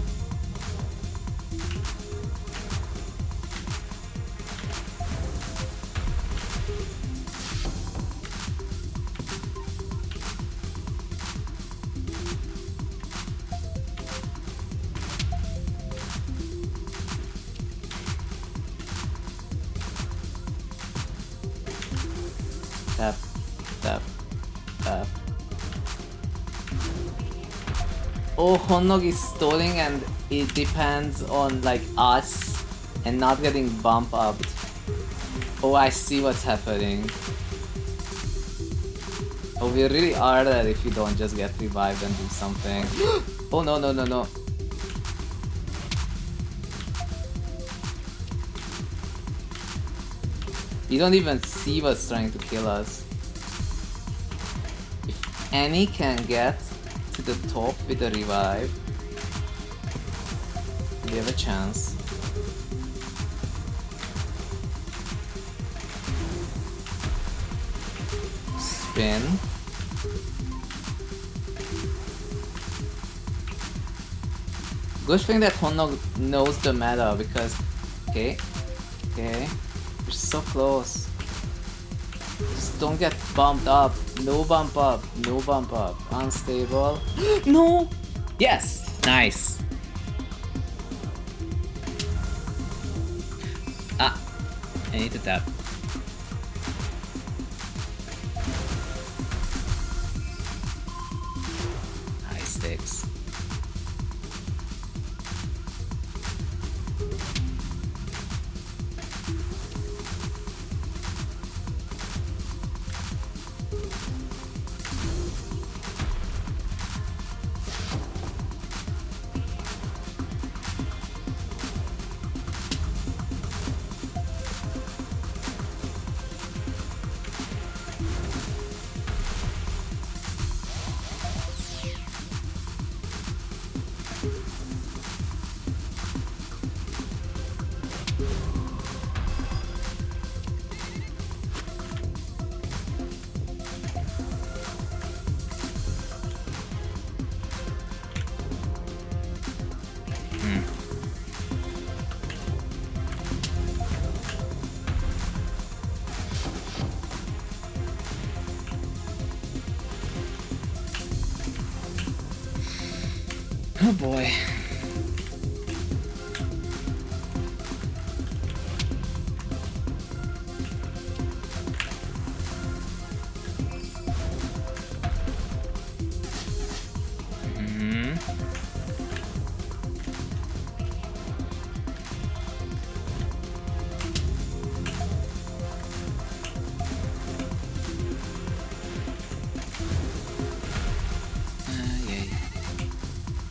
Tap, tap, tap. Oh, Honnog is stalling and it depends on like us and not getting bump up. Oh, I see what's happening. Oh, we really are dead if you don't just get revived and do something. Oh no, no, no, no. You don't even see what's trying to kill us. If Annie can get to the top with a revive, we have a chance. Spin. Good thing that Honnog knows the meta because... Okay. Okay. We're so close. Just don't get bumped up. No bump up. No bump up. Unstable. No! Yes! Nice. Ah. I need to tap. High stakes. Oh boy.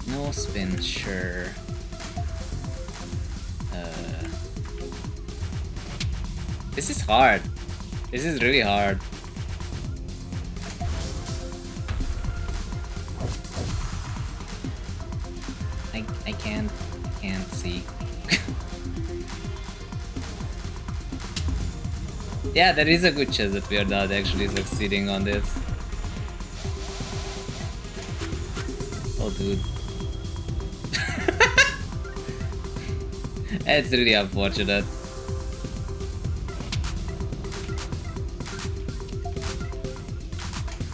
No spin, sure. This is hard. This is really hard. I can't see. Yeah, there is a good chance that we are not actually succeeding on this. Oh, dude. It's really unfortunate.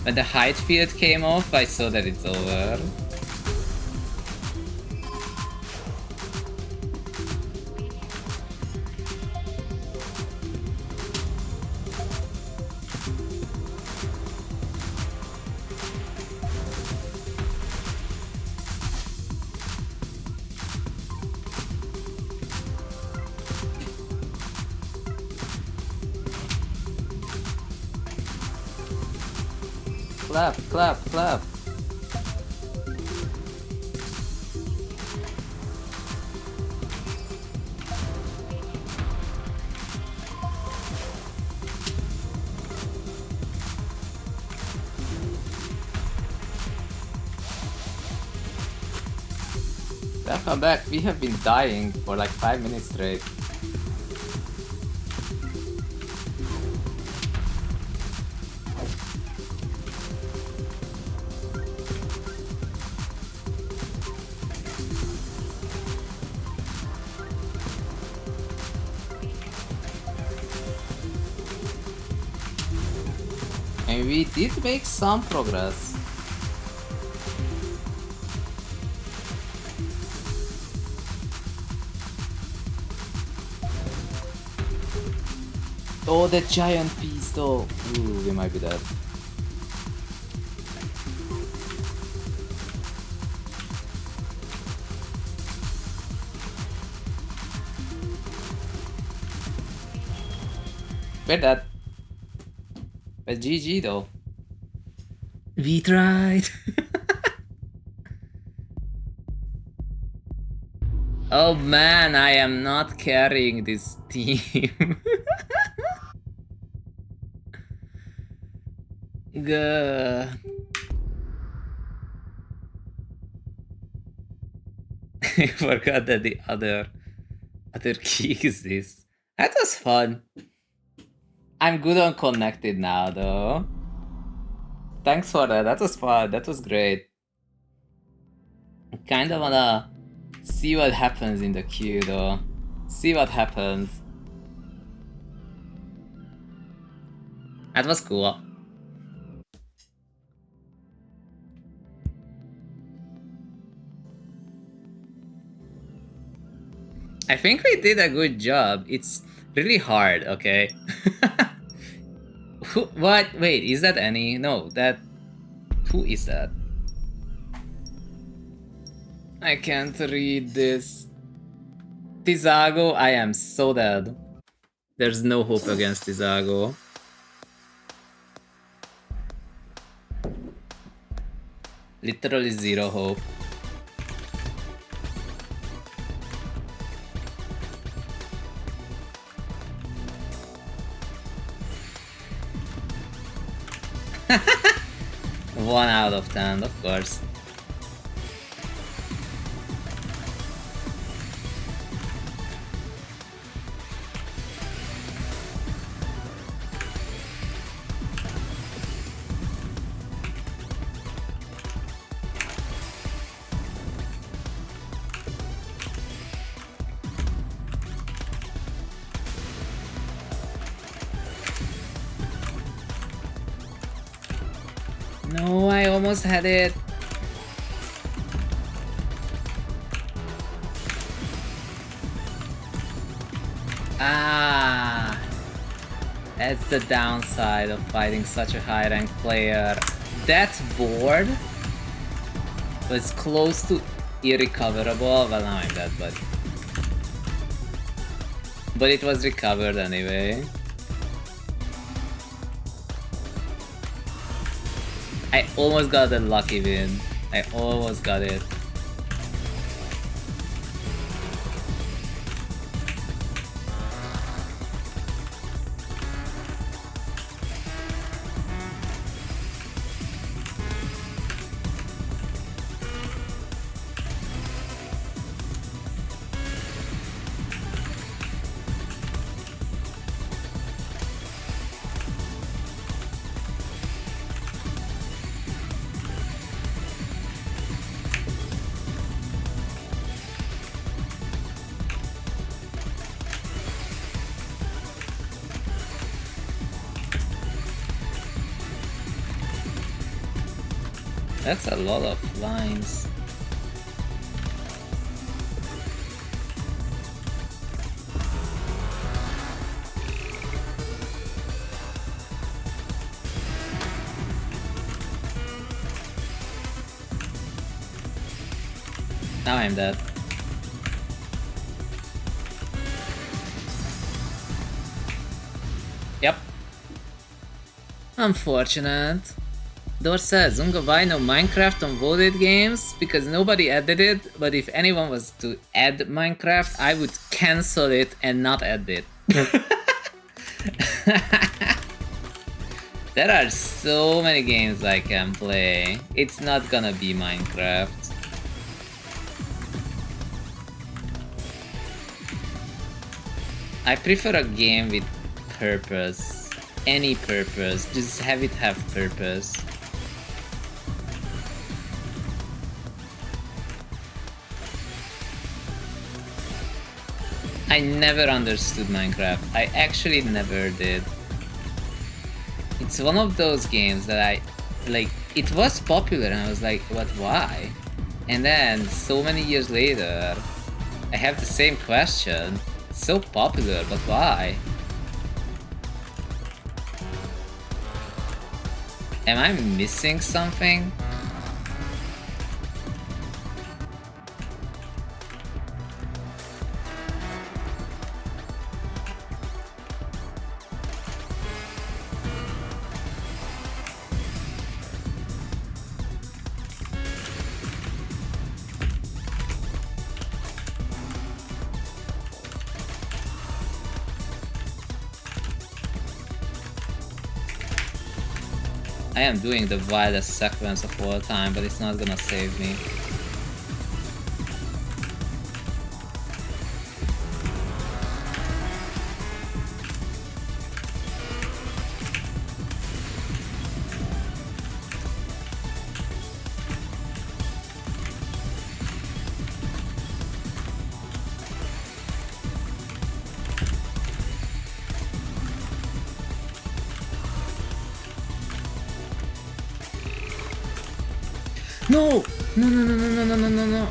When the height field came off, I saw that it's over. Clap, clap, clap. Welcome back. We have been dying for like 5 minutes straight. And we did make some progress. Oh, the giant piece though. Ooh, we might be dead. We're dead. But GG though. We tried. Oh man, I am not carrying this team. Gah. I forgot that the other key exists. That was fun. I'm good on connected now though. Thanks for that. That was fun. That was great. I kinda wanna see what happens in the queue though. See what happens. That was cool. I think we did a good job. It's really hard, okay? What? Wait, is that Annie? No, that... Who is that? I can't read this. Tizago, I am so dead. There's no hope against Tizago. Literally zero hope. One out of 10, of course. No, I almost had it. Ah, that's the downside of fighting such a high ranked player. That board was close to irrecoverable. Well, now I'm dead, but it was recovered anyway. I almost got a lucky win. I almost got it. That's a lot of lines. Now I'm dead. Yep. Unfortunate. Dor says, zhunGa, why no Minecraft on voted games? Because nobody added it, but if anyone was to add Minecraft, I would cancel it and not add it. There are so many games I can play. It's not gonna be Minecraft. I prefer a game with purpose. Any purpose. Just have it have purpose. I never understood Minecraft. I actually never did. It's one of those games that I... like, it was popular and I was like, but why? And then, so many years later, I have the same question. It's so popular, but why? Am I missing something? I am doing the wildest sequence of all time, but it's not gonna save me. No! No, no, no, no, no, no, no, no.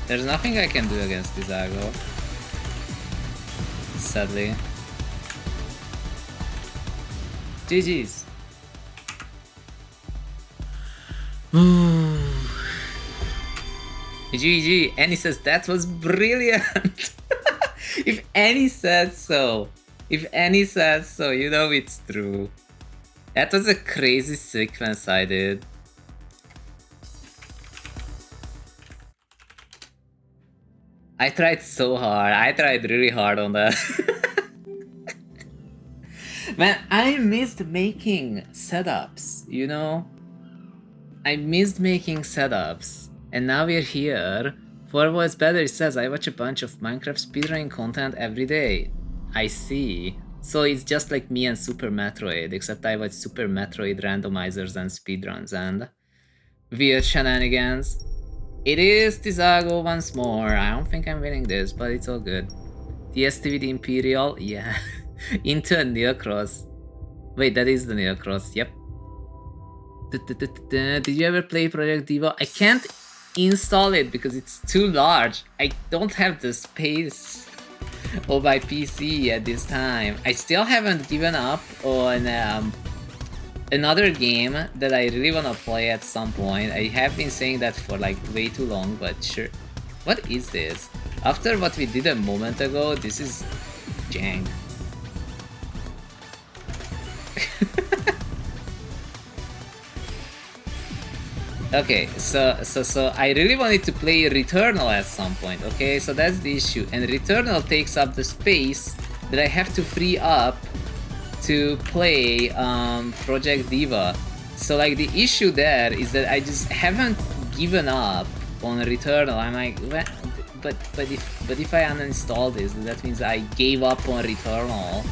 There's nothing I can do against this Ago. Sadly. GG's. GG. Annie says that was brilliant. If Annie says so. If Annie says so, you know it's true. That was a crazy sequence I did. I tried so hard. I tried really hard on that. Man, I missed making setups, you know? I missed making setups. And now we're here. For what's better, it says I watch a bunch of Minecraft speedrunning content every day. I see. So it's just like me and Super Metroid, except I watch Super Metroid randomizers and speedruns and weird shenanigans. It is Tizago once more. I don't think I'm winning this, but it's all good. TST with Imperial, yeah. Into a Neocross. Wait, that is the Neocross, yep. Did you ever play Project Diva? I can't install it because it's too large. I don't have the space on my PC at this time. I still haven't given up on another game that I really wanna play at some point. I have been saying that for like way too long, but sure. What is this? After what we did a moment ago, this is jank. Okay, so I really wanted to play Returnal at some point, okay? So that's the issue. And Returnal takes up the space that I have to free up to play Project Diva. So like the issue there is that I just haven't given up on Returnal. I'm like, but if I uninstall this, that means I gave up on Returnal.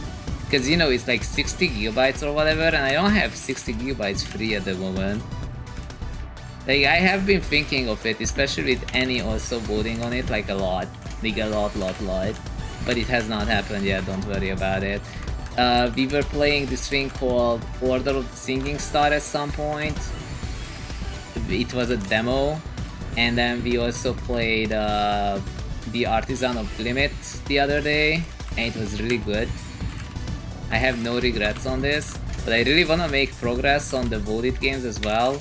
Because you know it's like 60 gigabytes or whatever, and I don't have 60 gigabytes free at the moment. Like I have been thinking of it, especially with Annie also voting on it like a lot. Like a lot. But it has not happened yet, don't worry about it. We were playing this thing called Order of the Singing Star at some point. It was a demo. And then we also played the Artisan of Limit the other day. And it was really good. I have no regrets on this. But I really want to make progress on the voted games as well.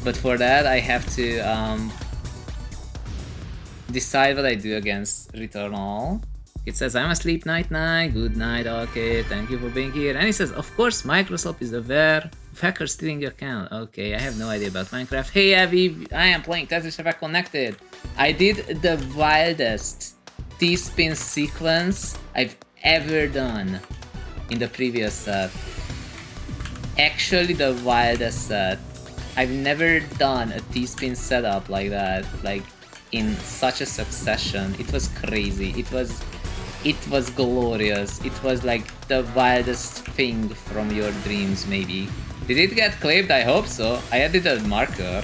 But for that I have to decide what I do against Returnal. It says, I'm asleep, night night, good night, okay, thank you for being here. And it says, of course, Microsoft is aware of hackers stealing your account. Okay, I have no idea about Minecraft. Hey, Avi, I am playing Tetris Effect Connected. I did the wildest T-spin sequence I've ever done in the previous set. Actually, the wildest set. I've never done a T-spin setup like that, like in such a succession. It was crazy. It was glorious. It was like the wildest thing from your dreams, maybe. Did it get clipped? I hope so. I added a marker.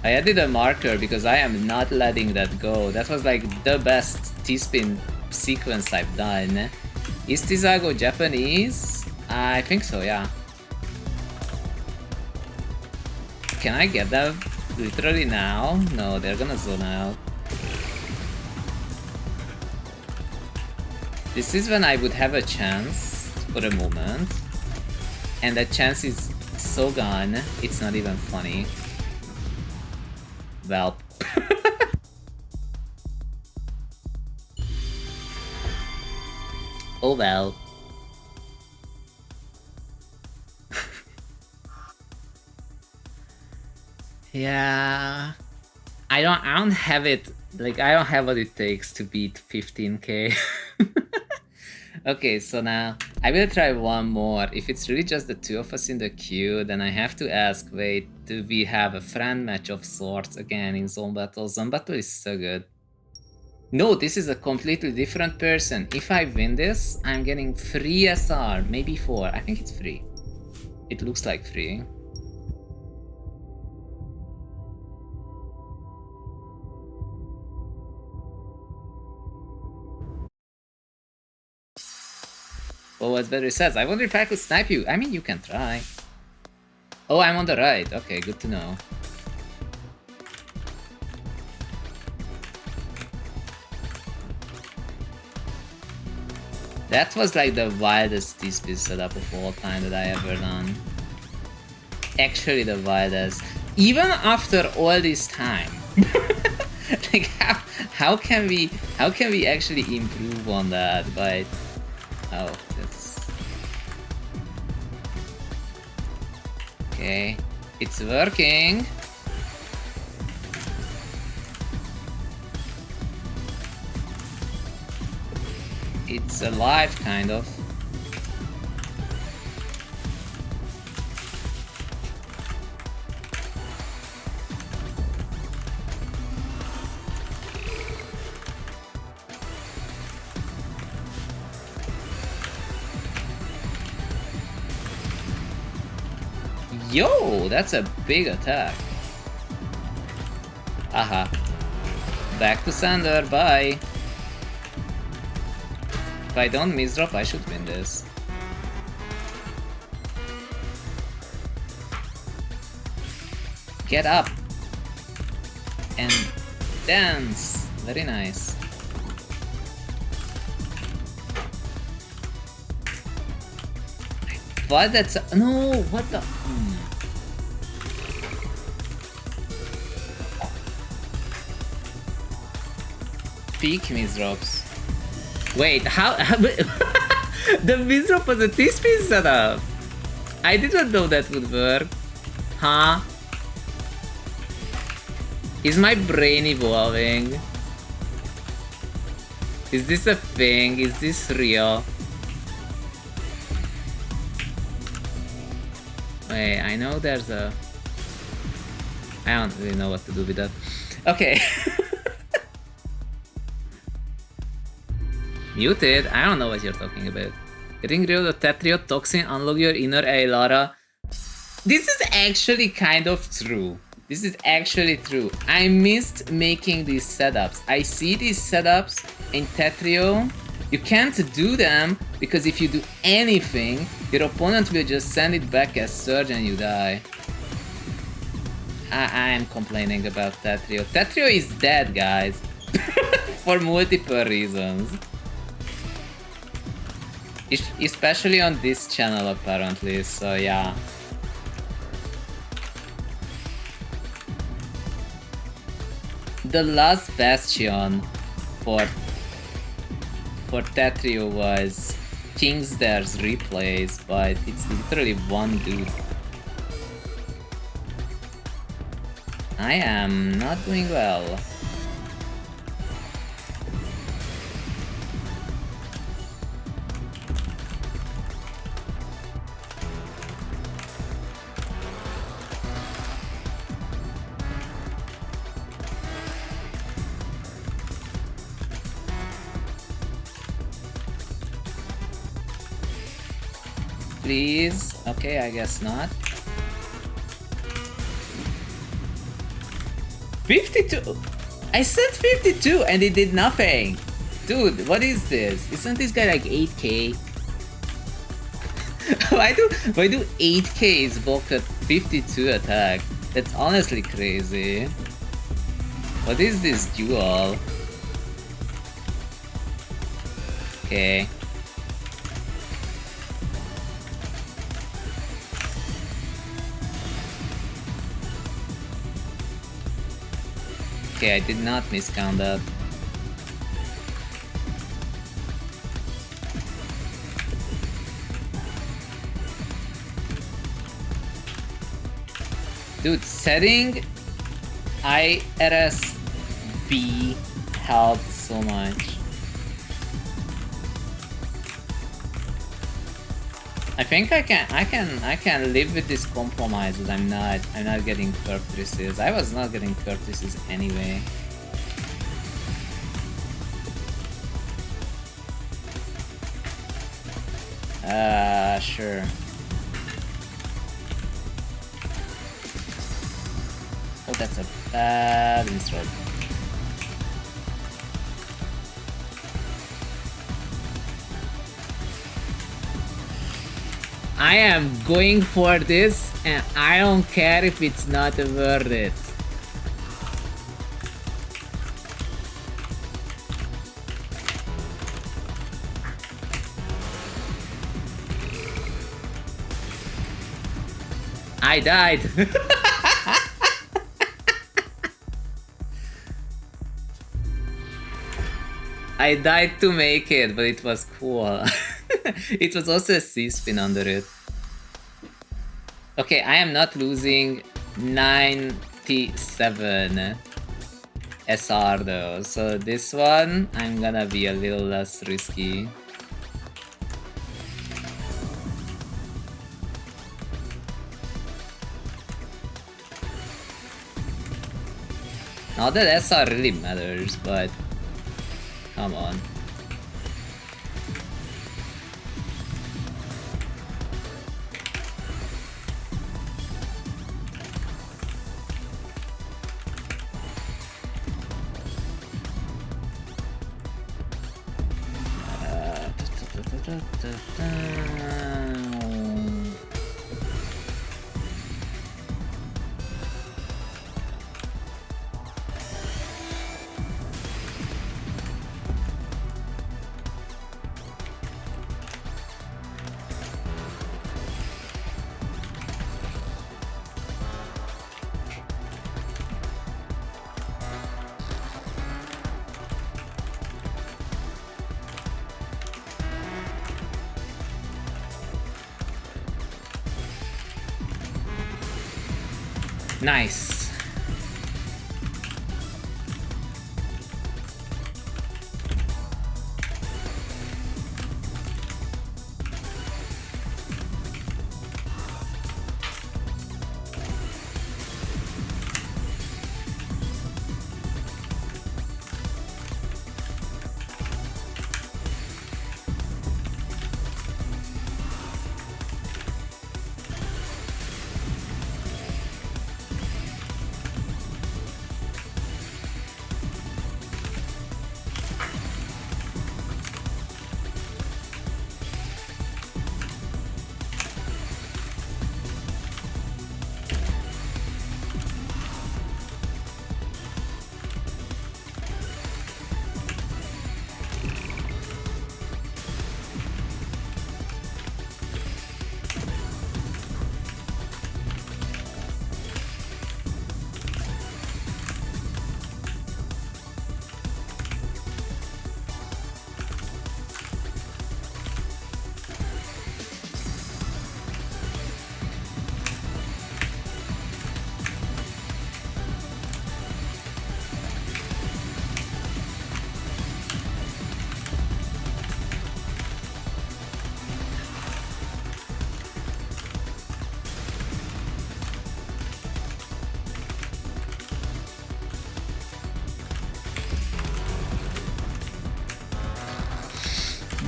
I added a marker because I am not letting that go. That was like the best T-spin sequence I've done. Is Tizago Japanese? I think so, yeah. Can I get that literally now? No, they're gonna zone out. This is when I would have a chance for a moment. And that chance is so gone, it's not even funny. Well. Oh well. Yeah. I don't have it, like I don't have what it takes to beat 15k. Okay, so now I will try one more. If it's really just the two of us in the queue, then I have to ask, wait, do we have a friend match of sorts again in Zone Battle? Zone Battle is so good. No, this is a completely different person. If I win this, I'm getting 3 SR, maybe 4. I think it's 3. It looks like 3. Oh, what better says. I wonder if I could snipe you. I mean, you can try. Oh, I'm on the right. Okay, good to know. That was like the wildest T-spin setup of all time that I ever done. Actually the wildest. Even after all this time. Like how can we actually improve on that? But oh, that's okay. It's working. It's alive, kind of. Yo, that's a big attack. Aha. Back to sender, bye. If I don't misdrop, I should win this. Get up and dance. Very nice. What? That's no. What the? Peak misdrops. Wait, how the misdrop was a T-spin setup? I didn't know that would work. Huh? Is my brain evolving? Is this a thing? Is this real? Wait, I know there's a... I don't really know what to do with that. Okay. Muted? I don't know what you're talking about. Getting rid of the Tetrio toxin, unlock your inner Lara. This is actually kind of true. This is actually true. I missed making these setups. I see these setups in Tetrio. You can't do them because if you do anything, your opponent will just send it back as surge and you die. I am complaining about Tetrio. Tetrio is dead, guys. For multiple reasons. Especially on this channel, apparently, so yeah. The last bastion for for Tetris was Kings There's replays, but it's literally one dude. I am not doing well. Please? Okay, I guess not. 52! I said 52 and it did nothing! Dude, what is this? Isn't this guy like 8k? why do 8Ks block a 52 attack? That's honestly crazy. What is this duel? Okay. Okay, I did not miscount that. Dude, setting IRSB helped so much. I think I can live with this compromise that I'm not getting Tetris. I was not getting Tetris anyway. Sure. Oh, that's a bad insult. I am going for this and I don't care if it's not worth it. I died. I died to make it, but it was cool. It was also a C-spin under it. Okay, I am not losing 97 SR though, so this one I'm gonna be a little less risky. Not that SR really matters, but come on. Nice.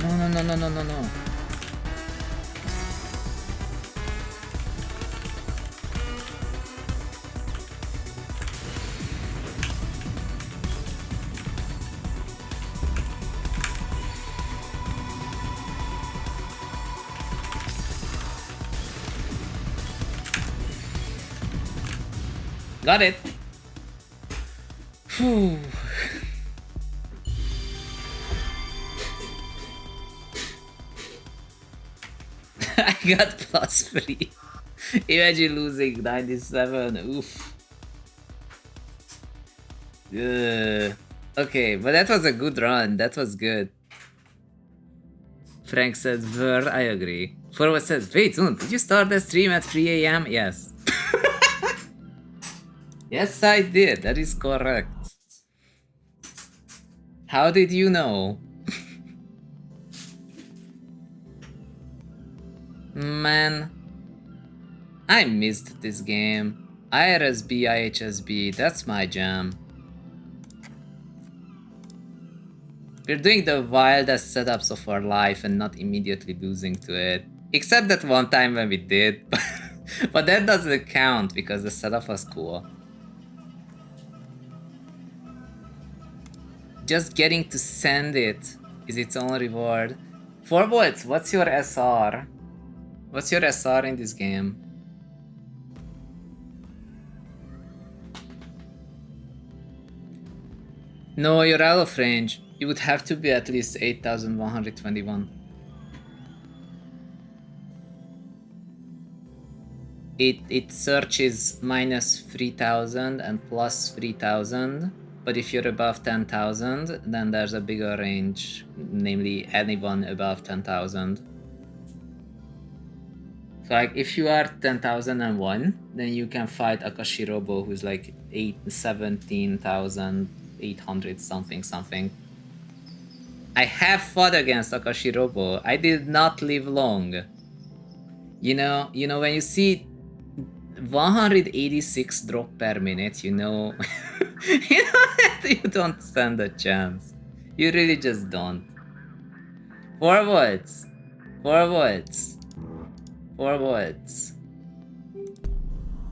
No, no, no, no, no, no, no. Got it. Whew. I got +3. Imagine losing 97. Oof. Ugh. Okay, but that was a good run. That was good. Frank said, "Ver, I agree." Forward says, "Wait, did you start the stream at 3 a.m.?" Yes. Yes, I did. That is correct. How did you know? Man, I missed this game. IRSB, IHSB, that's my jam. We're doing the wildest setups of our life and not immediately losing to it. Except that one time when we did. But that doesn't count because the setup was cool. Just getting to send it is its own reward. 4 volts, what's your SR? What's your SR in this game? No, you're out of range. It would have to be at least 8121. It searches -3000 and +3000, but if you're above 10,000, then there's a bigger range, namely anyone above 10,000. So like if you are 10,001, then you can fight Akashi Robo, who's like 17,800 something. I have fought against Akashi Robo. I did not live long. You know when you see 186 drop per minute, you know you don't stand a chance. You really just don't. 4 volts. 4 volts. 4 volts.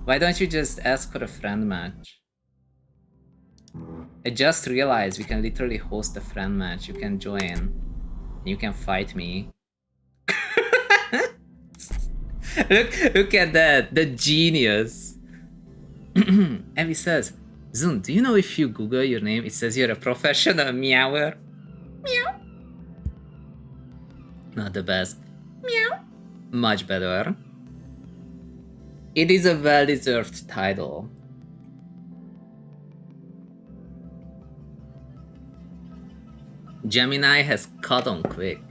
Why don't you just ask for a friend match? I just realized we can literally host a friend match. You can join. You can fight me. Look at that, the genius. Evie says, Zun, do you know if you Google your name, it says you're a professional meower? Meow. Not the best. Meow. Much better. It is a well-deserved title. Gemini has caught on quick.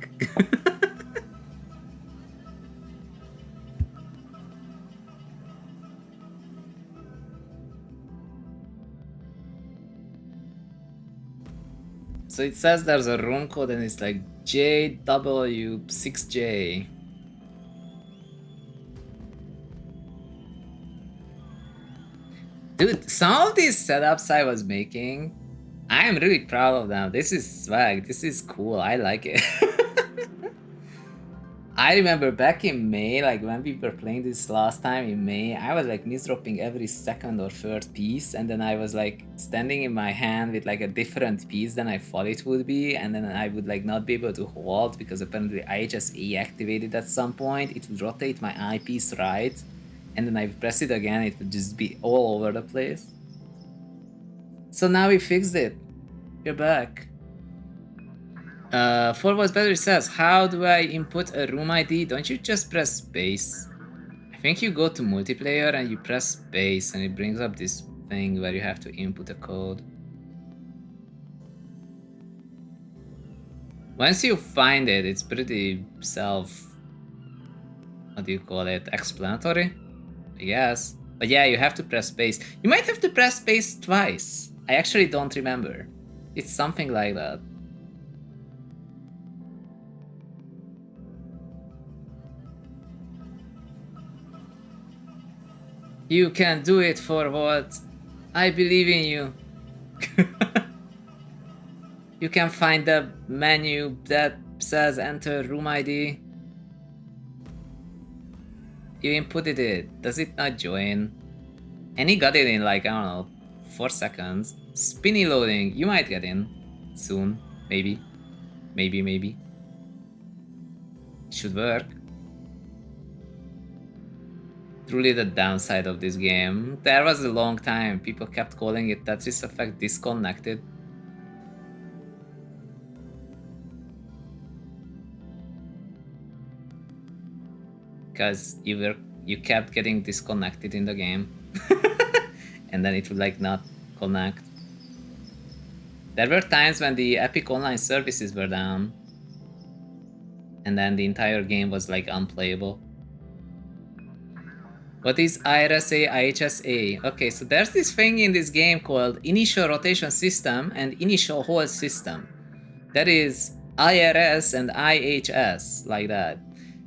So it says there's a room code and it's like JW6J. Dude, some of these setups I was making, I am really proud of them. This is swag. This is cool. I like it. I remember back in May, like when we were playing this last time in May, I was like misdropping every second or third piece, and then I was like standing in my hand with like a different piece than I thought it would be, and then I would like not be able to hold because apparently I just activated at some point. It would rotate my eyepiece right, and then I would press it again, it would just be all over the place. So now we fixed it. We're back. Forwards Battery says, how do I input a room ID? Don't you just press space? I think you go to multiplayer and you press space and it brings up this thing where you have to input a code. Once you find it, it's pretty what do you call it, explanatory, I guess. But yeah, you have to press space. You might have to press space twice. I actually don't remember. It's something like that. You can do it, for what? I believe in you. You can find the menu that says enter room ID. You inputted it. Does it not join? And he got it in like, I don't know, 4 seconds. Spinny loading. You might get in soon. Maybe. Maybe. Should work. Truly the downside of this game. There was a long time people kept calling it Tetris Effect disconnected. Because you kept getting disconnected in the game. And then it would like not connect. There were times when the Epic Online services were down. And then the entire game was like unplayable. What is IRSA, IHSA? Okay, so there's this thing in this game called Initial Rotation System and Initial Hold System. That is IRS and IHS, like that.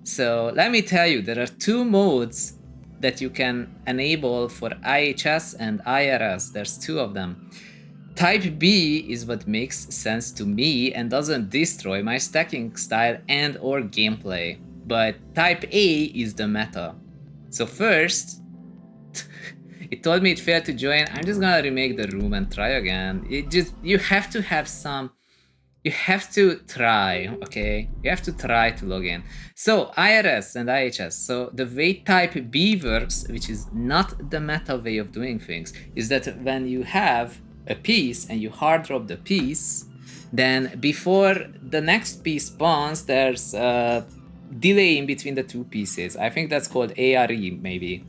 So let me tell you, there are 2 modes that you can enable for IHS and IRS. There's 2 of them. Type B is what makes sense to me and doesn't destroy my stacking style and or gameplay. But type A is the meta. So first, it told me it failed to join. I'm just gonna remake the room and try again. You have to have some, you have to try, okay? You have to try to log in. So IRS and IHS. So the way type B works, which is not the meta way of doing things, is that when you have a piece and you hard drop the piece, then before the next piece spawns, there's a delay in between the 2 pieces. I think that's called ARE maybe.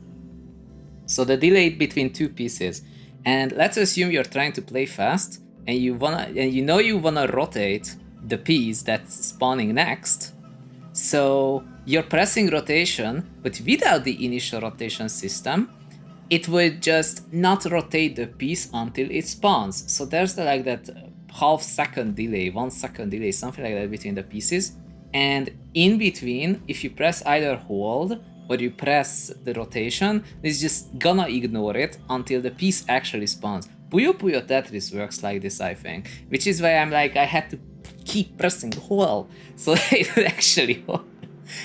So the delay between 2 pieces. And let's assume you're trying to play fast and you wanna rotate the piece that's spawning next. So you're pressing rotation, but without the initial rotation system, it would just not rotate the piece until it spawns. So there's like that half-second delay, 1 second delay, something like that between the pieces. And in between, if you press either hold or you press the rotation, it's just gonna ignore it until the piece actually spawns. Puyo Puyo Tetris works like this, I think, which is why I'm like, I had to keep pressing hold so it would actually hold.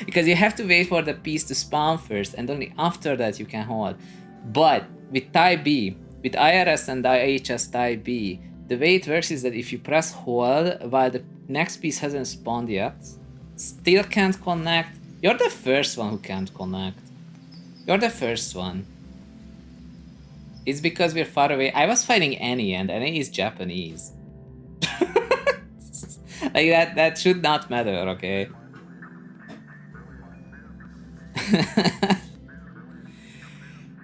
Because you have to wait for the piece to spawn first, and only after that you can hold. But with type B, with IRS and IHS type B, the way it works is that if you press hold while the next piece hasn't spawned yet, still can't connect. You're the first one who can't connect. You're the first one. It's because we're far away. I was fighting Annie, and Annie is Japanese. Like that should not matter, okay?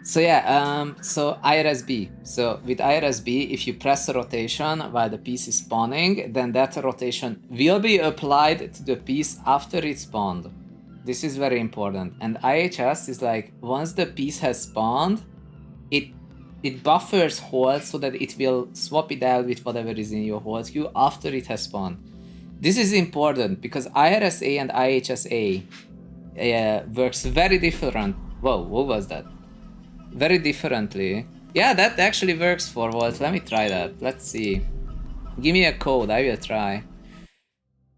So yeah, so IRSB. So with IRSB, if you press a rotation while the piece is spawning, then that rotation will be applied to the piece after it spawned. This is very important. And IHS is like, once the piece has spawned, it buffers hold so that it will swap it out with whatever is in your hold queue after it has spawned. This is important because IRSA and IHSA works very different. Whoa, what was that? Very differently. Yeah, that actually works for Volt. Let me try that. Let's see. Give me a code, I will try.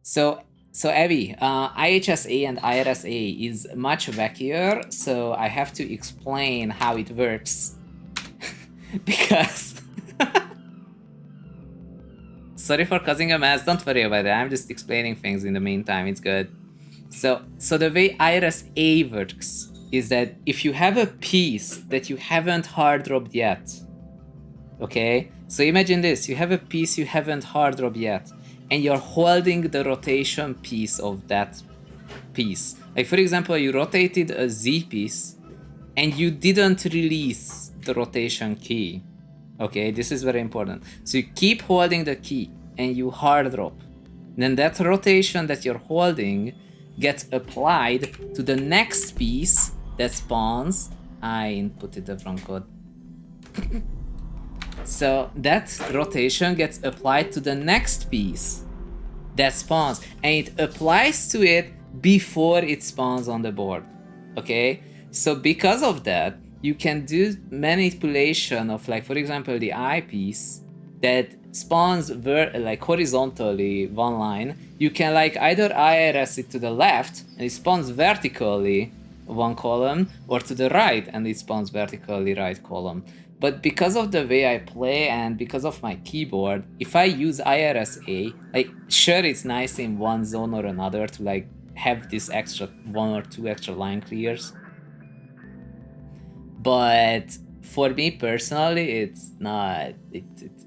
So Evie, IHSA and IRSA is much wackier, so I have to explain how it works. Because... Sorry for causing a mess, don't worry about it. I'm just explaining things in the meantime, it's good. So the way IRSA works is that if you have a piece that you haven't hard dropped yet, okay? So imagine this, you have a piece you haven't hard dropped yet, and you're holding the rotation piece of that piece. Like for example, you rotated a Z piece, and you didn't release the rotation key. Okay, this is very important. So you keep holding the key, and you hard drop. Then that rotation that you're holding gets applied to the next piece that spawns. I inputted the wrong code. So that rotation gets applied to the next piece that spawns, and it applies to it before it spawns on the board. Okay, so because of that, you can do manipulation of, like for example, the I piece that spawns like horizontally one line, you can like either IRS it to the left and it spawns vertically one column, or to the right and it spawns vertically right column. But because of the way I play and because of my keyboard, if I use IRSA, like sure it's nice in one zone or another to like have this extra 1 or 2 extra line clears, but for me personally it's not.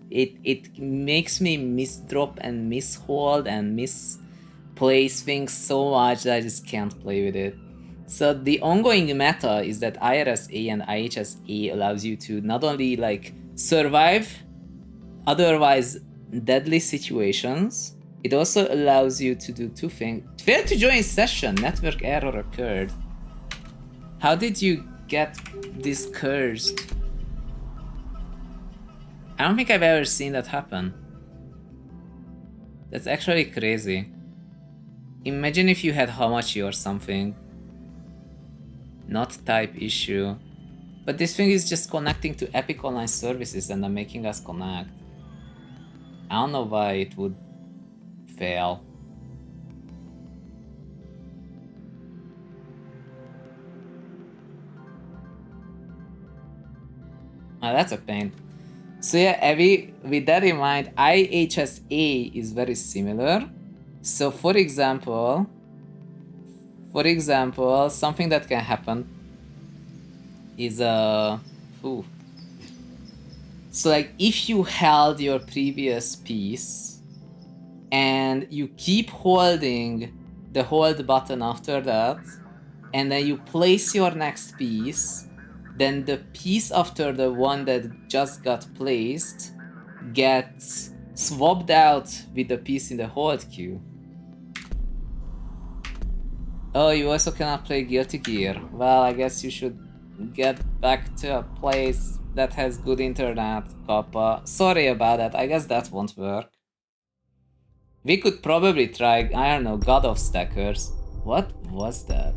It makes me misdrop and mishold and misplace things so much that I just can't play with it. So the ongoing meta is that IRSA and IHSA allows you to not only like survive otherwise deadly situations, it also allows you to do two things. Failed to join session, network error occurred. How did you get this cursed? I don't think I've ever seen that happen. That's actually crazy. Imagine if you had Hamachi or something. Not type issue. But this thing is just connecting to Epic Online Services and then making us connect. I don't know why it would fail. Oh, that's a pain. So yeah, Evie, with that in mind, IHSA is very similar. So for example, something that can happen is so like if you held your previous piece and you keep holding the hold button after that, and then you place your next piece, then the piece after the one that just got placed gets swapped out with the piece in the hold queue. Oh, you also cannot play Guilty Gear. Well, I guess you should get back to a place that has good internet, Kappa. Sorry about that, I guess that won't work. We could probably try, I don't know, God of Stackers. What was that?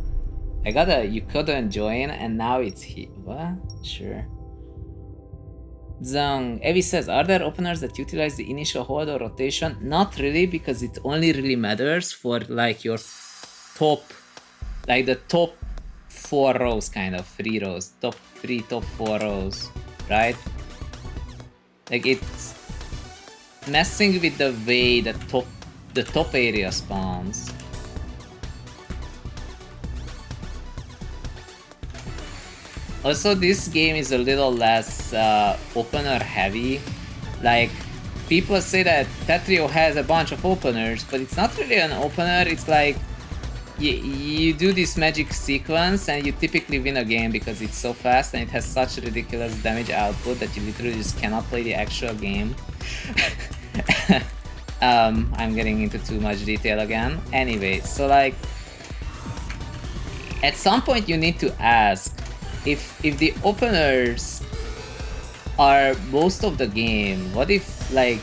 I got a you couldn't join and now it's here. What? Sure. Zhung. Evi says, are there openers that utilize the initial hold or rotation? Not really, because it only really matters for like your top, like the top 4 rows, kind of 3 rows, top 3, top 4 rows, right? Like it's messing with the way the top area spawns. Also, this game is a little less opener heavy. Like, people say that Tetris has a bunch of openers, but it's not really an opener. It's like you do this magic sequence and you typically win a game because it's so fast and it has such ridiculous damage output that you literally just cannot play the actual game. I'm getting into too much detail again. Anyway, so like, at some point you need to ask, if the openers are most of the game, what if like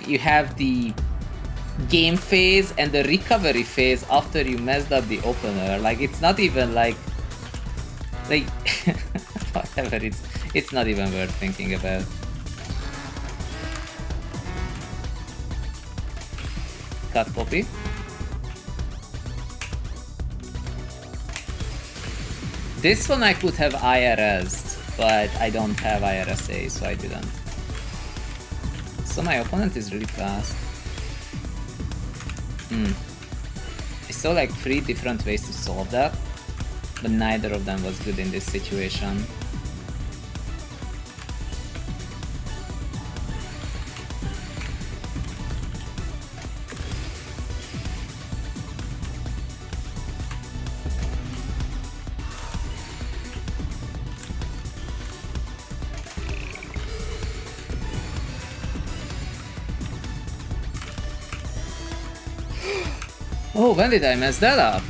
you have the game phase and the recovery phase after you messed up the opener? Like it's not even like whatever, it's not even worth thinking about. Cut copy. This one I could have IRS'd, but I don't have IRSA, so I didn't. So my opponent is really fast. I saw like 3 different ways to solve that, but neither of them was good in this situation. Oh, when did I mess that up?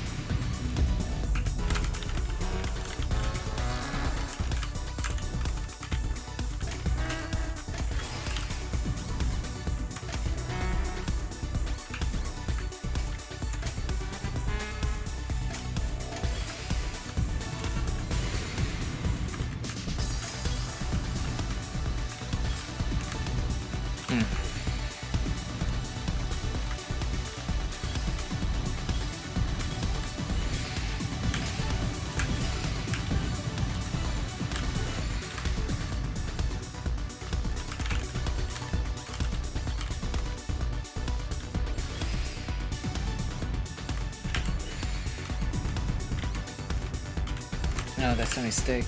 No, that's a mistake.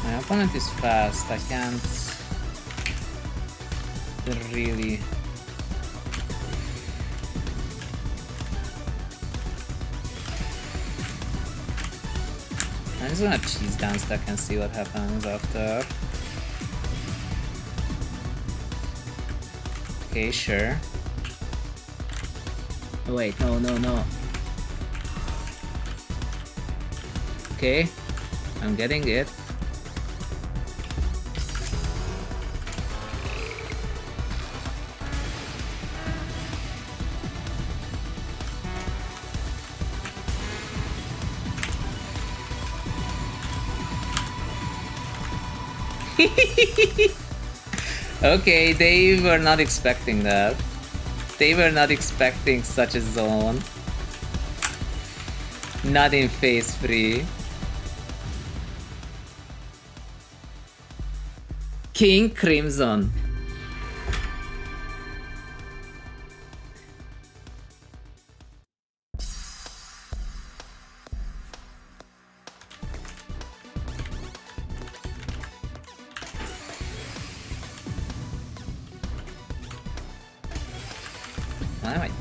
My opponent is fast, I can't really... I'm just gonna cheese down stack and see what happens after. Okay, sure. Oh, wait, no. Okay, I'm getting it. Okay, they were not expecting that. They were not expecting such a zone. Not in phase 3. King Crimson. What am I doing?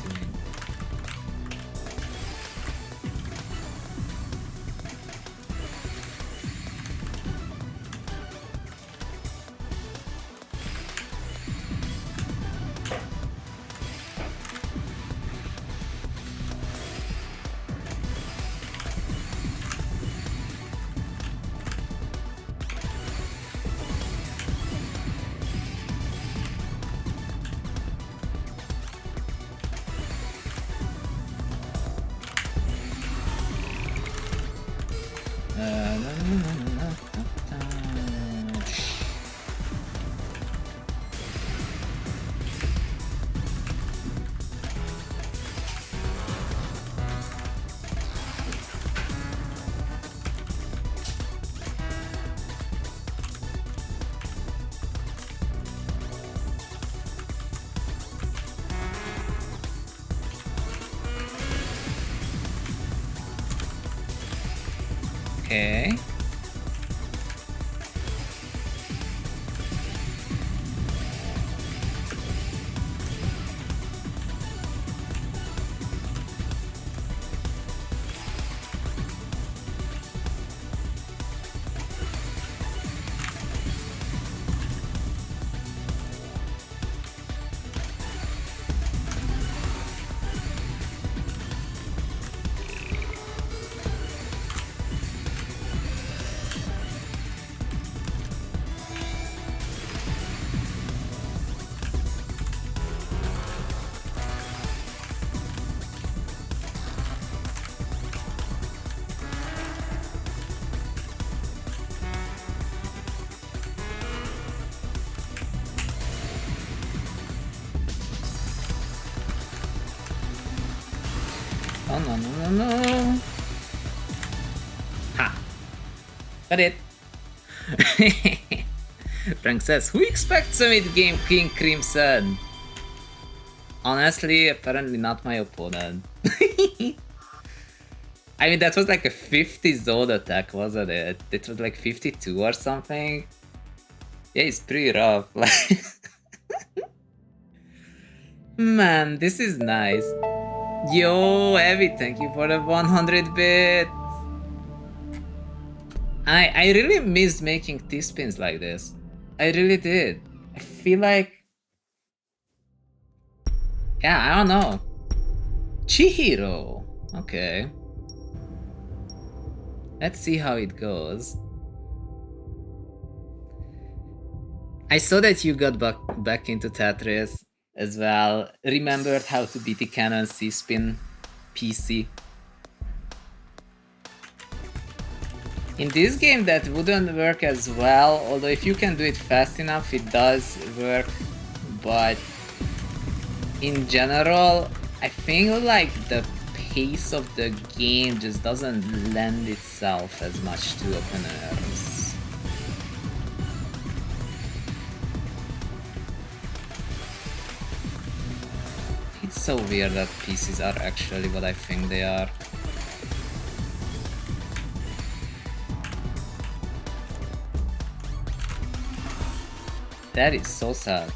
Okay. Oh, no. Ha! Got it! Frank says, who expects a mid-game King Crimson? Honestly, apparently not my opponent. I mean, that was like a 50 Zod attack, wasn't it? It was like 52 or something. Yeah, it's pretty rough. Man, this is nice. Yo, Abby, thank you for the 100 bits. I really missed making T-spins like this. I really did. I feel like... Yeah, I don't know. Chihiro. Okay. Let's see how it goes. I saw that you got back into Tetris. as well. Remembered how to beat the Canon C-Spin PC. In this game that wouldn't work as well, although if you can do it fast enough it does work, but in general I think like the pace of the game just doesn't lend itself as much to openers. It's so weird that PCs are actually what I think they are. That is so sad.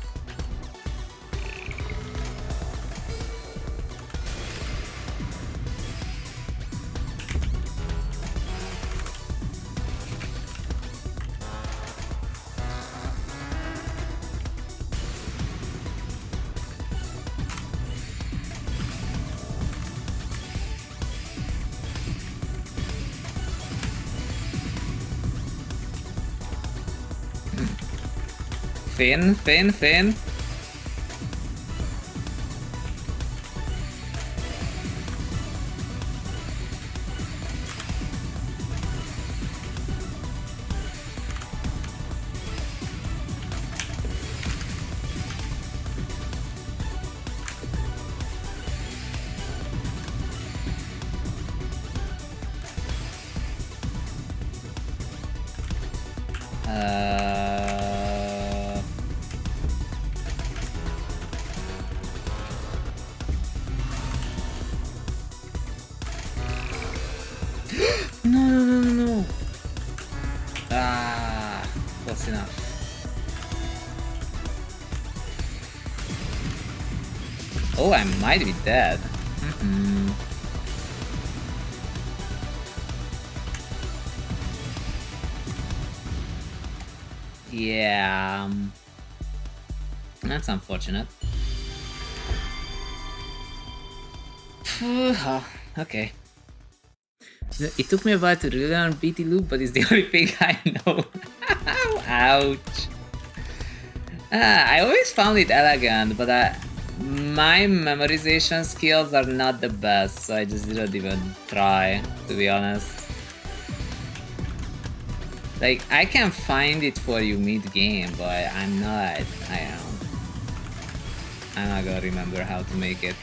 Finn. No. Ah, close enough. Oh, I might be dead. Yeah, that's unfortunate. Okay. It took me a while to really learn BT loop, but it's the only thing I know. Ouch. I always found it elegant, but my memorization skills are not the best, so I just didn't even try, to be honest. Like, I can find it for you mid-game, but I'm not gonna remember how to make it.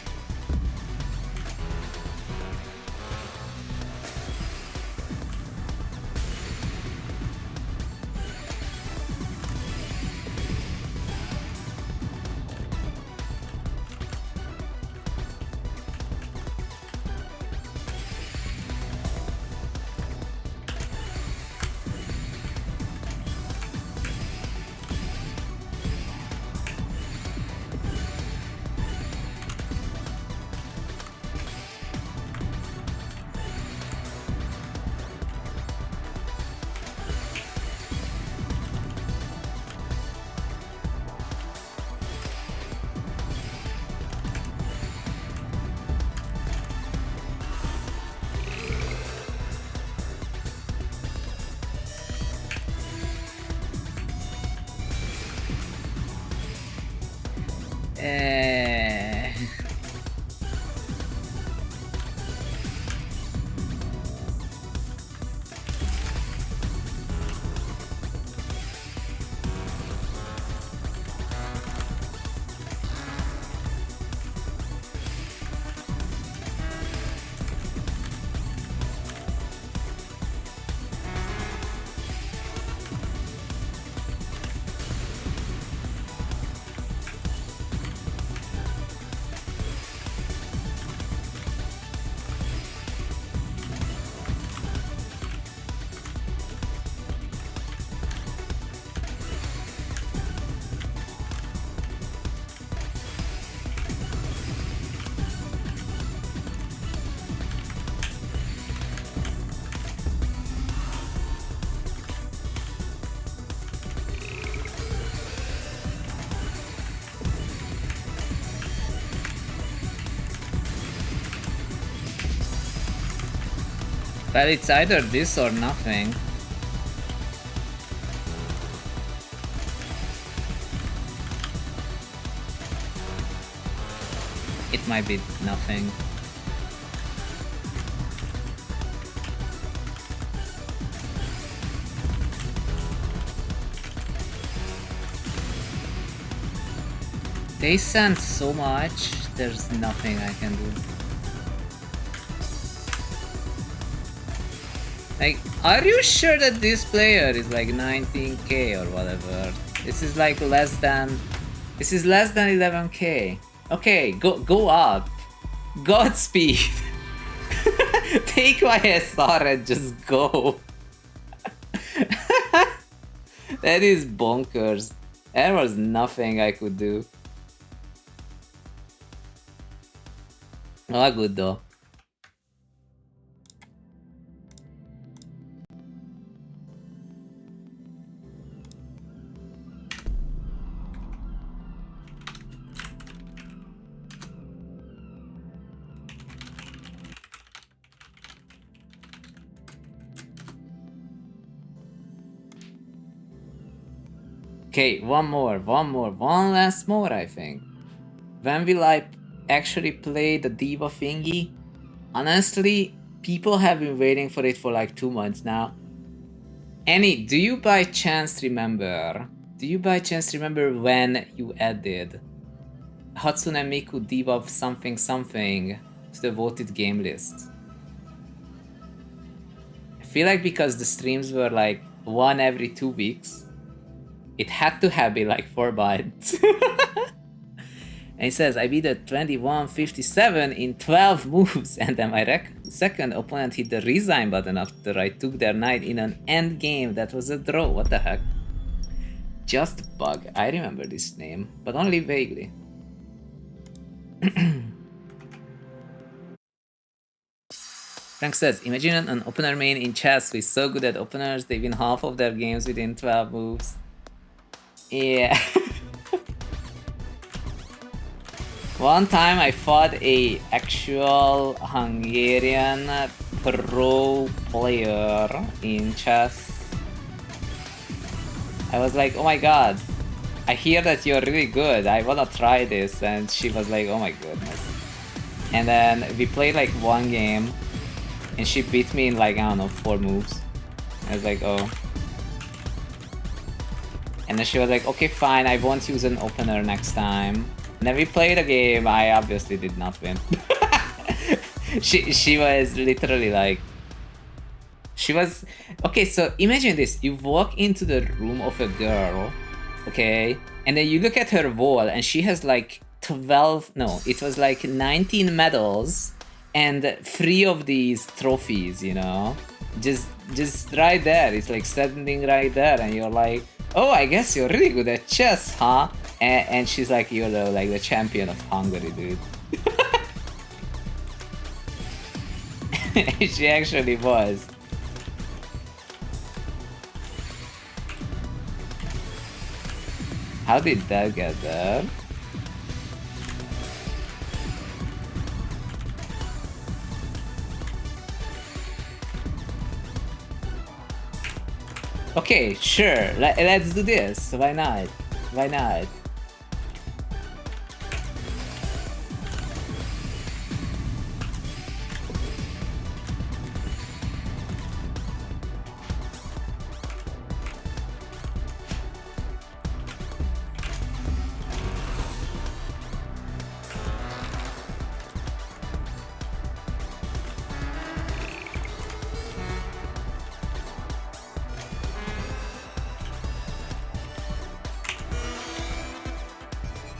Well, it's either this or nothing. It might be nothing. They send so much, there's nothing I can do. Like, are you sure that this player is like 19k or whatever? This is like less than 11k. Okay, go up. Godspeed. Take my SR and just go. That is bonkers. There was nothing I could do. Oh, good though. Okay, one last more, I think. When will I actually play the Diva thingy? Honestly, people have been waiting for it for like 2 months now. Annie, do you by chance remember when you added Hatsune Miku Diva something something to the voted game list? I feel like because the streams were like one every 2 weeks, it had to have been like 4 months. And he says, I beat a 2157 in 12 moves, and then my second opponent hit the resign button after I took their knight in an end game that was a draw. What the heck? Just Bug. I remember this name, but only vaguely. Frank says, imagine an opener main in chess who is so good at openers, they win half of their games within 12 moves. Yeah. One time I fought a actual Hungarian pro player in chess. I was like, oh my god, I hear that you're really good, I wanna try this. And she was like, oh my goodness. And then we played like one game and she beat me in like, I don't know, 4 moves. I was like, oh. And then she was like, okay fine, I won't use an opener next time. And then we played a game, I obviously did not win. She was literally like... She was... Okay, so imagine this. You walk into the room of a girl, okay? And then you look at her wall and she has like 12... No, it was like 19 medals and 3 of these trophies, you know? Just right there. It's like standing right there and you're like, oh, I guess you're really good at chess, huh? And she's like, you're the champion of Hungary, dude. She actually was. How did that get there? Okay, sure. Let's do this. Why not? Why not?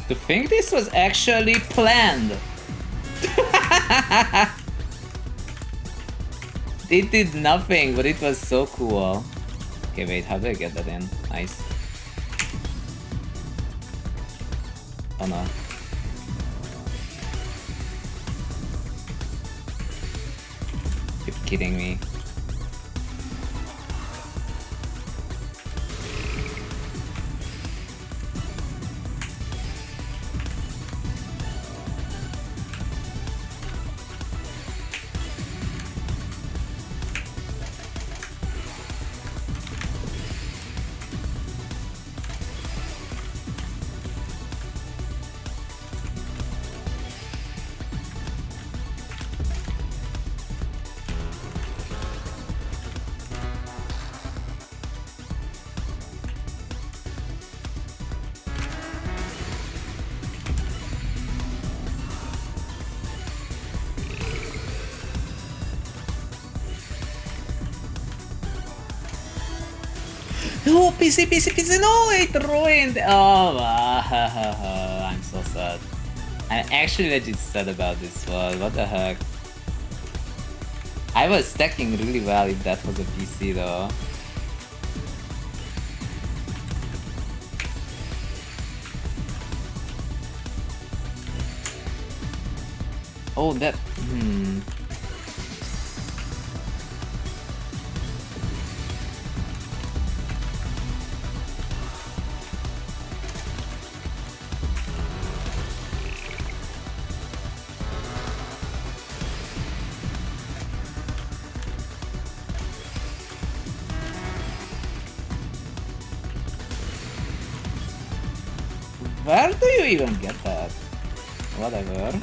To think this was actually planned. It did nothing, but it was so cool. Okay, wait, how do I get that in? Nice. Oh no. You're kidding me. No, PC, no, it ruined. Oh, I'm so sad. I'm actually legit sad about this one. What the heck? I was stacking really well if that was a PC though. Oh, that. Where do you even get that? Whatever.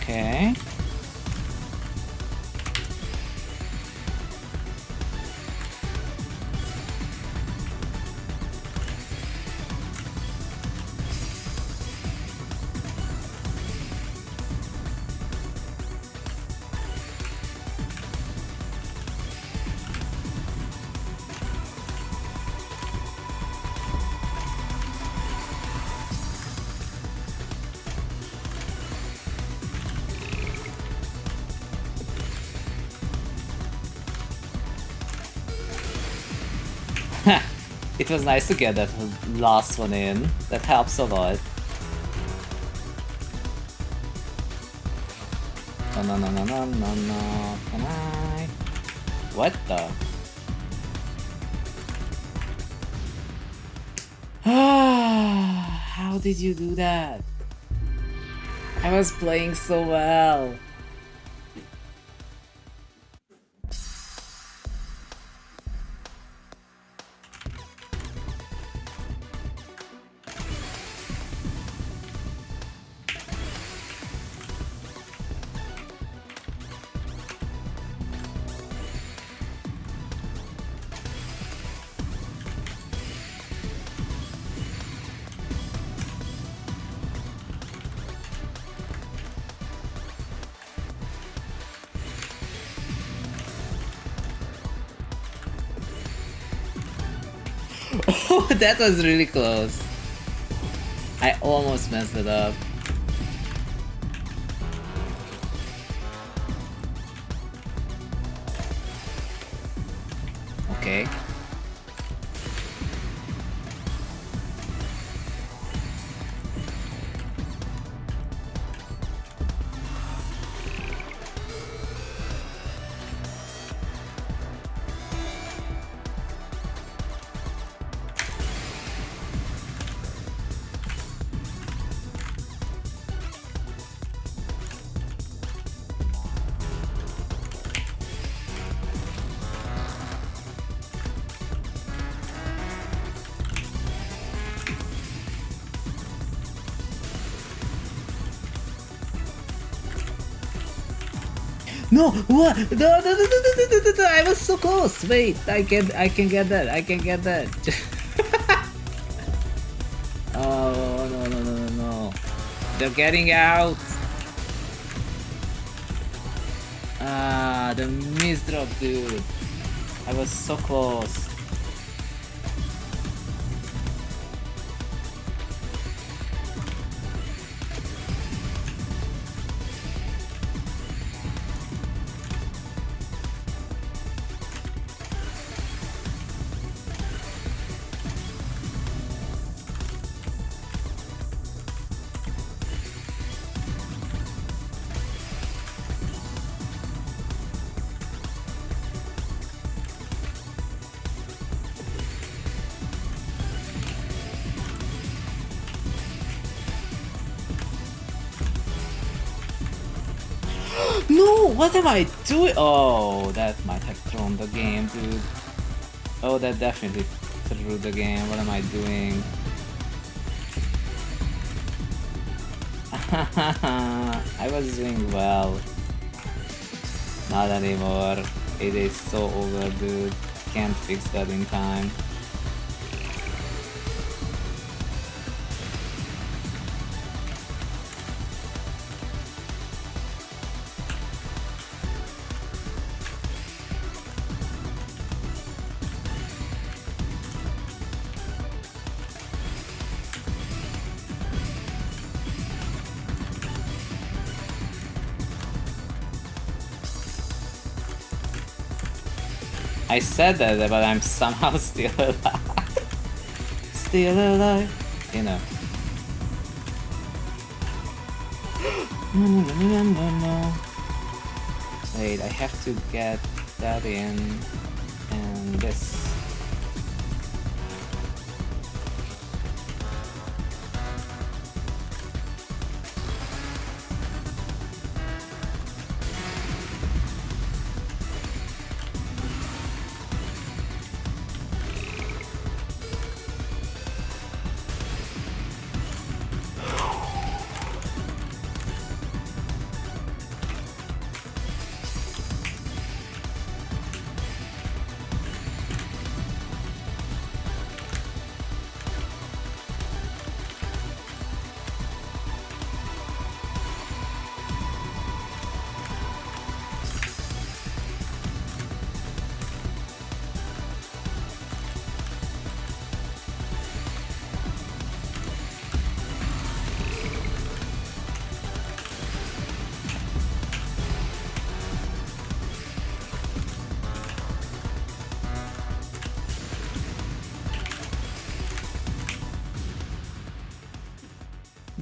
Okay. It was nice to get that last one in. That helps a lot. No. Can I? What the? How did you do that? I was playing so well. Oh, that was really close. I almost messed it up. Okay. No, what? No, I was so close. Wait, I can get that. I can get that. Oh, no. They're getting out. Ah, the misdrop, dude. I was so close. No, what am I doing? Oh, that might have thrown the game, dude. Oh, that definitely threw the game. What am I doing? I was doing well. Not anymore. It is so over, dude. Can't fix that in time. I said that, but I'm somehow still alive. Still alive. You know. No. Wait, I have to get that in and this.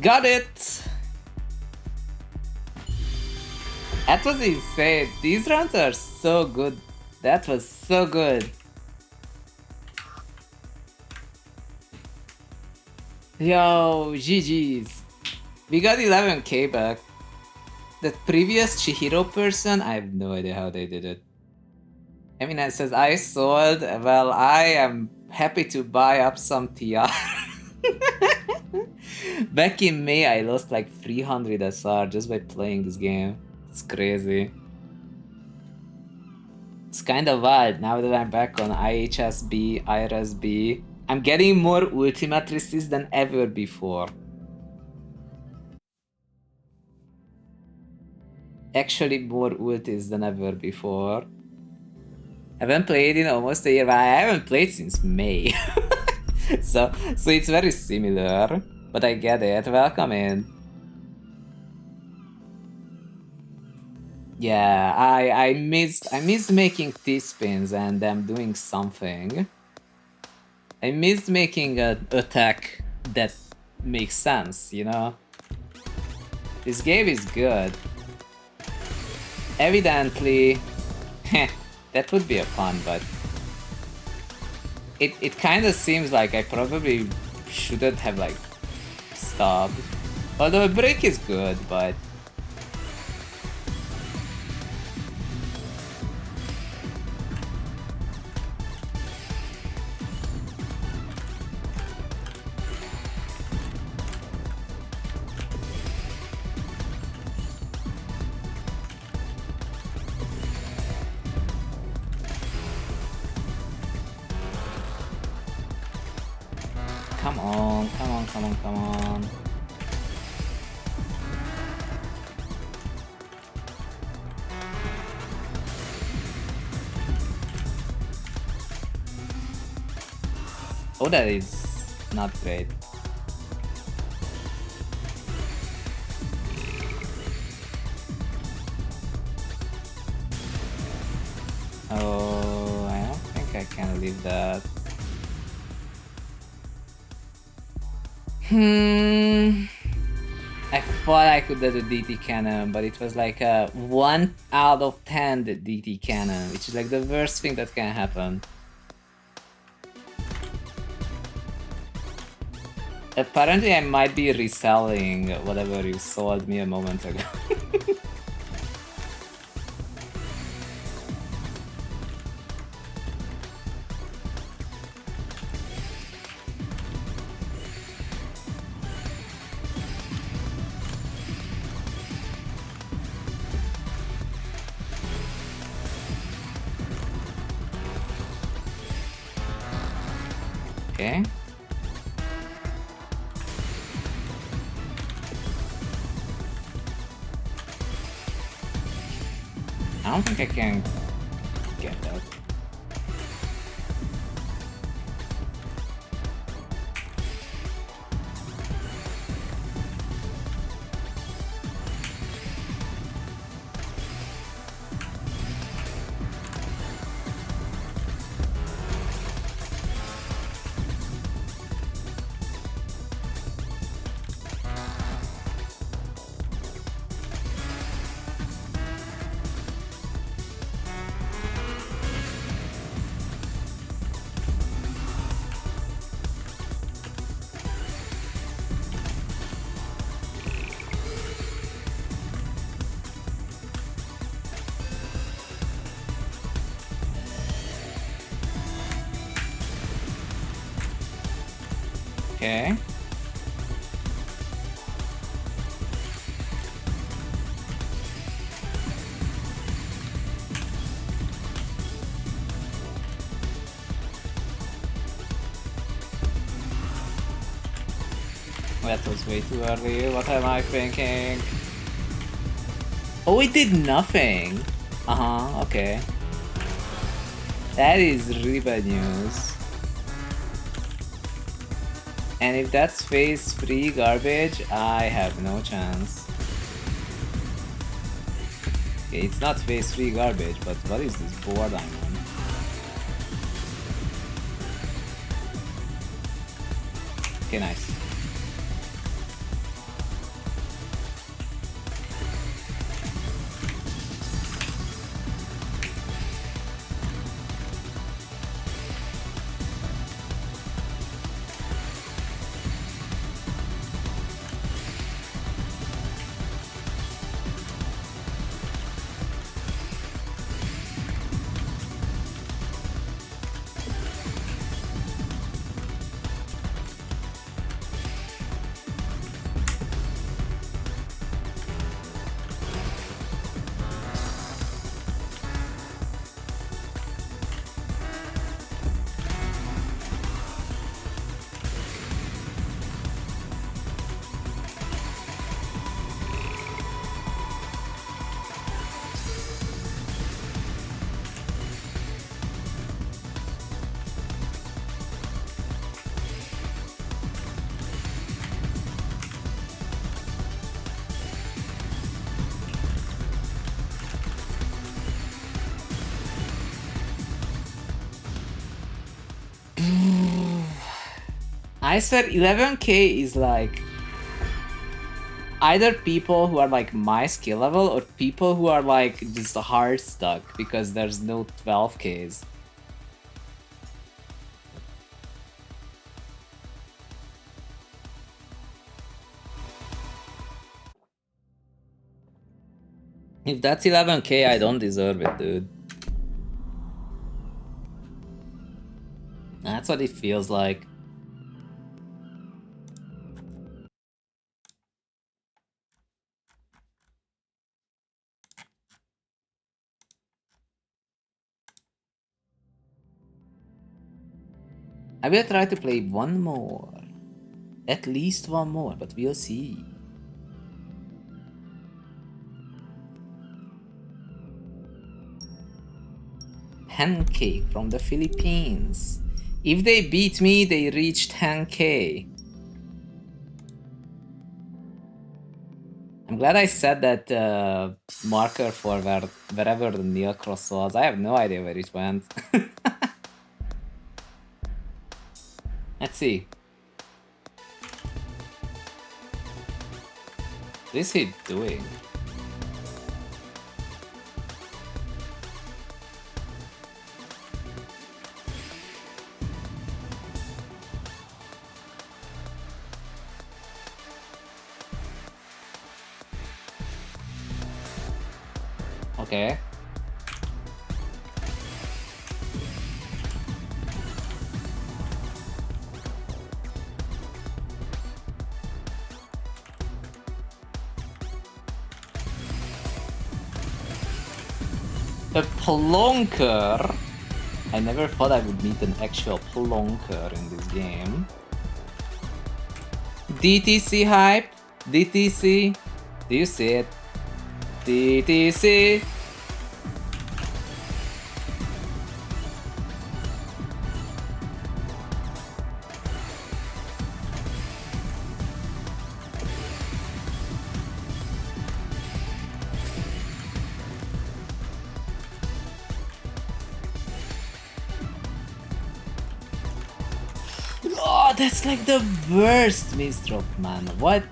Got it! That was insane. These rounds are so good. That was so good. Yo, GG's. We got 11k back. That previous Chihiro person, I have no idea how they did it. Eminem says, I sold. Well, I am happy to buy up some TR. Back in May, I lost like 300 SR just by playing this game. It's crazy. It's kind of wild now that I'm back on IHSB, IRSB. I'm getting more ultimatrices than ever before. Actually, more ultis than ever before. Haven't played in almost a year, but I haven't played since May. so it's very similar, but I get it. Welcome in. Yeah, I missed making T-spins and them doing something. I missed making an attack that makes sense, you know? This game is good. Evidently, that would be a pun, but it kind of seems like I probably shouldn't have like stopped. Although a break is good, but come on. Oh, that is not great. Oh, I don't think I can leave that. I thought I could do the DT cannon, but it was like a 1 out of 10 the DT cannon, which is like the worst thing that can happen. Apparently I might be reselling whatever you sold me a moment ago. Okay. I don't think I can get that. Okay. That was way too early. What am I thinking? Oh, it did nothing. Uh-huh, okay. That is really bad news. And if that's phase 3 garbage, I have no chance. Okay, it's not phase 3 garbage, but what is this board I'm on? Okay, nice. I swear 11k is like either people who are like my skill level or people who are like just hard stuck because there's no 12ks. If that's 11k, I don't deserve it, dude. That's what it feels like. I will try to play one more. At least one more, but we'll see. Pancake from the Philippines. If they beat me, they reach 10k. I'm glad I set that marker for wherever the Neil cross was. I have no idea where it went. Let's see. What is he doing? Okay. A plonker? I never thought I would meet an actual plonker in this game. DTC hype? DTC? Do you see it? DTC? Oh, that's like the worst misdrop, man. What?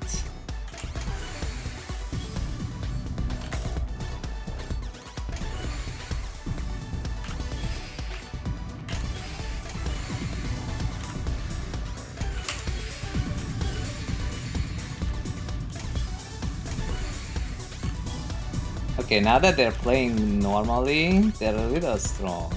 Okay, now that they're playing normally, they're a little strong.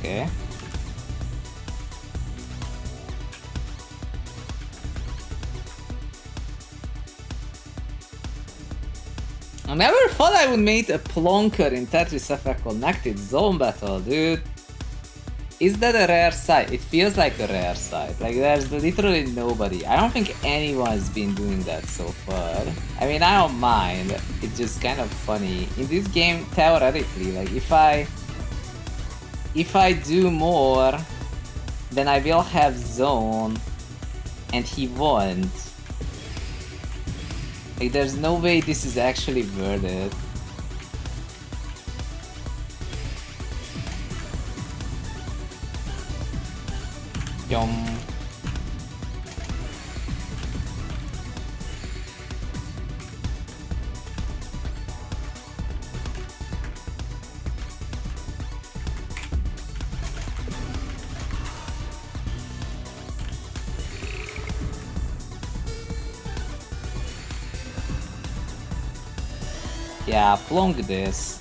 Okay. I never thought I would meet a plonker in Tetris Effect Connected Zone Battle, dude. Is that a rare sight? It feels like a rare sight. Like there's literally nobody. I don't think anyone's been doing that so far. I mean, I don't mind. It's just kind of funny. In this game, theoretically, like if I do more, then I will have zone, and he won't. Like, there's no way this is actually worth it. Yum. Yeah, plonk this.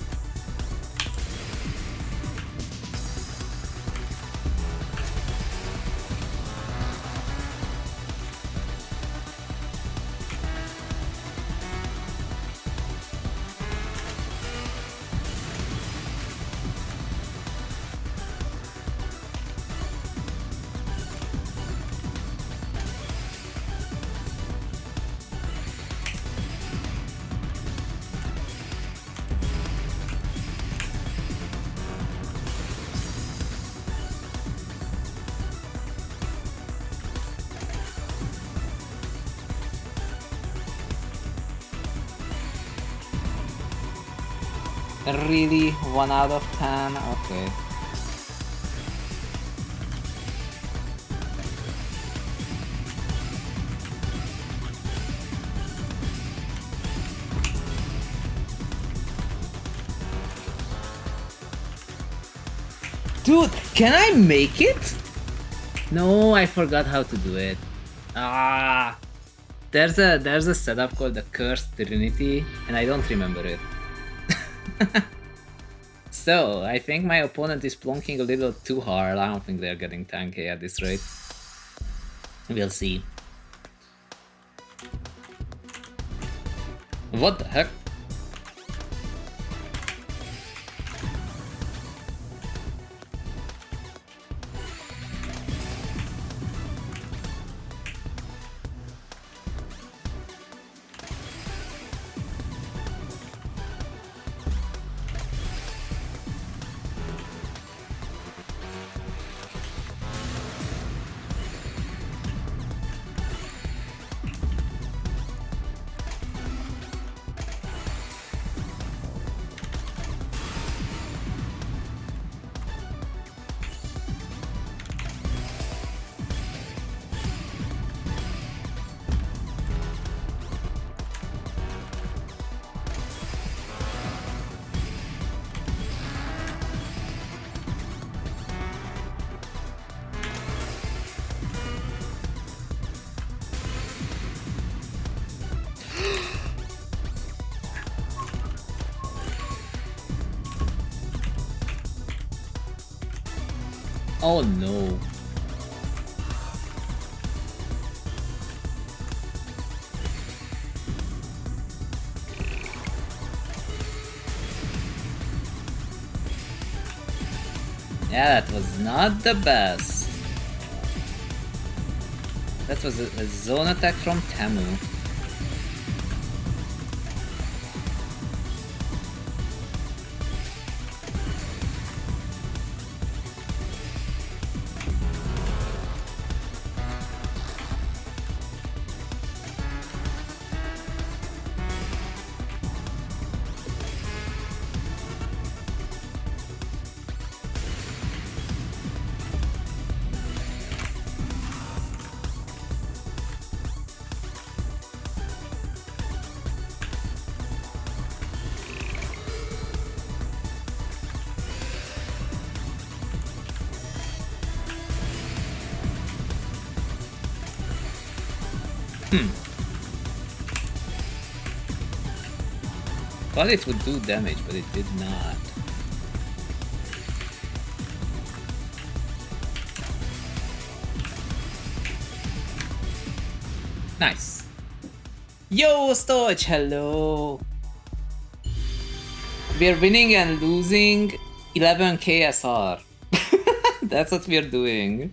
Really? 1 out of 10? Okay. Dude, can I make it? No, I forgot how to do it. Ah, there's a setup called the Cursed Trinity, and I don't remember it. so. I think my opponent is plonking a little too hard. I don't think they're getting 10k at this rate. We'll see. What the heck? Oh no. Yeah, that was not the best. That was a zone attack from Tamu. Thought it would do damage, but it did not. Nice. Yo, Storch, hello. We're winning and losing 11k SR. That's what we're doing.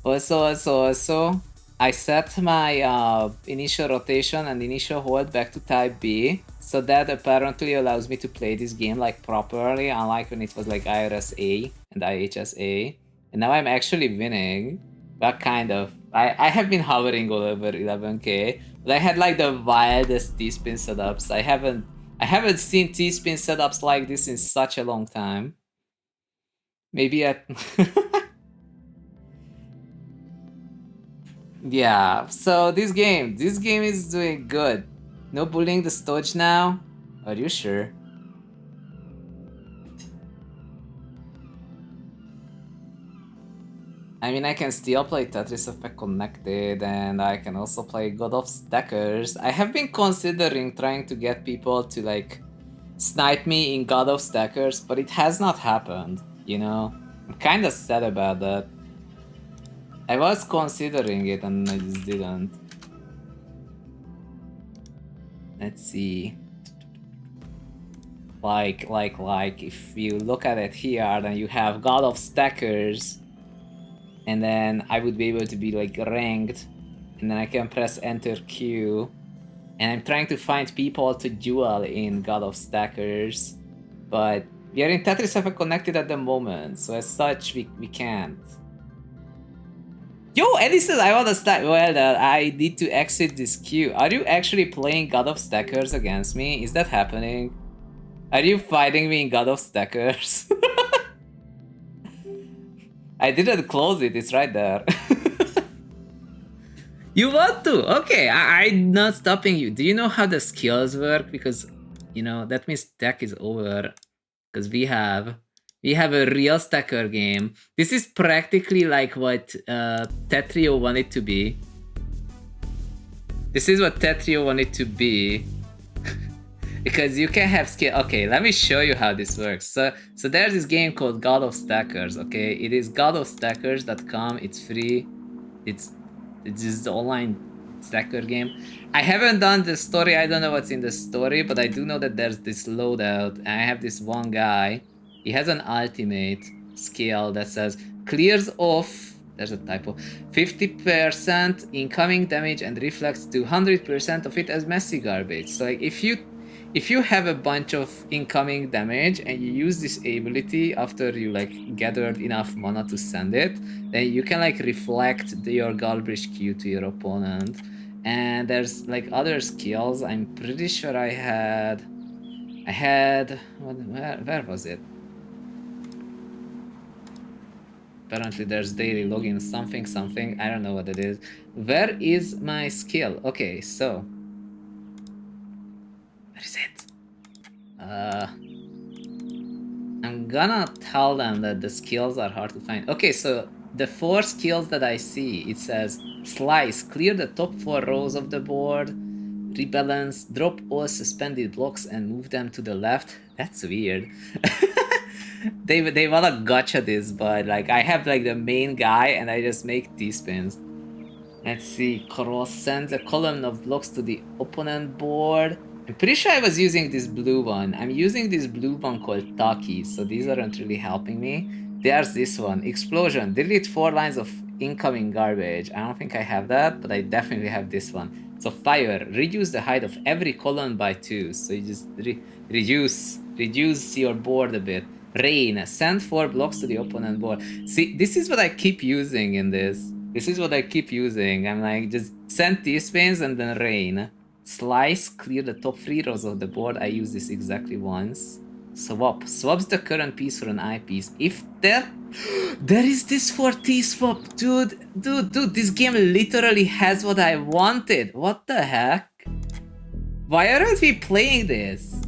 Also, I set my initial rotation and initial hold back to type B, so that apparently allows me to play this game like properly, unlike when it was like IRS A and IHS A. And now I'm actually winning. Well, kind of. I have been hovering all over 11k, but I had like the wildest T-spin setups. I haven't seen T-spin setups like this in such a long time. Maybe at yeah, so this game is doing good. No bullying the Stodge now? Are you sure? I mean, I can still play Tetris Effect Connected, and I can also play God of Stackers. I have been considering trying to get people to like snipe me in God of Stackers, but it has not happened, you know? I'm kinda sad about that. I was considering it and I just didn't. Let's see. Like, if you look at it here, then you have God of Stackers, and then I would be able to be like ranked, and then I can press Enter Q, and I'm trying to find people to duel in God of Stackers, but we are in Tetris Effect Connected at the moment, so as such, we can't. Yo, Eddie says I wanna start. Well, I need to exit this queue. Are you actually playing God of Stackers against me? Is that happening? Are you fighting me in God of Stackers? I didn't close it, it's right there. You want to? Okay, I'm not stopping you. Do you know how the skills work? Because, you know, that means tech is over. Because we have a real stacker game. This is practically like what Tetrio wanted to be. This is what Tetrio wanted to be. Because you can have skill. Okay, let me show you how this works. So there's this game called God of Stackers. Okay, it is godofstackers.com. It's free. It's just the online stacker game. I haven't done the story. I don't know what's in the story, but I do know that there's this loadout. And I have this one guy. He has an ultimate skill that says clears off. There's a typo. 50% incoming damage and reflects 200% of it as messy garbage. So like if you have a bunch of incoming damage and you use this ability after you like gathered enough mana to send it, then you can like reflect your garbage queue to your opponent. And there's like other skills. I'm pretty sure I had where was it? Apparently there's daily login something. I don't know what it is. Where is my skill? Okay, so where is it? I'm gonna tell them that the skills are hard to find. Okay, so the 4 skills that I see, it says slice, clear the top 4 rows of the board, rebalance, drop all suspended blocks and move them to the left. That's weird. They wanna gotcha this, but like I have like the main guy and I just make T-spins. Let's see, cross sends a column of blocks to the opponent board. I'm pretty sure I was using this blue one. I'm using this blue one called Taki, so these aren't really helping me. There's this one, explosion, delete 4 lines of incoming garbage. I don't think I have that, but I definitely have this one. So fire, reduce the height of every column by 2. So you just reduce your board a bit. Rain, send 4 blocks to the opponent board. See, this is what I keep using in this. This is what I keep using. I'm like, just send T-spins and then rain. Slice, clear the top 3 rows of the board. I use this exactly once. Swap. Swaps the current piece for an eye piece. If there is this for T-swap. Dude, this game literally has what I wanted. What the heck? Why aren't we playing this?